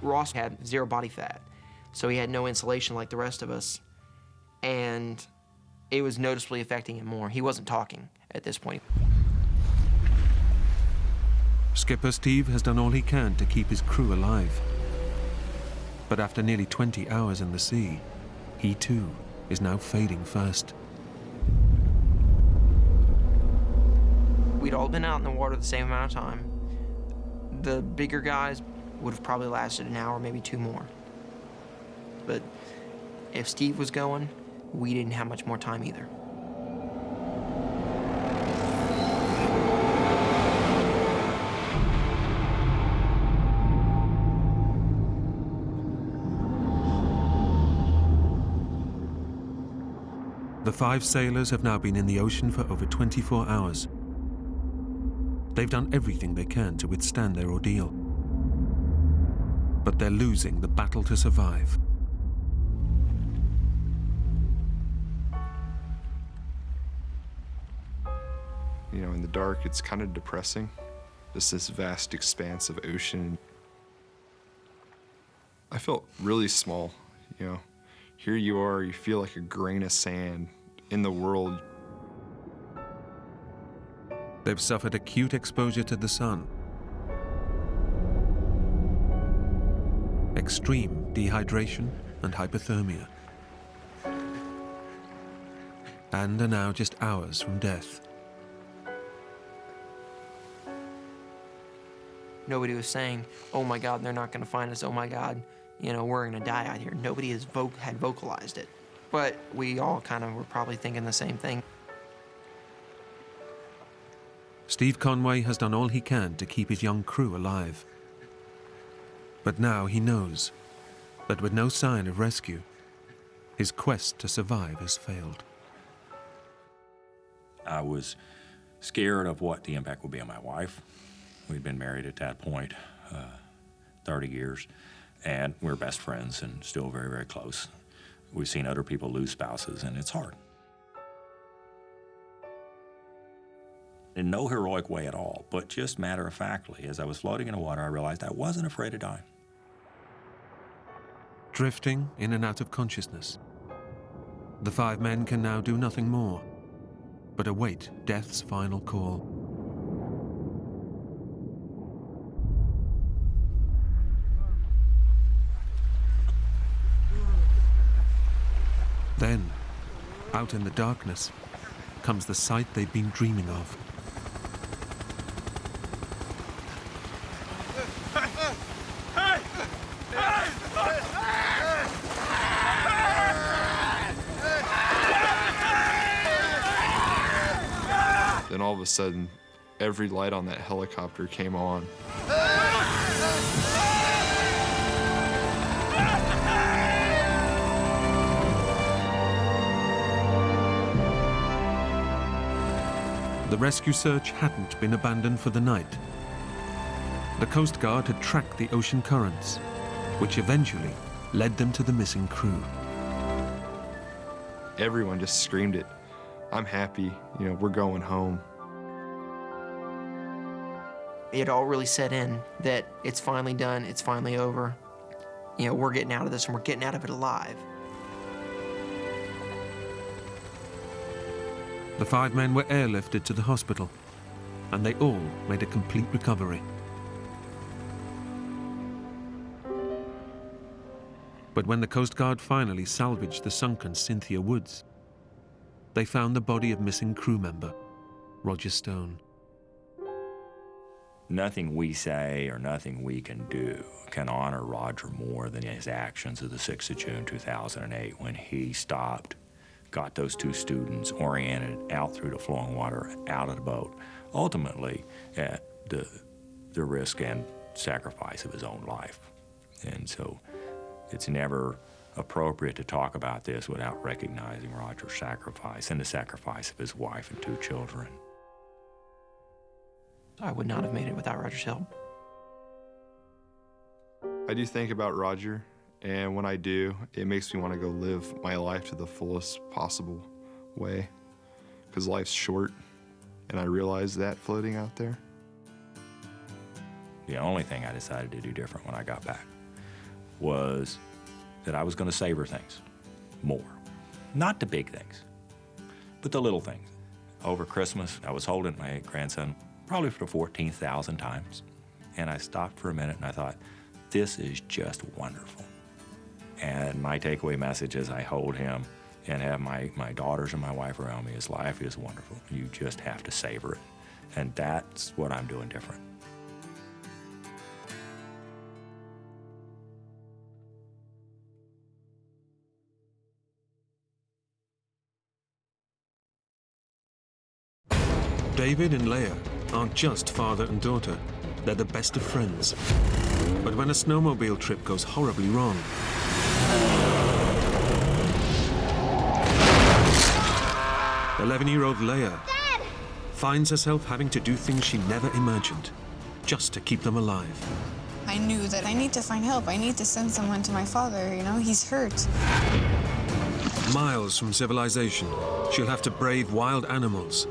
Ross had zero body fat, so he had no insulation like the rest of us, and it was noticeably affecting him more. He wasn't talking at this point. Skipper Steve has done all he can to keep his crew alive. But after nearly 20 hours in the sea, he too is now fading fast. We'd all been out in the water the same amount of time. The bigger guys would have probably lasted an hour, maybe two more. But if Steve was going, we didn't have much more time either. The 5 sailors have now been in the ocean for over 24 hours. They've done everything they can to withstand their ordeal. But they're losing the battle to survive. You know, in the dark, it's kind of depressing. Just this vast expanse of ocean. I felt really small, you know. Here you are, you feel like a grain of sand in the world. They've suffered acute exposure to the sun, extreme dehydration and hypothermia, and are now just hours from death. Nobody was saying, oh my God, they're not gonna find us, oh my God, you know, we're gonna die out here. Nobody had vocalized it. But we all kind of were probably thinking the same thing. Steve Conway has done all he can to keep his young crew alive. But now he knows that with no sign of rescue, his quest to survive has failed. I was scared of what the impact would be on my wife. We'd been married at that point 30 years, and we're best friends and still very, very close. We've seen other people lose spouses, and it's hard. In no heroic way at all, but just matter-of-factly, as I was floating in the water, I realized I wasn't afraid of dying. Drifting in and out of consciousness, the 5 men can now do nothing more but await death's final call. Then, out in the darkness, comes the sight they've been dreaming of. Then all of a sudden, every light on that helicopter came on. The rescue search hadn't been abandoned for the night. The Coast Guard had tracked the ocean currents, which eventually led them to the missing crew. Everyone just screamed it. I'm happy, we're going home. It all really set in that it's finally done, it's finally over. We're getting out of this and we're getting out of it alive. The 5 men were airlifted to the hospital, and they all made a complete recovery. But when the Coast Guard finally salvaged the sunken Cynthia Woods, they found the body of missing crew member Roger Stone. Nothing we say or nothing we can do can honor Roger more than his actions of the 6th of June 2008 when he stopped, got those 2 students oriented out through the flowing water, out of the boat, ultimately at the risk and sacrifice of his own life. And so it's never appropriate to talk about this without recognizing Roger's sacrifice and the sacrifice of his wife and 2 children. I would not have made it without Roger's help. I do think about Roger, and when I do, it makes me want to go live my life to the fullest possible way, because life's short, and I realize that floating out there. The only thing I decided to do different when I got back was that I was going to savor things more. Not the big things, but the little things. Over Christmas, I was holding my grandson probably for the 14,000th times, and I stopped for a minute and I thought, this is just wonderful. And my takeaway message as I hold him and have my daughters and my wife around me is life is wonderful. You just have to savor it. And that's what I'm doing different. David and Leah aren't just father and daughter, they're the best of friends. But when a snowmobile trip goes horribly wrong, 11-year-old Leah finds herself having to do things she never imagined, just to keep them alive. I knew that I need to find help. I need to send someone to my father, he's hurt. Miles from civilization, she'll have to brave wild animals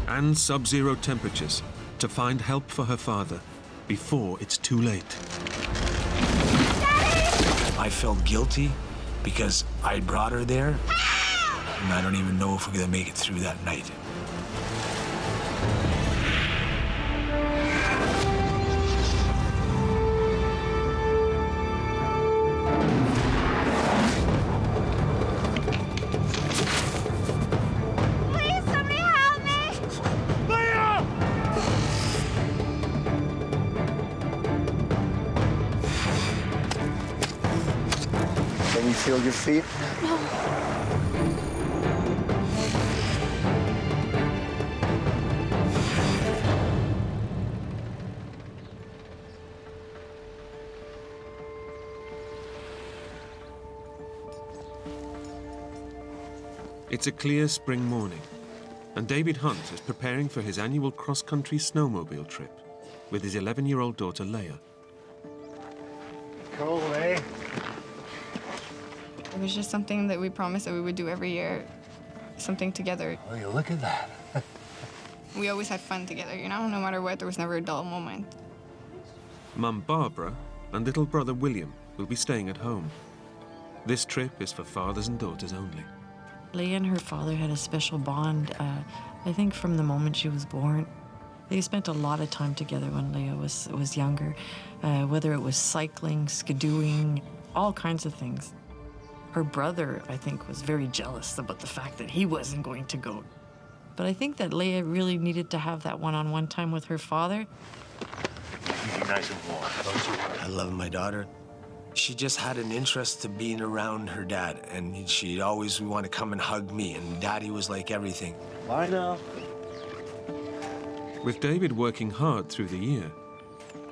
and sub-zero temperatures to find help for her father before it's too late. I felt guilty because I brought her there, and I don't even know if we're gonna make it through that night. Can you feel your feet? No. It's a clear spring morning, and David Hunt is preparing for his annual cross-country snowmobile trip with his 11-year-old daughter, Leah. Cool, eh? It was just something that we promised that we would do every year, something together. Oh, you look at that. We always had fun together, no matter what, there was never a dull moment. Mum Barbara and little brother William will be staying at home. This trip is for fathers and daughters only. Leah and her father had a special bond, I think from the moment she was born. They spent a lot of time together when Leah was younger, whether it was cycling, skidooing, all kinds of things. Her brother, I think, was very jealous about the fact that he wasn't going to go. But I think that Leia really needed to have that one-on-one time with her father. Be nice and warm, don't you? I love my daughter. She just had an interest to being around her dad, and she'd always want to come and hug me, and Daddy was like everything. Bye now. With David working hard through the year,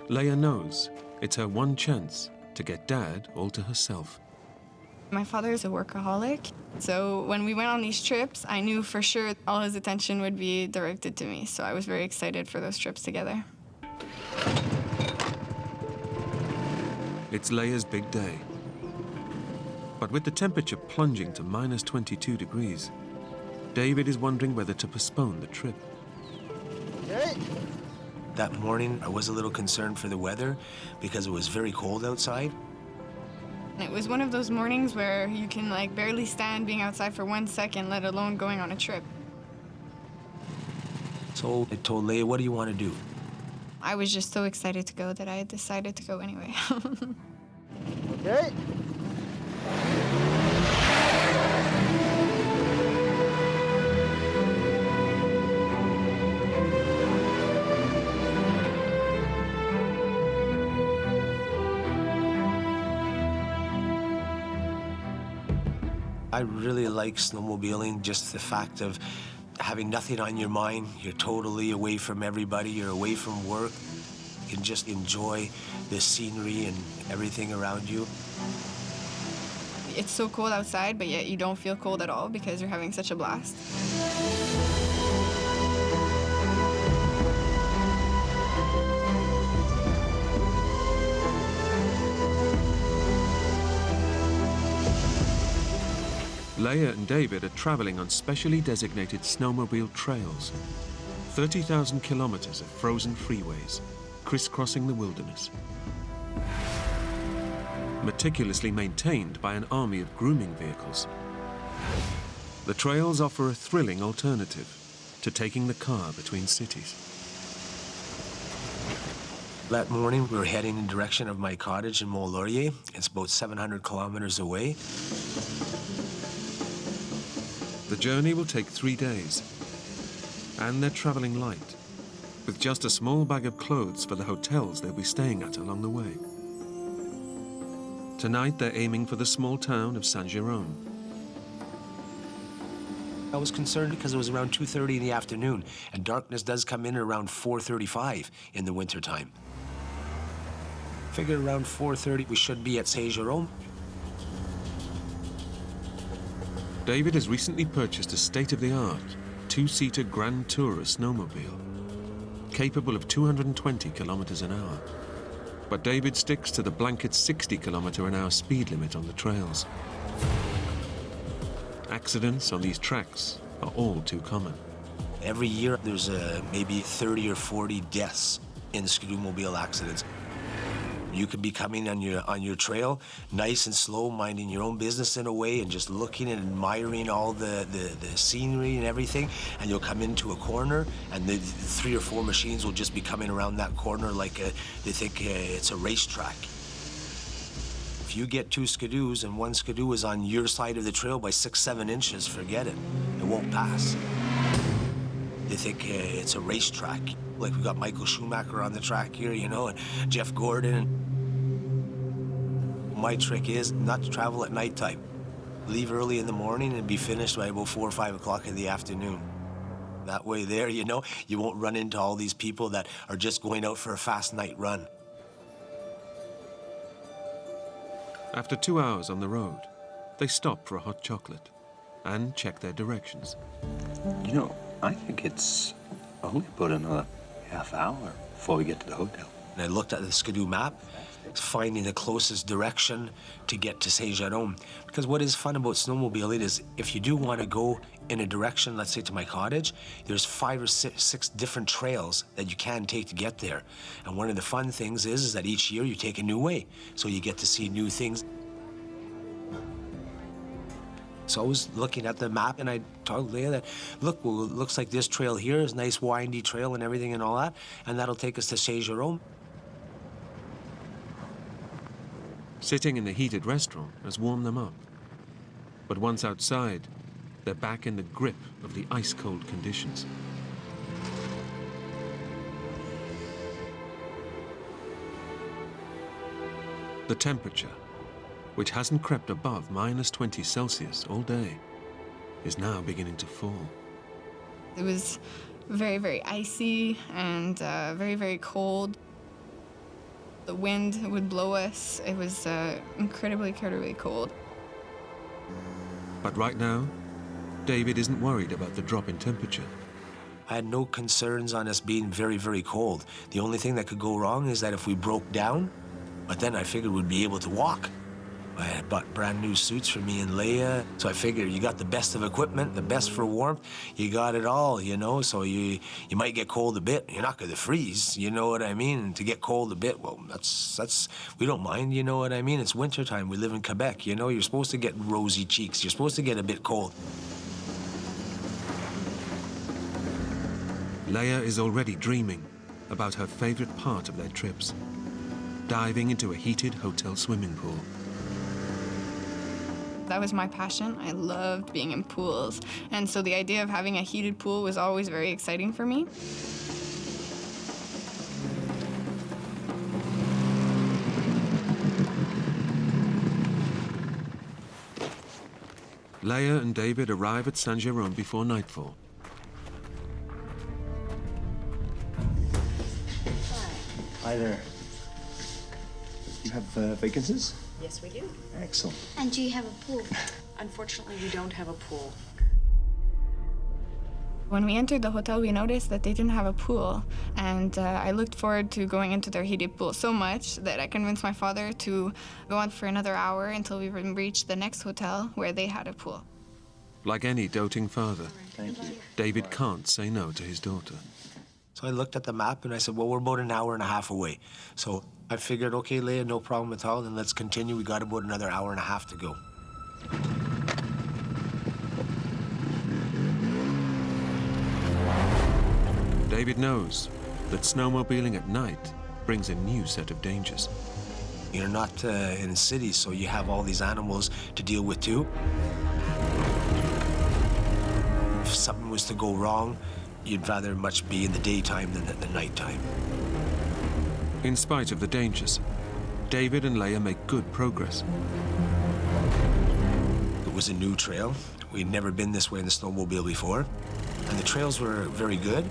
Leia knows it's her one chance to get Dad all to herself. My father is a workaholic, so when we went on these trips, I knew for sure all his attention would be directed to me, so I was very excited for those trips together. It's Leia's big day. But with the temperature plunging to minus 22 degrees, David is wondering whether to postpone the trip. Hey. That morning, I was a little concerned for the weather because it was very cold outside. It was one of those mornings where you can like barely stand being outside for 1 second, let alone going on a trip. So I told Leia, what do you want to do? I was just so excited to go that I decided to go anyway. Okay. I really like snowmobiling, just the fact of having nothing on your mind. You're totally away from everybody, you're away from work. You can just enjoy the scenery and everything around you. It's so cold outside, but yet you don't feel cold at all because you're having such a blast. Leia and David are traveling on specially designated snowmobile trails. 30,000 kilometers of frozen freeways, crisscrossing the wilderness. Meticulously maintained by an army of grooming vehicles. The trails offer a thrilling alternative to taking the car between cities. That morning, we were heading in the direction of my cottage in Mont-Laurier. It's about 700 kilometers away. The journey will take 3 days, and they're traveling light, with just a small bag of clothes for the hotels they'll be staying at along the way. Tonight, they're aiming for the small town of Saint-Jérôme. I was concerned because it was around 2:30 in the afternoon, and darkness does come in around 4:35 in the wintertime. Figured around 4:30 we should be at Saint-Jérôme. David has recently purchased a state-of-the-art, 2-seater Grand Tourer snowmobile, capable of 220 kilometers an hour. But David sticks to the blanket 60-kilometer-an-hour speed limit on the trails. Accidents on these tracks are all too common. Every year there's maybe 30 or 40 deaths in snowmobile accidents. You could be coming on your trail, nice and slow, minding your own business in a way, and just looking and admiring all the scenery and everything, and you'll come into a corner, and the 3 or 4 machines will just be coming around that corner like they think it's a racetrack. If you get 2 skidoos and 1 skidoo is on your side of the trail by 6-7 inches, forget it. It won't pass. They think it's a racetrack. Like we got Michael Schumacher on the track here, you know, and Jeff Gordon. My trick is not to travel at nighttime. Leave early in the morning and be finished by about 4 or 5 o'clock in the afternoon. That way there, you know, you won't run into all these people that are just going out for a fast night run. After 2 hours on the road, they stop for a hot chocolate and check their directions. You know, I think it's only about another half hour before we get to the hotel. And I looked at the Skidoo map, finding the closest direction to get to Saint-Jérôme. Because what is fun about snowmobiling is if you do want to go in a direction, let's say to my cottage, there's 5 or 6 different trails that you can take to get there. And one of the fun things is that each year you take a new way, so you get to see new things. So I was looking at the map and I told Leia that, look, well, it looks like this trail here is a nice windy trail and everything and all that, and that'll take us to Saint-Jérôme. Sitting in the heated restaurant has warmed them up, But once outside, they're back in the grip of the ice-cold conditions. The temperature, which hasn't crept above -20 Celsius all day, is now beginning to fall. It was very, very icy and very, very cold. The wind would blow us. It was incredibly, incredibly cold. But right now, David isn't worried about the drop in temperature. I had no concerns on us being very, very cold. The only thing that could go wrong is that if we broke down, but then I figured we'd be able to walk. I had bought brand new suits for me and Leia, so I figured you got the best of equipment, the best for warmth, you got it all, you know, so you might get cold a bit, you're not gonna freeze, you know what I mean? And to get cold a bit, well, that's we don't mind, you know what I mean? It's wintertime, we live in Quebec, you know, you're supposed to get rosy cheeks, you're supposed to get a bit cold. Leia is already dreaming about her favorite part of their trips, diving into a heated hotel swimming pool. That was my passion. I loved being in pools. And so the idea of having a heated pool was always very exciting for me. Leia and David arrive at Saint-Jérôme before nightfall. Hi there. You have vacancies? Yes, we do. Excellent. And do you have a pool? Unfortunately, we don't have a pool. When we entered the hotel, we noticed that they didn't have a pool. And I looked forward to going into their heated pool so much that I convinced my father to go on for another hour until we reached the next hotel where they had a pool. Like any doting father, Thank you. David can't say no to his daughter. So I looked at the map and I said, well, we're about an hour and a half away. So I figured, okay, Leia, no problem at all, then let's continue. We got about another hour and a half to go. David knows that snowmobiling at night brings a new set of dangers. You're not in cities, so you have all these animals to deal with too. If something was to go wrong, you'd rather much be in the daytime than at the nighttime. In spite of the dangers, David and Leia make good progress. It was a new trail. We'd never been this way in the snowmobile before, and the trails were very good.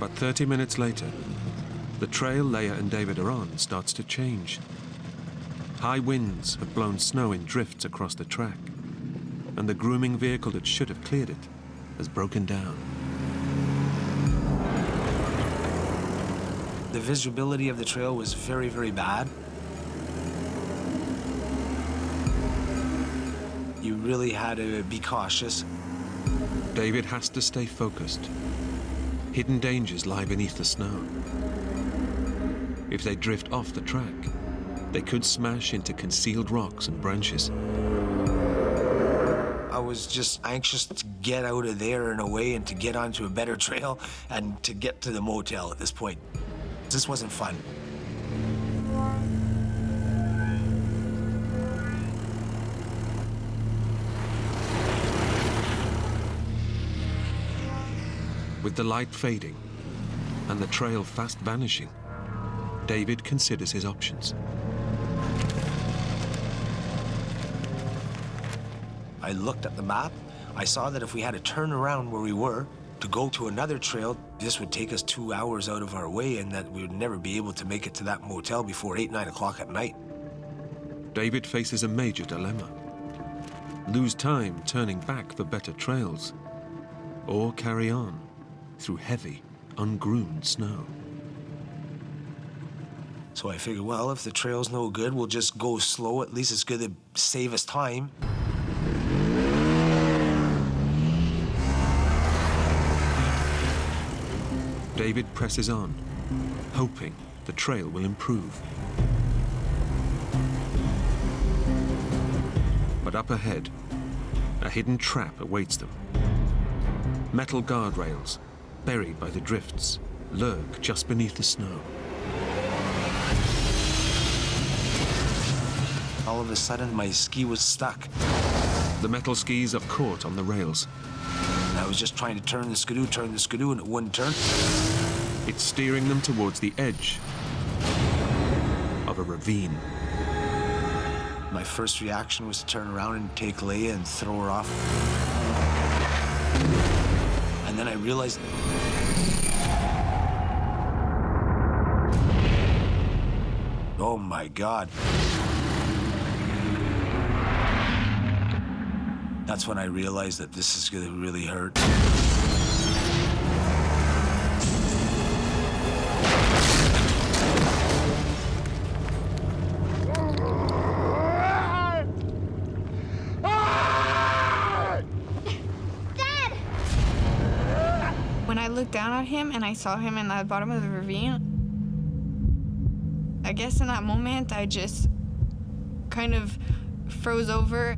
But 30 minutes later, the trail Leia and David are on starts to change. High winds have blown snow in drifts across the track, and the grooming vehicle that should have cleared it has broken down. The visibility of the trail was very, very bad. You really had to be cautious. David has to stay focused. Hidden dangers lie beneath the snow. If they drift off the track, they could smash into concealed rocks and branches. I was just anxious to get out of there in a way and to get onto a better trail and to get to the motel at this point. This wasn't fun. With the light fading and the trail fast vanishing, David considers his options. I looked at the map. I saw that if we had to turn around where we were to go to another trail, this would take us 2 hours out of our way and that we would never be able to make it to that motel before 8, 9 o'clock at night. David faces a major dilemma. Lose time turning back for better trails, or carry on through heavy, ungroomed snow. So I figured, well, if the trail's no good, we'll just go slow. At least it's going to save us time. David presses on, hoping the trail will improve. But up ahead, a hidden trap awaits them. Metal guardrails buried by the drifts, lurk just beneath the snow. All of a sudden, my ski was stuck. The metal skis are caught on the rails. And I was just trying to turn the skidoo, and it wouldn't turn. It's steering them towards the edge of a ravine. My first reaction was to turn around and take Leia and throw her off. And then I realized... Oh my God. That's when I realized that this is gonna really hurt. When I looked down at him and I saw him in the bottom of the ravine, I guess in that moment I just kind of froze over.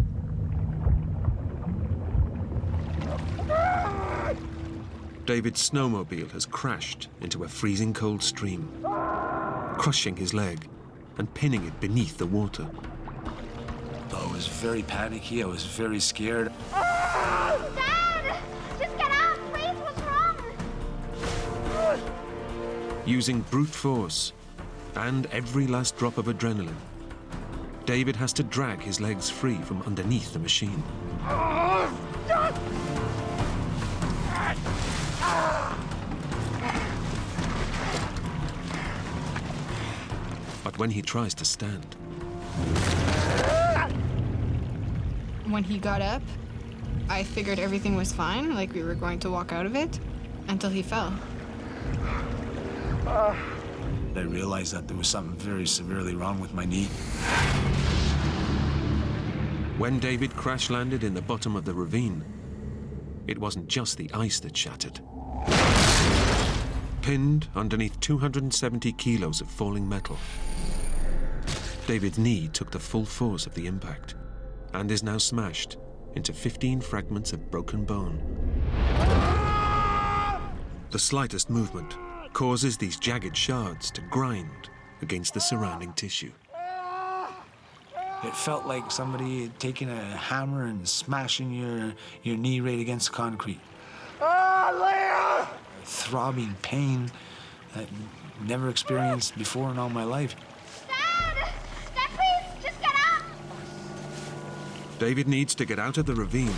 David's snowmobile has crashed into a freezing cold stream, crushing his leg and pinning it beneath the water. I was very panicky. I was very scared. Dad! Just get out, please! What's wrong? Using brute force and every last drop of adrenaline, David has to drag his legs free from underneath the machine. But when he tries to stand... When he got up, I figured everything was fine, like we were going to walk out of it, until he fell. I realized that there was something very severely wrong with my knee. When David crash-landed in the bottom of the ravine, it wasn't just the ice that shattered. Pinned underneath 270 kilos of falling metal, David's knee took the full force of the impact and is now smashed into 15 fragments of broken bone. The slightest movement causes these jagged shards to grind against the surrounding tissue. It felt like somebody taking a hammer and smashing your knee right against concrete. Leia! Throbbing pain I've never experienced before in all my life. Dad! Dad, please! Just get up! David needs to get out of the ravine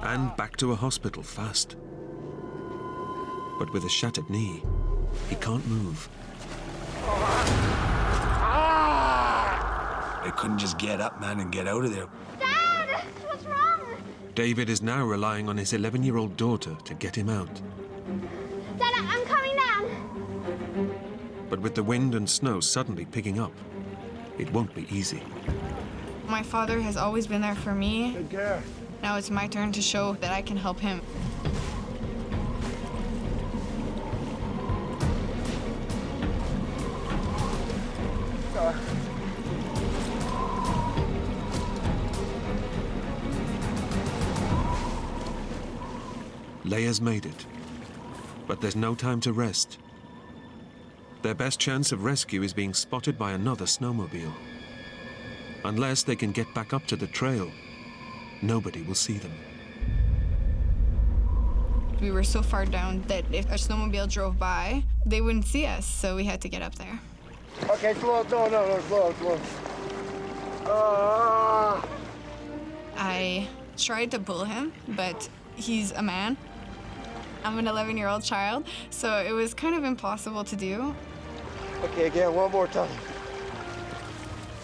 and back to a hospital fast. But with a shattered knee, he can't move. I couldn't just get up, man, and get out of there. Dad! What's wrong? David is now relying on his 11-year-old daughter to get him out. Dad, I'm coming down. But with the wind and snow suddenly picking up, it won't be easy. My father has always been there for me. Take care. Now it's my turn to show that I can help him. Leia's made it, but there's no time to rest. Their best chance of rescue is being spotted by another snowmobile. Unless they can get back up to the trail, nobody will see them. We were so far down that if a snowmobile drove by, they wouldn't see us, so we had to get up there. Okay, slow. No, slow. I tried to pull him, but he's a man. I'm an 11-year-old child, so it was kind of impossible to do. Okay, again, one more time.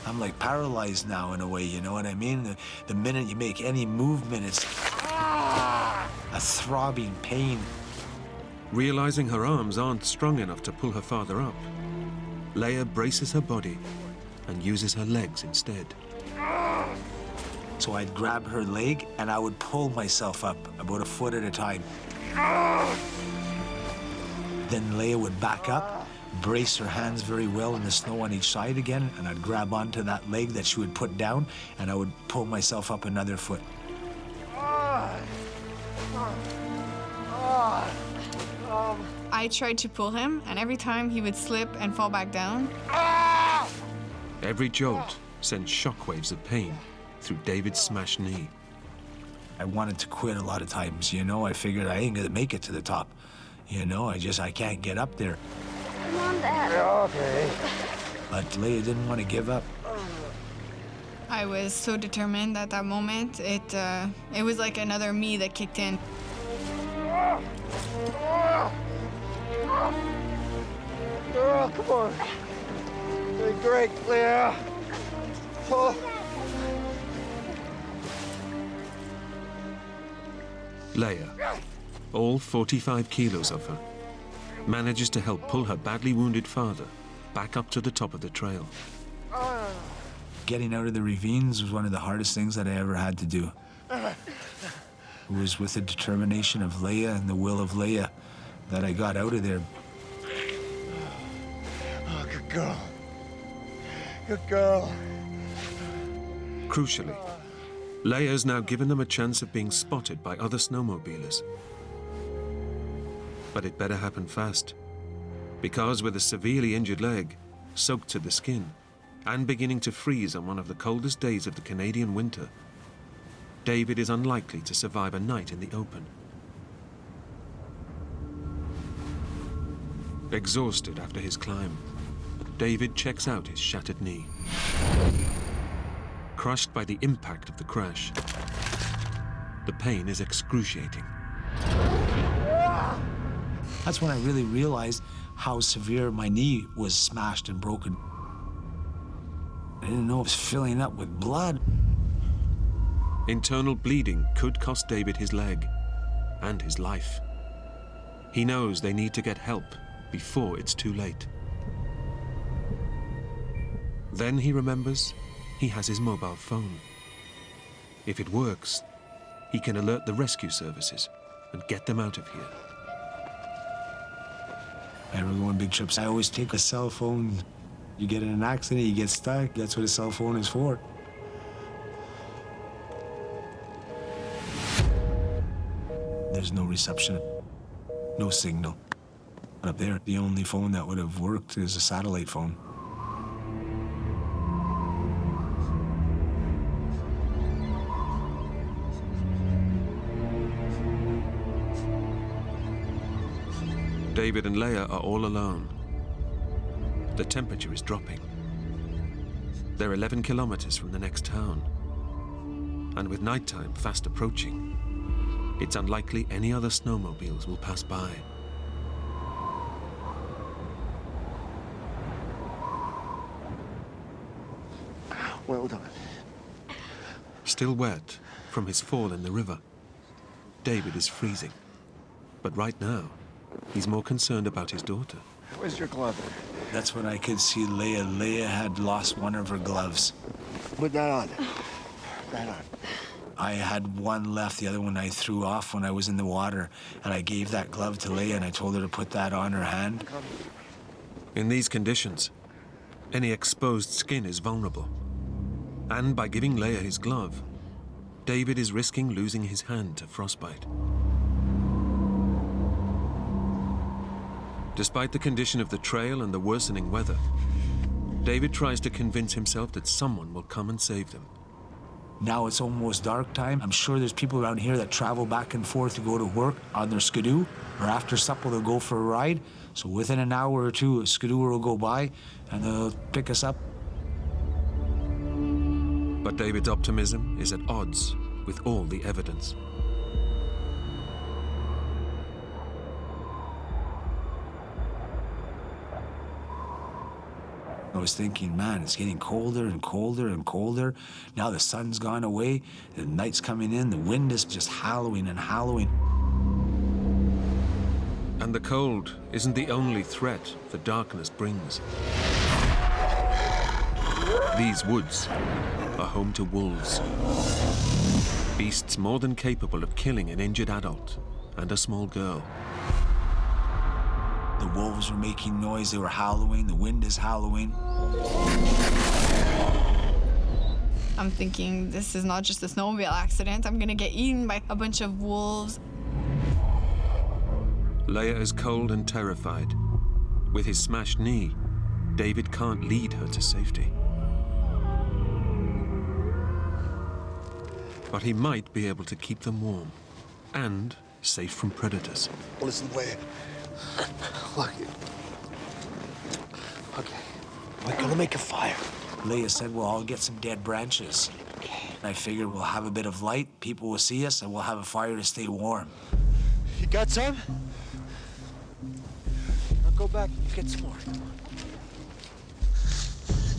I'm like paralyzed now in a way, you know what I mean? The minute you make any movement, it's a throbbing pain. Realizing her arms aren't strong enough to pull her father up, Leia braces her body and uses her legs instead. So I'd grab her leg and I would pull myself up about a foot at a time. Then Leia would back up, brace her hands very well in the snow on each side again, and I'd grab onto that leg that she would put down, and I would pull myself up another foot. I tried to pull him, and every time he would slip and fall back down. Every jolt sent shockwaves of pain through David's smashed knee. I wanted to quit a lot of times, you know. I figured I ain't gonna make it to the top. You know, I can't get up there. Come on, Dad. Okay. But Leia didn't want to give up. I was so determined at that moment. It was like another me that kicked in. Oh, come on. Doing great, Leia. Oh. Leia, all 45 kilos of her, manages to help pull her badly wounded father back up to the top of the trail. Getting out of the ravines was one of the hardest things that I ever had to do. It was with the determination of Leia and the will of Leia that I got out of there. Oh, good girl. Good girl. Crucially, Leia's now given them a chance of being spotted by other snowmobilers. But it better happen fast, because with a severely injured leg, soaked to the skin, and beginning to freeze on one of the coldest days of the Canadian winter, David is unlikely to survive a night in the open. Exhausted after his climb, David checks out his shattered knee. Crushed by the impact of the crash, the pain is excruciating. That's when I really realized how severe my knee was smashed and broken. I didn't know it was filling up with blood. Internal bleeding could cost David his leg and his life. He knows they need to get help before it's too late. Then he remembers he has his mobile phone. If it works, he can alert the rescue services and get them out of here. I ever go on big trips, I always take a cell phone. You get in an accident, you get stuck, that's what a cell phone is for. There's no reception, no signal. Up there, the only phone that would have worked is a satellite phone. David and Leia are all alone. The temperature is dropping. They're 11 kilometers from the next town. And with nighttime fast approaching, it's unlikely any other snowmobiles will pass by. Well done. Still wet from his fall in the river, David is freezing. But right now, he's more concerned about his daughter. Where's your glove? That's when I could see Leia. Leia had lost one of her gloves. Put that on. That on. I had one left, the other one I threw off when I was in the water, and I gave that glove to Leia and I told her to put that on her hand. In these conditions, any exposed skin is vulnerable. And by giving Leia his glove, David is risking losing his hand to frostbite. Despite the condition of the trail and the worsening weather, David tries to convince himself that someone will come and save them. Now it's almost dark time. I'm sure there's people around here that travel back and forth to go to work on their skidoo, or after supper they'll go for a ride. So within an hour or two, a skidooer will go by and they'll pick us up. But David's optimism is at odds with all the evidence. I was thinking, man, it's getting colder and colder and colder. Now the sun's gone away, the night's coming in, the wind is just howling and howling. And the cold isn't the only threat the darkness brings. These woods are home to wolves. Beasts more than capable of killing an injured adult and a small girl. The wolves were making noise, they were howling, the wind is howling. I'm thinking, this is not just a snowmobile accident. I'm gonna get eaten by a bunch of wolves. Leia is cold and terrified. With his smashed knee, David can't lead her to safety. But he might be able to keep them warm and safe from predators. Listen, Leia. Look. Okay. We're gonna make a fire. Leia said we'll all get some dead branches. I figured we'll have a bit of light, people will see us, and we'll have a fire to stay warm. You got some? I'll go back and get some more.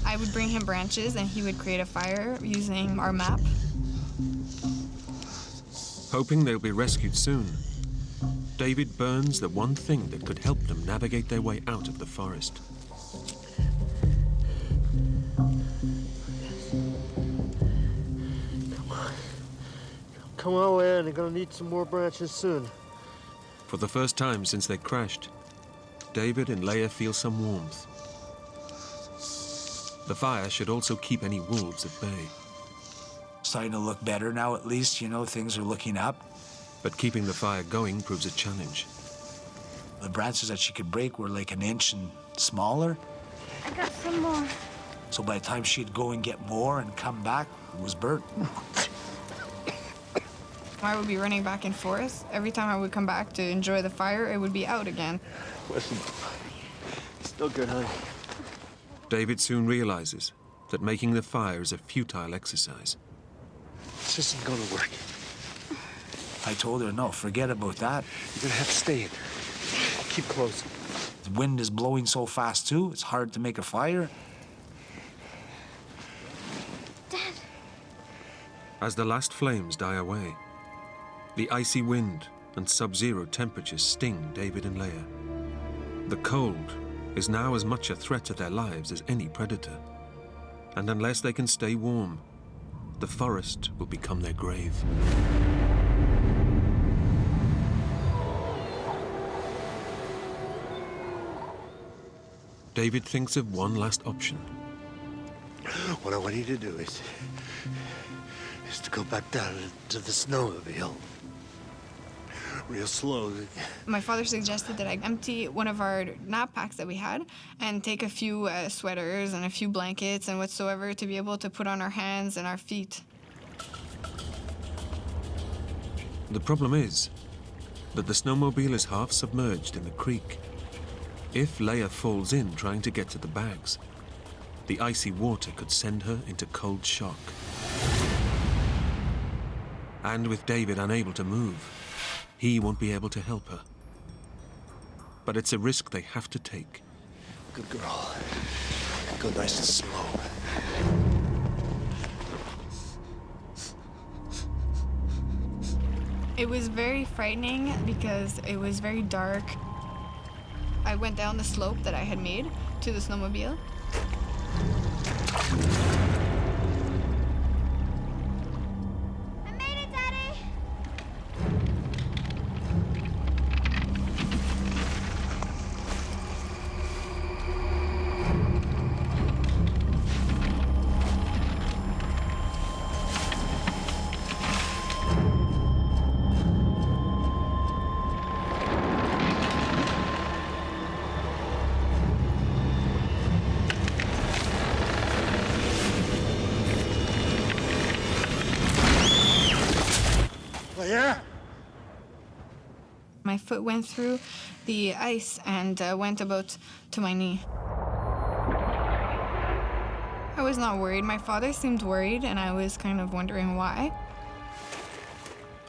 I would bring him branches and he would create a fire using our map. Hoping they'll be rescued soon, David burns the one thing that could help them navigate their way out of the forest. Come on, Leia, they're gonna need some more branches soon. For the first time since they crashed, David and Leia feel some warmth. The fire should also keep any wolves at bay. Starting to look better now, at least, you know, things are looking up. But keeping the fire going proves a challenge. The branches that she could break were like an inch and smaller. I got some more. So by the time she'd go and get more and come back, it was burnt. I would be running back and forth. Every time I would come back to enjoy the fire, it would be out again. Listen, still good, honey. David soon realizes that making the fire is a futile exercise. This isn't gonna work. I told her, no, forget about that. You're gonna have to stay in. Keep close. The wind is blowing so fast, too. It's hard to make a fire. Dad. As the last flames die away, the icy wind and sub-zero temperatures sting David and Leia. The cold is now as much a threat to their lives as any predator. And unless they can stay warm, the forest will become their grave. David thinks of one last option. What I want you to do is to go back down to the snowmobile. Real slowly. My father suggested that I empty one of our nap packs that we had and take a few sweaters and a few blankets and whatsoever to be able to put on our hands and our feet. The problem is that the snowmobile is half submerged in the creek. If Leia falls in trying to get to the bags, the icy water could send her into cold shock. And with David unable to move, he won't be able to help her. But it's a risk they have to take. Good girl. Go nice and slow. It was very frightening because it was very dark. I went down the slope that I had made to the snowmobile. I made it, Daddy! Yeah. My foot went through the ice and went about to my knee. I was not worried. My father seemed worried, and I was kind of wondering why.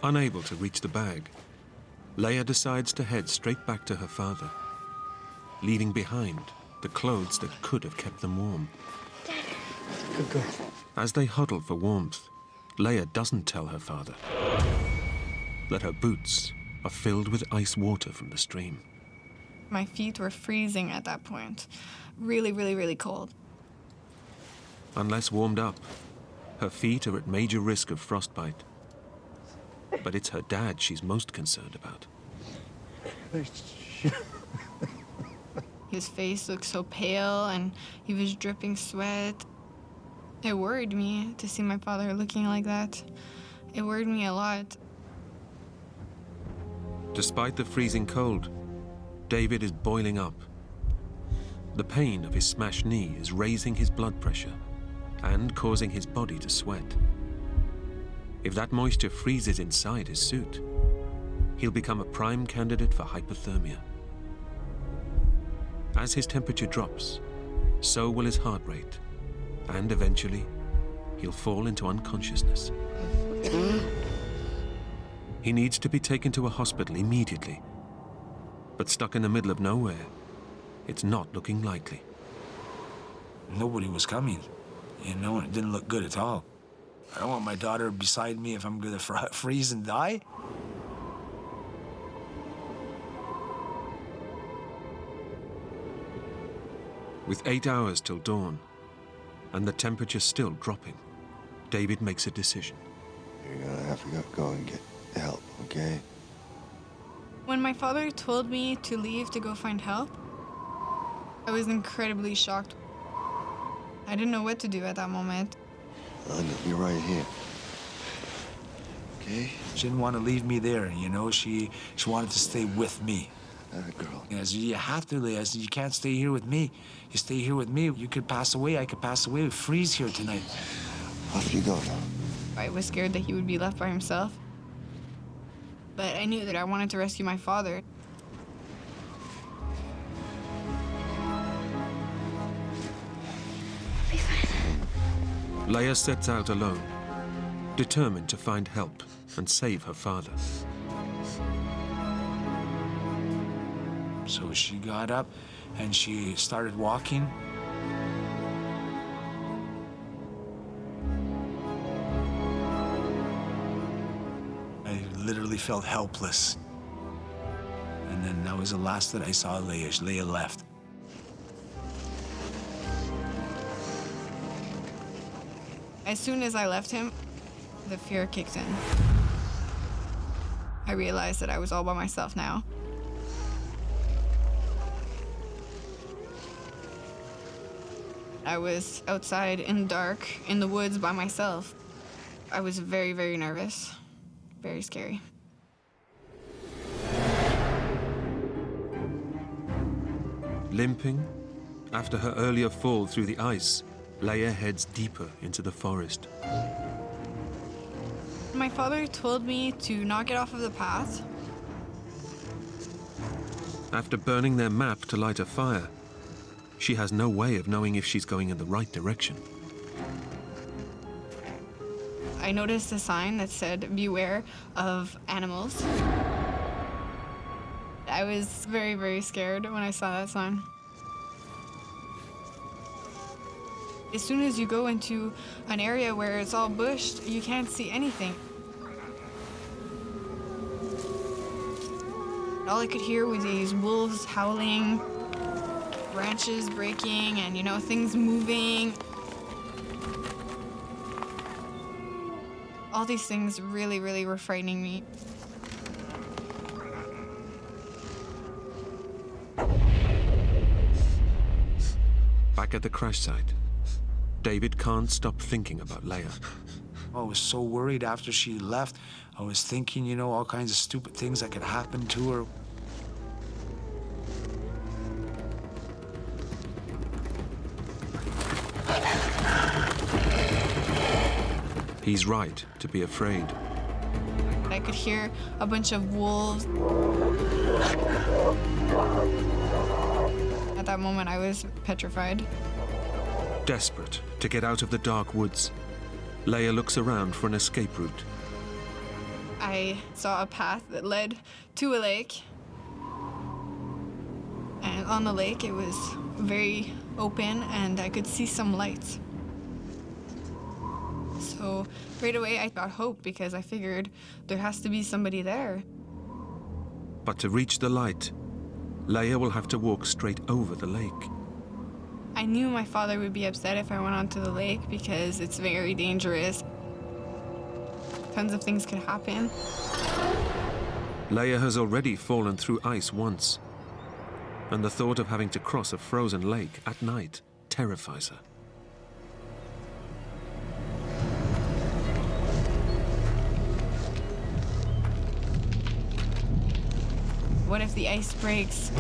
Unable to reach the bag, Leia decides to head straight back to her father, leaving behind the clothes that could have kept them warm. Good girl. As they huddle for warmth, Leia doesn't tell her father that her boots are filled with ice water from the stream. My feet were freezing at that point. Really, really, really cold. Unless warmed up, her feet are at major risk of frostbite. But it's her dad she's most concerned about. His face looked so pale and he was dripping sweat. It worried me to see my father looking like that. It worried me a lot. Despite the freezing cold, David is boiling up. The pain of his smashed knee is raising his blood pressure and causing his body to sweat. If that moisture freezes inside his suit, he'll become a prime candidate for hypothermia. As his temperature drops, so will his heart rate, and eventually, he'll fall into unconsciousness. He needs to be taken to a hospital immediately, but stuck in the middle of nowhere, it's not looking likely. Nobody was coming. You know, it didn't look good at all. I don't want my daughter beside me if I'm gonna freeze and die. With 8 hours till dawn, and the temperature still dropping, David makes a decision. You're gonna have to go and get help, okay? When my father told me to leave to go find help, I was incredibly shocked. I didn't know what to do at that moment. You're right here. Okay? She didn't want to leave me there, you know? She wanted to stay with me. Girl. I said, you have to, Leah. I said, you can't stay here with me. You stay here with me, you could pass away, I could pass away. We freeze here tonight. Off you go now. I was scared that he would be left by himself. But I knew that I wanted to rescue my father. Leia sets out alone, determined to find help and save her father. So she got up and she started walking. I literally felt helpless. And then that was the last that I saw Leia. Leia left. As soon as I left him, the fear kicked in. I realized that I was all by myself now. I was outside in the dark, in the woods by myself. I was very, very nervous, very scary. Limping, after her earlier fall through the ice, Leia heads deeper into the forest. My father told me to not get off of the path. After burning their map to light a fire, she has no way of knowing if she's going in the right direction. I noticed a sign that said, "Beware of animals." I was very, very scared when I saw that sign. As soon as you go into an area where it's all bushed, you can't see anything. All I could hear was these wolves howling, branches breaking, and, you know, things moving. All these things really, really were frightening me. Back at the crash site, David can't stop thinking about Leia. I was so worried after she left. I was thinking, you know, all kinds of stupid things that could happen to her. He's right to be afraid. I could hear a bunch of wolves. At that moment, I was petrified. Desperate to get out of the dark woods, Leia looks around for an escape route. I saw a path that led to a lake. And on the lake, it was very open, and I could see some lights. So right away, I got hope because I figured there has to be somebody there. But to reach the light, Leia will have to walk straight over the lake. I knew my father would be upset if I went onto the lake because it's very dangerous. Tons of things could happen. Leia has already fallen through ice once, and the thought of having to cross a frozen lake at night terrifies her. What if the ice breaks?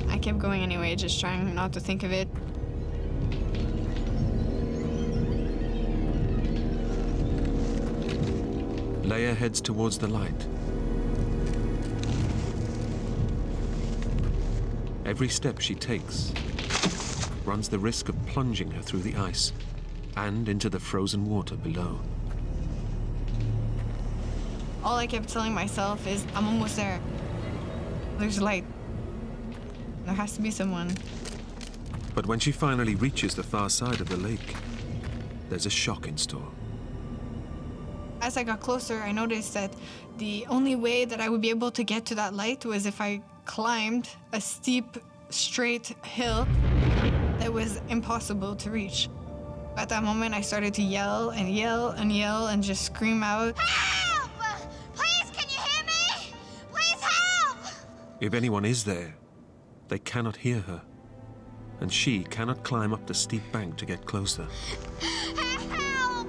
I kept going anyway, just trying not to think of it. Leia heads towards the light. Every step she takes runs the risk of plunging her through the ice and into the frozen water below. All I kept telling myself is, I'm almost there. There's light. There has to be someone. But when she finally reaches the far side of the lake, there's a shock in store. As I got closer, I noticed that the only way that I would be able to get to that light was if I climbed a steep, straight hill that was impossible to reach. At that moment, I started to yell and yell and yell and just scream out, Help! Please, can you hear me? Please help! If anyone is there, they cannot hear her, and she cannot climb up the steep bank to get closer. Help!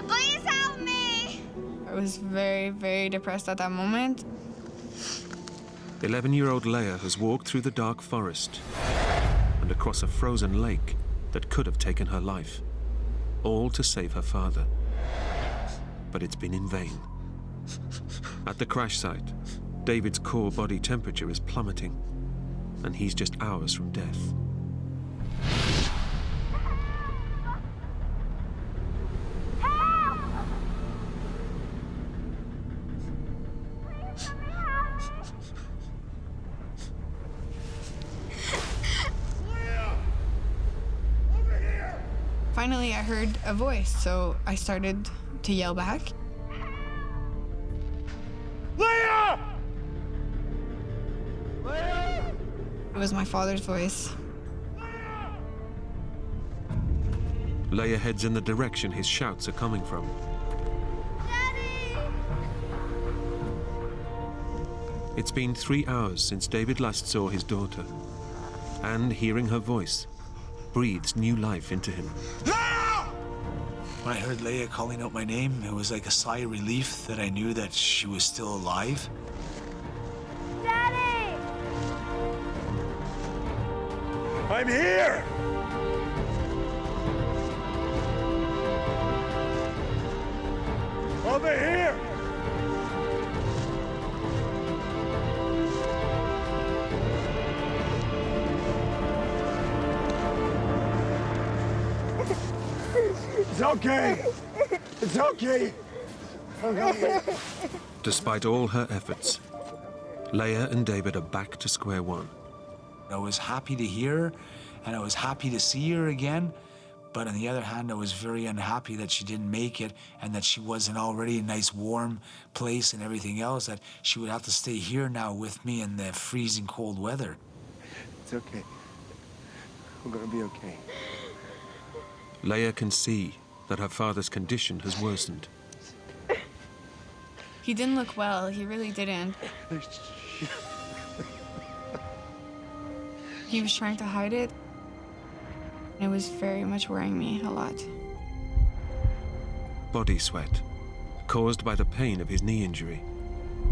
Please help me! I was very, very depressed at that moment. 11-year-old Leia has walked through the dark forest and across a frozen lake that could have taken her life, all to save her father. But it's been in vain. At the crash site, David's core body temperature is plummeting, and he's just hours from death. Finally, I heard a voice, so I started to yell back. Leia! It was my father's voice. Leia heads in the direction his shouts are coming from. Daddy! It's been 3 hours since David last saw his daughter, and hearing her voice breathes new life into him. When I heard Leia calling out my name, it was like a sigh of relief that I knew that she was still alive. Daddy! I'm here! Over here! It's okay. It's okay. Despite all her efforts, Leia and David are back to square one. I was happy to hear her, and I was happy to see her again. But on the other hand, I was very unhappy that she didn't make it and that she wasn't already a nice warm place and everything else, that she would have to stay here now with me in the freezing cold weather. It's okay. We're gonna be okay. Leia can see that her father's condition has worsened. He didn't look well, he really didn't. He was trying to hide it. It was very much worrying me a lot. Body sweat, caused by the pain of his knee injury,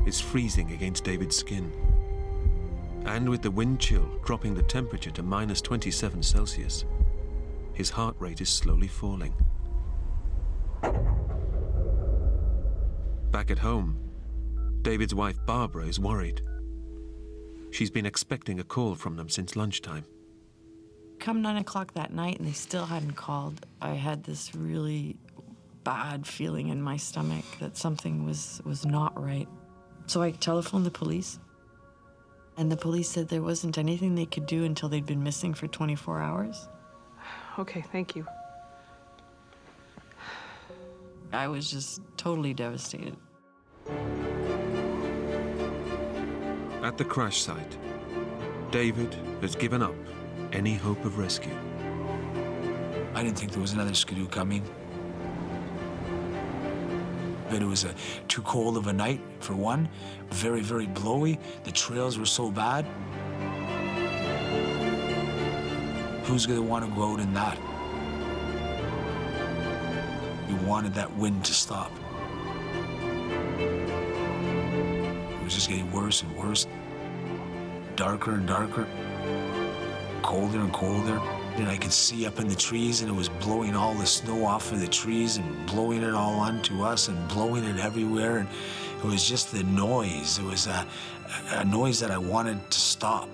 is freezing against David's skin. And with the wind chill dropping the temperature to -27 Celsius, his heart rate is slowly falling. Back at home, David's wife Barbara is worried. She's been expecting a call from them since lunchtime. Come 9 o'clock that night and they still hadn't called, I had this really bad feeling in my stomach that something was not right. So I telephoned the police, and the police said there wasn't anything they could do until they'd been missing for 24 hours. Okay, thank you. I was just totally devastated. At the crash site, David has given up any hope of rescue. I didn't think there was another skidoo coming. But it was too cold of a night, for one. Very, very blowy. The trails were so bad. Who's gonna want to go out in that? You wanted that wind to stop. was just getting worse and worse, darker and darker, colder and colder. And I could see up in the trees, and it was blowing all the snow off of the trees and blowing it all onto us and blowing it everywhere. And it was just the noise. It was a noise that I wanted to stop.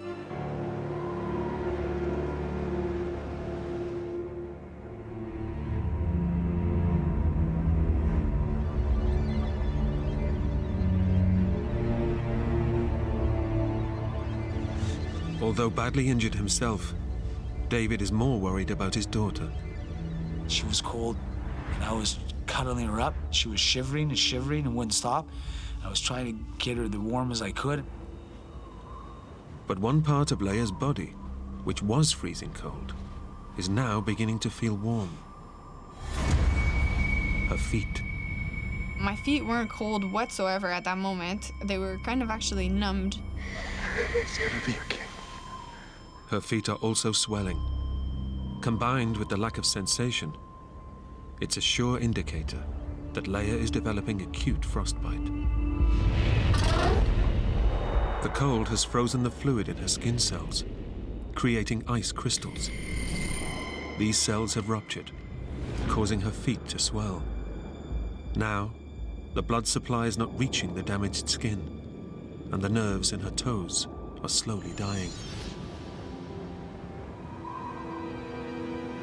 Although badly injured himself, David is more worried about his daughter. She was cold, and I was cuddling her up. She was shivering and shivering and wouldn't stop. I was trying to get her as warm as I could. But one part of Leia's body, which was freezing cold, is now beginning to feel warm. Her feet. My feet weren't cold whatsoever at that moment. They were kind of actually numbed. It's gonna be okay. Her feet are also swelling. Combined with the lack of sensation, it's a sure indicator that Leia is developing acute frostbite. The cold has frozen the fluid in her skin cells, creating ice crystals. These cells have ruptured, causing her feet to swell. Now, the blood supply is not reaching the damaged skin, and the nerves in her toes are slowly dying.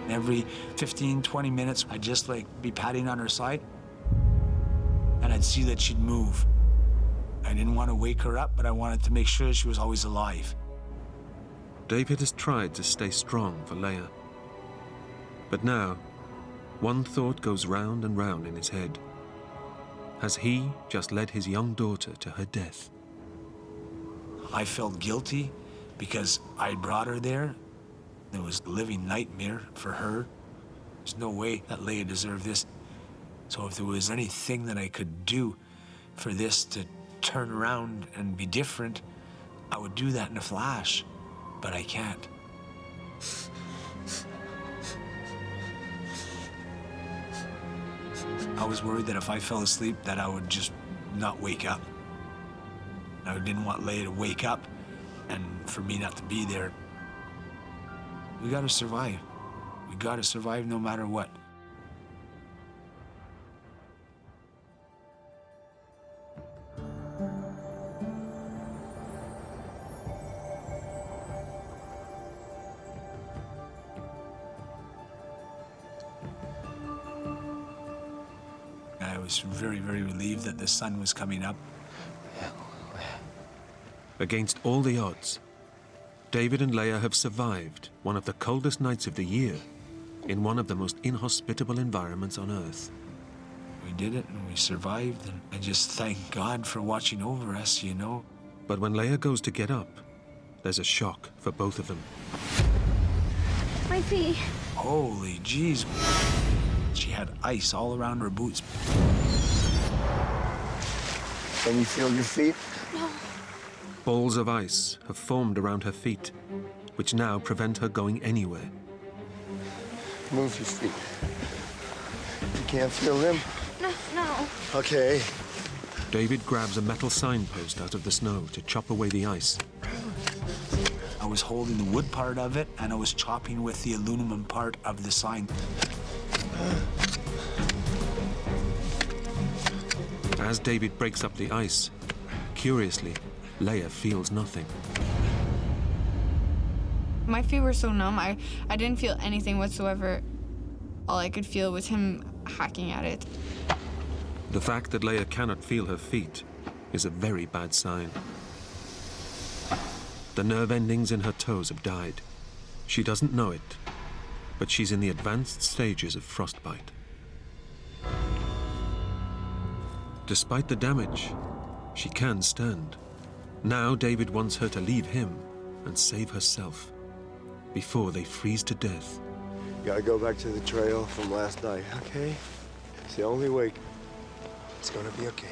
Every 15, 20 minutes, I'd just be patting on her side, and I'd see that she'd move. I didn't want to wake her up, but I wanted to make sure she was always alive. David has tried to stay strong for Leia. But now, one thought goes round and round in his head. Has he just led his young daughter to her death? I felt guilty because I brought her there. It was a living nightmare for her. There's no way that Leia deserved this. So if there was anything that I could do for this to turn around and be different, I would do that in a flash. But I can't. I was worried that if I fell asleep, that I would just not wake up. I didn't want Leia to wake up and for me not to be there. We gotta survive. We gotta survive no matter what. I was very, very relieved that the sun was coming up. Against all the odds, David and Leia have survived one of the coldest nights of the year in one of the most inhospitable environments on Earth. We did it and we survived, and I just thank God for watching over us, you know. But when Leia goes to get up, there's a shock for both of them. My feet. Holy jeez. She had ice all around her boots. Can you feel your feet? No. Balls of ice have formed around her feet, which now prevent her going anywhere. Move your feet. You can't feel them? No. Okay. David grabs a metal signpost out of the snow to chop away the ice. I was holding the wood part of it, and I was chopping with the aluminum part of the sign. As David breaks up the ice, curiously, Leia feels nothing. My feet were so numb, I didn't feel anything whatsoever. All I could feel was him hacking at it. The fact that Leia cannot feel her feet is a very bad sign. The nerve endings in her toes have died. She doesn't know it, but she's in the advanced stages of frostbite. Despite the damage, she can stand. Now David wants her to leave him and save herself before they freeze to death. Gotta go back to the trail from last night, okay? It's the only way. It's gonna be okay.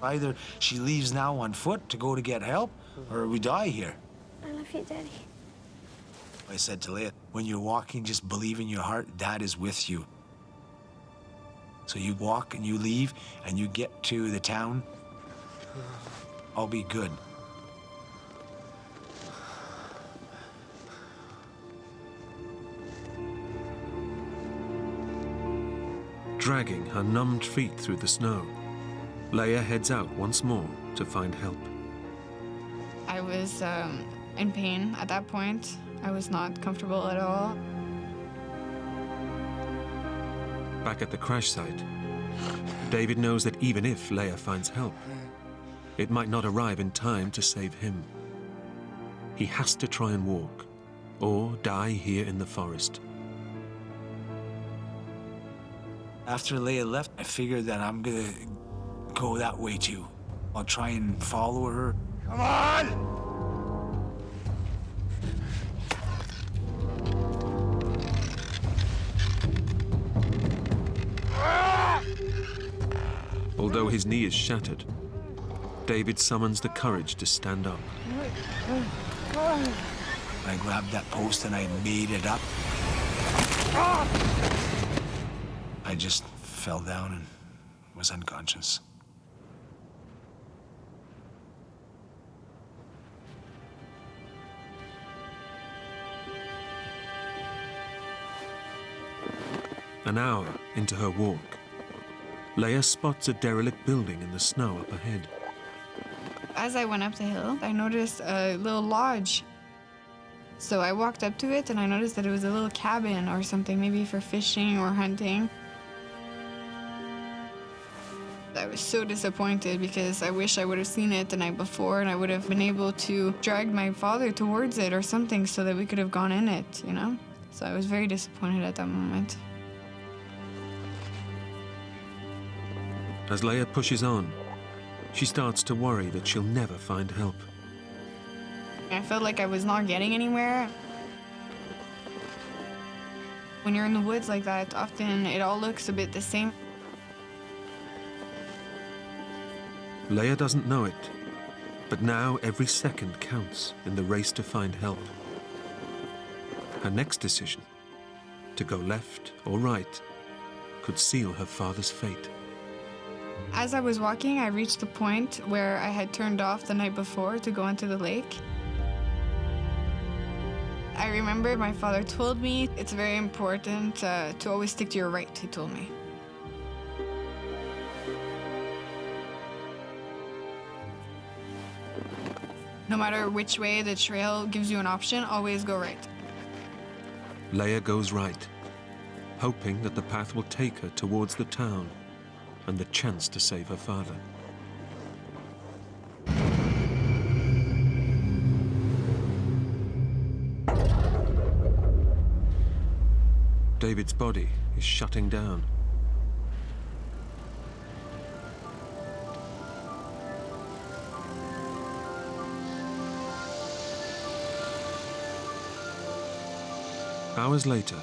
Either she leaves now on foot to go to get help, or we die here. I love you, Daddy. I said to Leia, when you're walking, just believe in your heart, Dad is with you. So you walk and you leave and you get to the town. I'll be good. Dragging her numbed feet through the snow, Leia heads out once more to find help. I was in pain at that point. I was not comfortable at all. Back at the crash site, David knows that even if Leia finds help, it might not arrive in time to save him. He has to try and walk, or die here in the forest. After Leia left, I figured that I'm gonna go that way too. I'll try and follow her. Come on! Although his knee is shattered, David summons the courage to stand up. I grabbed that post and I made it up. I just fell down and was unconscious. An hour into her walk, Leia spots a derelict building in the snow up ahead. As I went up the hill, I noticed a little lodge. So I walked up to it and I noticed that it was a little cabin or something, maybe for fishing or hunting. I was so disappointed because I wish I would have seen it the night before and I would have been able to drag my father towards it or something so that we could have gone in it, you know? So I was very disappointed at that moment. As Leia pushes on, she starts to worry that she'll never find help. I felt like I was not getting anywhere. When you're in the woods like that, often it all looks a bit the same. Leia doesn't know it, but now every second counts in the race to find help. Her next decision, to go left or right, could seal her father's fate. As I was walking, I reached the point where I had turned off the night before to go into the lake. I remember my father told me it's very important to always stick to your right, he told me. No matter which way the trail gives you an option, always go right. Leia goes right, hoping that the path will take her towards the town and the chance to save her father. David's body is shutting down. Hours later,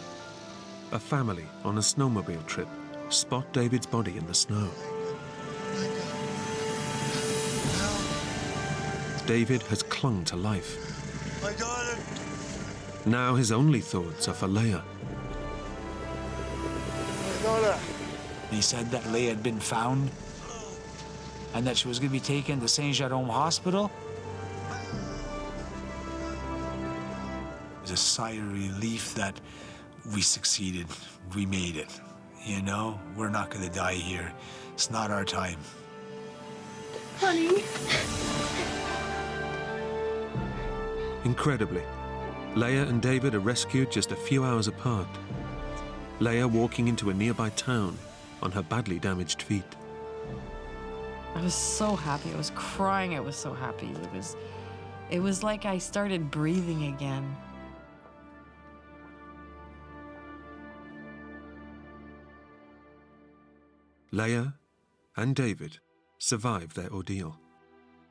a family on a snowmobile trip spot David's body in the snow. David has clung to life. My daughter! Now his only thoughts are for Leia. My daughter! He said that Leia had been found and that she was going to be taken to Saint Jerome Hospital. It was a sigh of relief that we succeeded. We made it. You know, we're not going to die here. It's not our time. Honey. Incredibly, Leia and David are rescued just a few hours apart. Leia walking into a nearby town on her badly damaged feet. I was so happy. I was crying. I was so happy. It was like I started breathing again. Leia and David survived their ordeal,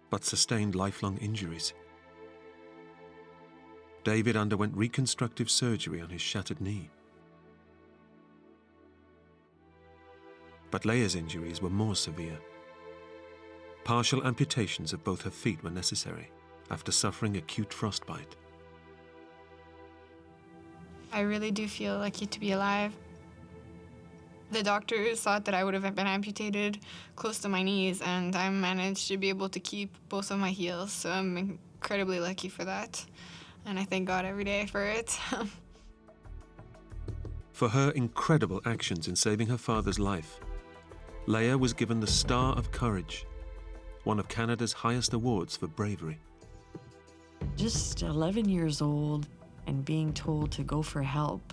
but sustained lifelong injuries. David underwent reconstructive surgery on his shattered knee. But Leia's injuries were more severe. Partial amputations of both her feet were necessary after suffering acute frostbite. I really do feel lucky to be alive. The doctors thought that I would have been amputated close to my knees, and I managed to be able to keep both of my heels, so I'm incredibly lucky for that. And I thank God every day for it. For her incredible actions in saving her father's life, Leah was given the Star of Courage, one of Canada's highest awards for bravery. Just 11 years old and being told to go for help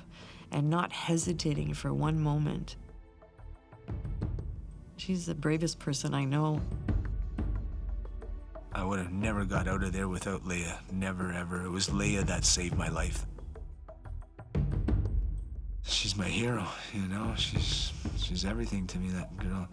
and not hesitating for one moment. She's the bravest person I know. I would have never got out of there without Leah. Never, ever. It was Leah that saved my life. She's my hero, you know? She's everything to me, that girl.